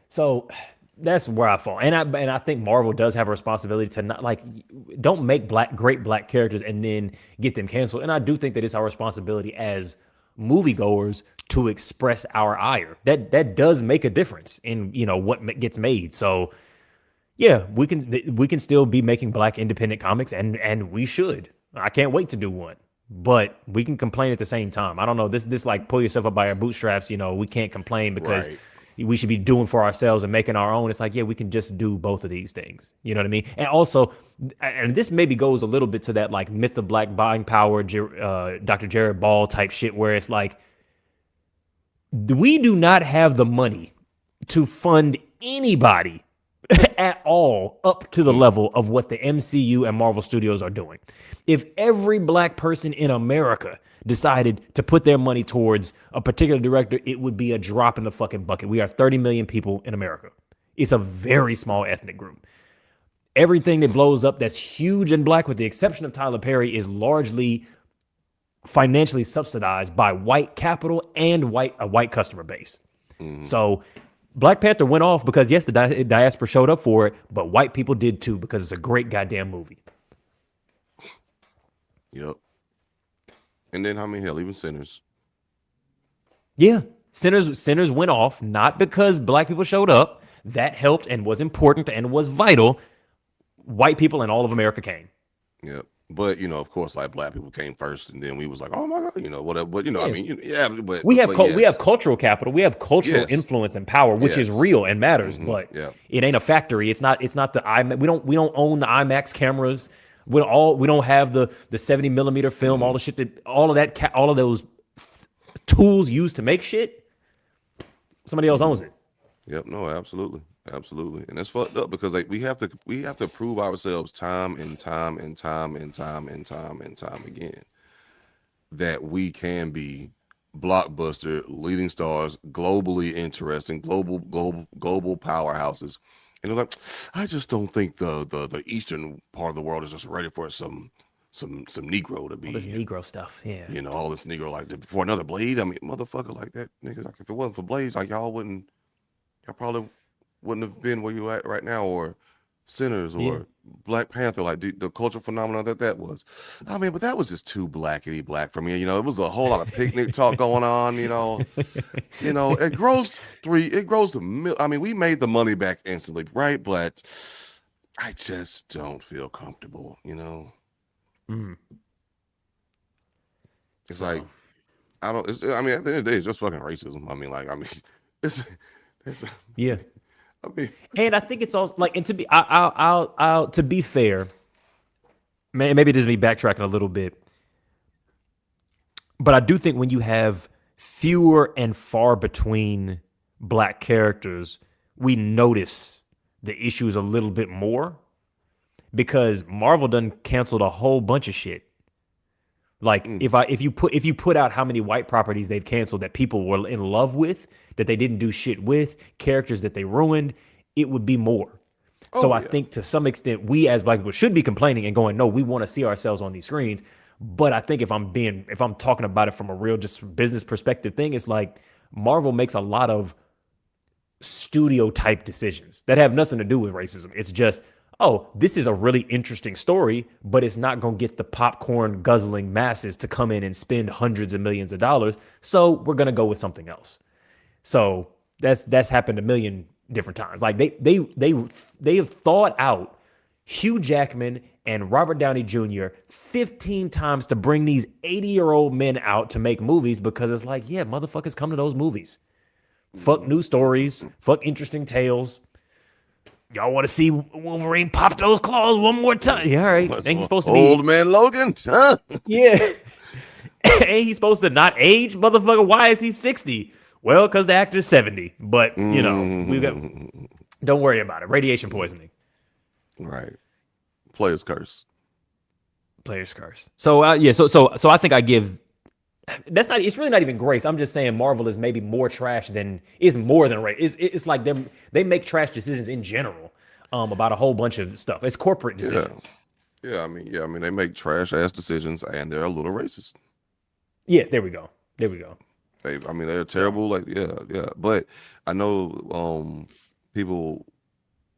So that's where I fall. And I think Marvel does have a responsibility to not don't make great black characters and then get them canceled. And I do think that it's our responsibility as moviegoers to express our ire. That does make a difference in what gets made. So yeah, we can still be making Black independent comics, and we should. I can't wait to do one. But we can complain at the same time. I don't know, this like pull yourself up by your bootstraps, we can't complain because we should be doing for ourselves and making our own. It's like, yeah, we can just do both of these things. You know what I mean? And also, and this maybe goes a little bit to that like myth of Black buying power, Dr. Jared Ball type shit, where it's like, we do not have the money to fund anybody at all up to the level of what the MCU and Marvel Studios are doing. If every Black person in America decided to put their money towards a particular director, it would be a drop in the fucking bucket. We are 30 million people in America. It's a very small ethnic group. Everything that blows up that's huge and Black, with the exception of Tyler Perry, is largely financially subsidized by white capital and a white customer base. So Black Panther went off because, yes, the diaspora showed up for it, but white people did too because it's a great goddamn movie. Yep. And then even Sinners. Yeah. Sinners went off, not because Black people showed up. That helped and was important and was vital. White people and all of America came. Yep. But, of course, like Black people came first, and then we was like, oh my God, whatever. But, but we have cultural capital. We have cultural influence and power, which is real and matters, but it ain't a factory. It's not the IMAX. We don't own the IMAX cameras. We don't have the 70 millimeter film, all the shit all of those tools used to make shit. Somebody else owns it. Yep. No, absolutely. Absolutely. And that's fucked up because we have to prove ourselves time and time again that we can be blockbuster leading stars, globally interesting, global powerhouses, And they're like, I just don't think the eastern part of the world is just ready for some Negro to be. All this Negro stuff, yeah. You know, all this Negro like that. For another Blade, I mean, motherfucker like that, nigga. Like if it wasn't for Blades, like y'all probably wouldn't have been where you at right now, or Sinners, or Black Panther, like the cultural phenomenon that was. I mean, but that was just too blackety black for me. You know, it was a whole lot of picnic talk going on. You know, it grows to. I mean, we made the money back instantly, right? But I just don't feel comfortable. You know. It's like I mean, at the end of the day, it's just fucking racism. I mean, it's yeah. I mean, and I think it's also like, and to be, I'll to be fair, maybe it is me backtracking a little bit, but I do think when you have fewer and far between black characters, we notice the issues a little bit more. Because Marvel done canceled a whole bunch of shit. Like if you put out how many white properties they've canceled that people were in love with, that they didn't do shit with, characters that they ruined, it would be more. So I think to some extent we as black people should be complaining and going, no, we want to see ourselves on these screens. But I think if I'm talking about it from a real just business perspective thing, it's like Marvel makes a lot of studio type decisions that have nothing to do with racism. It's just, oh, this is a really interesting story, but it's not going to get the popcorn guzzling masses to come in and spend hundreds of millions of dollars. So we're going to go with something else. So that's happened a million different times. Like they have thought out Hugh Jackman and Robert Downey Jr. 15 times to bring these 80-year-old men out to make movies, because it's like, yeah, motherfuckers come to those movies. Fuck new stories. Fuck interesting tales. Y'all want to see Wolverine pop those claws one more time? Yeah, all right. Ain't he supposed to be Old Man Logan? Huh? Yeah. Ain't he supposed to not age, motherfucker? Why is he 60? Well, because the actor's 70. But, you know, we got. Don't worry about it. Radiation poisoning. Right. Player's curse. Player's curse. So, yeah, so I think I give. That's not. It's really not even grace. I'm just saying Marvel is maybe more trash than is more than race. It's like they make trash decisions in general about a whole bunch of stuff. It's corporate decisions. Yeah, I mean, they make trash ass decisions and they're a little racist. Yeah, there we go. They're terrible. Like, yeah. But I know people,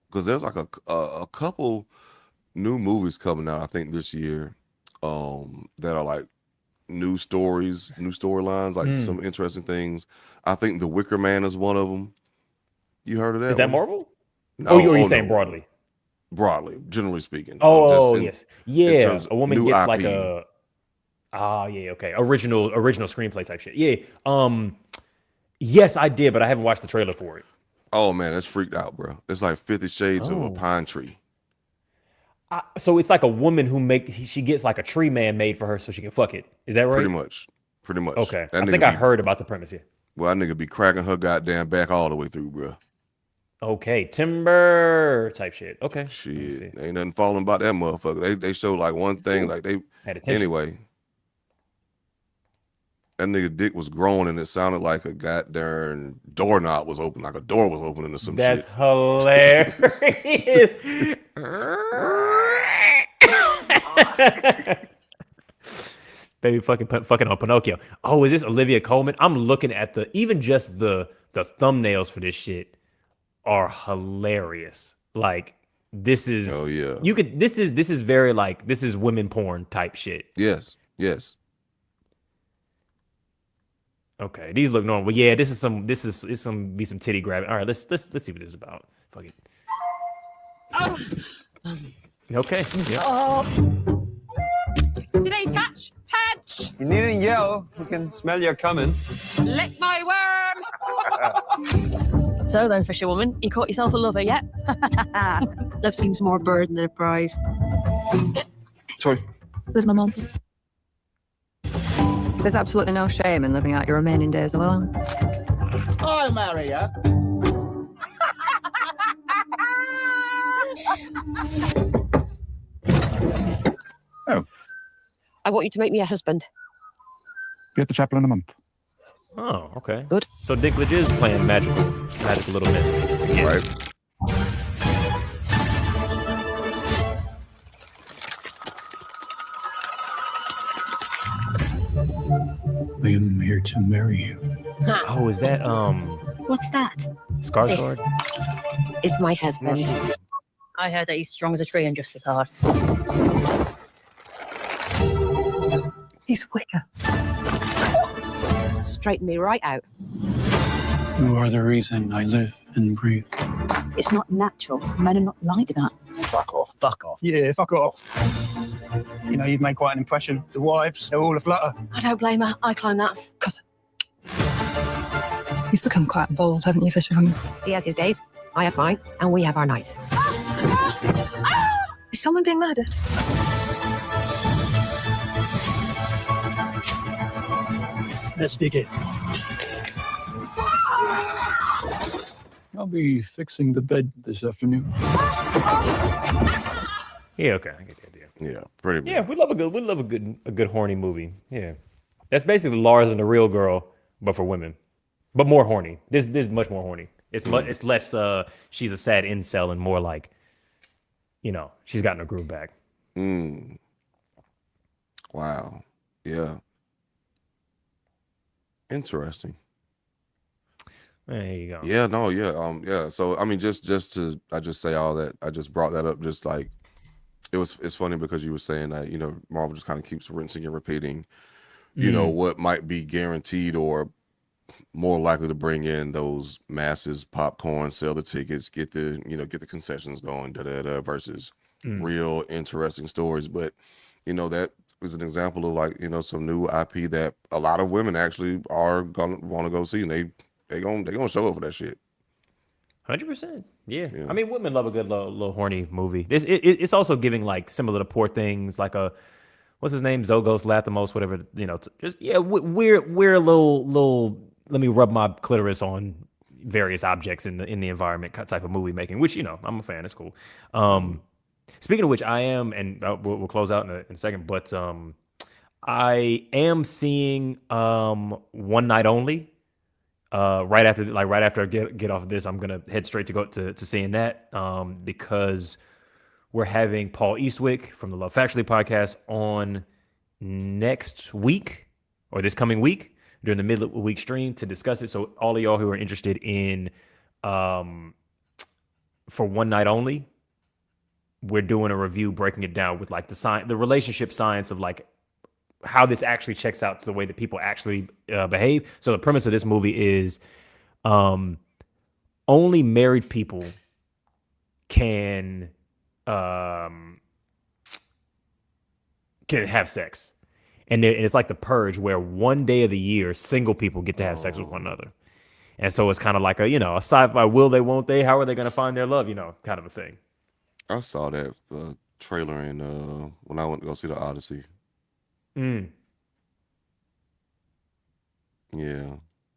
because there's like a couple new movies coming out, I think this year, that are like new stories, new storylines, like some interesting things. I think The Wicker Man is one of them. You heard of that? Is that Marvel? No, or you saying broadly? Broadly, generally speaking. Yes. Yeah. A woman gets IP. like a original screenplay type shit. Yeah. Yes, I did, but I haven't watched the trailer for it. Oh man, it's freaked out, bro. It's like 50 Shades of a Pine Tree. So it's like a woman she gets like a tree man made for her so she can fuck it. Is that right? Pretty much. Okay. I think I heard about the premise here. Well, that nigga be cracking her goddamn back all the way through, bro. Okay, timber type shit. Okay. Shit, ain't nothing falling about that motherfucker. They show like one thing, like they had attention. Anyway. That nigga dick was growing and it sounded like a goddamn doorknob was open, like a door was opening or some That's shit. Hilarious. Baby fucking on Pinocchio. Oh, is this Olivia Colman? I'm looking at even just the thumbnails for this shit are hilarious. Like, this is this is very like, this is women porn type shit. Yes. Okay, these look normal. Yeah, this is some titty grabbing. All right, let's see what this is about. Fuck it. Okay. Yeah. Today's catch. Touch. You needn't yell. We can smell you coming. Lick my worm. So then, fisherwoman, you caught yourself a lover yet? Love seems more a burden than a prize. Sorry. Where's my mom? There's absolutely no shame in living out your remaining days alone. I'll marry you. Oh. I want you to make me a husband. Be at the chapel in a month. Oh, okay. Good. So Dinklage is playing magical a little bit. Yeah. Right. I am here to marry you. Oh, is that What's that? Skarsgård? Is my husband. I heard that he's strong as a tree and just as hard. He's wicker. Straighten me right out. You are the reason I live and breathe. It's not natural. Men are not like that. Fuck off. Fuck off. Yeah, fuck off. You know, you've made quite an impression. The wives, they're all aflutter. I don't blame her. I climb that. You've become quite bold, haven't you, Fisherwoman? He has his days, I have mine, and we have our nights. Is someone being murdered? Let's dig in. I'll be fixing the bed this afternoon. Yeah, okay, I get the idea. Yeah, pretty much. Yeah, we love a good horny movie. Yeah, that's basically Lars and the Real Girl, but for women, but more horny. This is much more horny. It's less. She's a sad incel and more like, you know, she's gotten her groove back. Wow. Yeah. Interesting. There you go. Yeah, no, yeah. Yeah. So I mean, just to I just say all that, I just brought that up just like it's funny because you were saying that, you know, Marvel just kind of keeps rinsing and repeating, you know, what might be guaranteed or more likely to bring in those masses, popcorn, sell the tickets, get the concessions going, versus real interesting stories. But you know, that is an example of like, you know, some new IP that a lot of women actually are gonna want to go see, and they gonna show up for that shit. 100%. Yeah. I mean, women love a good little horny movie. It's also giving like similar to Poor Things, like a what's his name, Zogos Lathamos, whatever. You know, we're a little. Let me rub my clitoris on various objects in the environment type of movie making, which, you know, I'm a fan. It's cool. Speaking of which, I am, and we'll close out in a second, but I am seeing One Night Only. Right after I get off of this, I'm gonna head straight to go to seeing that because we're having Paul Eastwick from the Love Factually podcast on next week or this coming week during the midweek stream to discuss it. So all of y'all who are interested in for One Night Only, we're doing a review breaking it down with like the relationship science of like how this actually checks out to the way that people actually behave. So the premise of this movie is only married people can have sex. And it's like The Purge, where one day of the year, single people get to have sex with one another. And so it's kind of like a sci-fi will they, won't they? How are they going to find their love? You know, kind of a thing. I saw that trailer in when I went to go see the Odyssey. Yeah.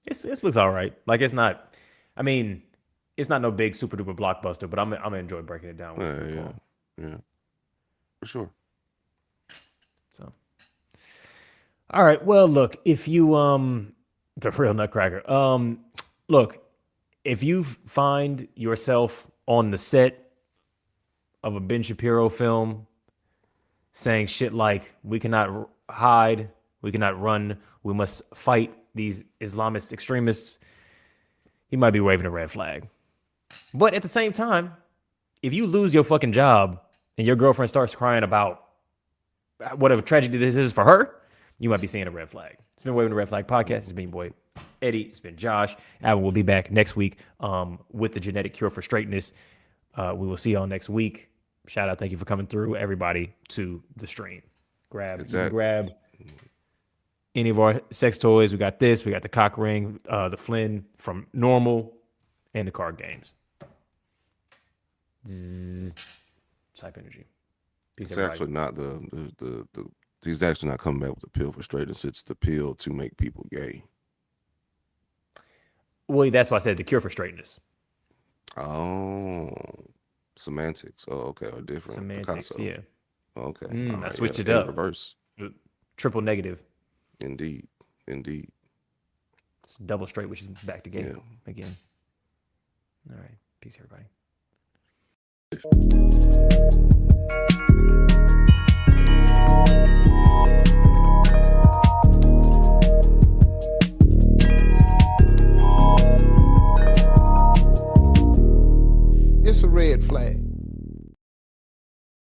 It looks all right. Like it's not no big super duper blockbuster, but I'm gonna enjoy breaking it down. Yeah. For sure. So. All right. Well, look, if you the real Nutcracker. Look, if you find yourself on the set of a Ben Shapiro film saying shit like, we cannot hide, we cannot run, we must fight these Islamist extremists, he might be waving a red flag. But at the same time, if you lose your fucking job and your girlfriend starts crying about whatever tragedy this is for her, you might be seeing a red flag. It's been Waving a Red Flag podcast. It's been boy Eddie. It's been Josh. Alvin will be back next week with the genetic cure for straightness. We will see y'all next week. Shout out. Thank you for coming through, everybody, to the stream. Grab any of our sex toys. We got this. We got the cock ring, the Flynn from Normal, and the card games. Type energy. Peace, It's everybody. actually not the he's actually not coming back with the pill for straightness. It's the pill to make people gay. Well, that's why I said the cure for straightness. Oh, semantics. Oh, okay, or different. Semantics, Picasso. yeah. Okay. I All right, switched it in up. Reverse. Triple negative. Indeed. It's double straight, which is back to gay again. All right. Peace, everybody.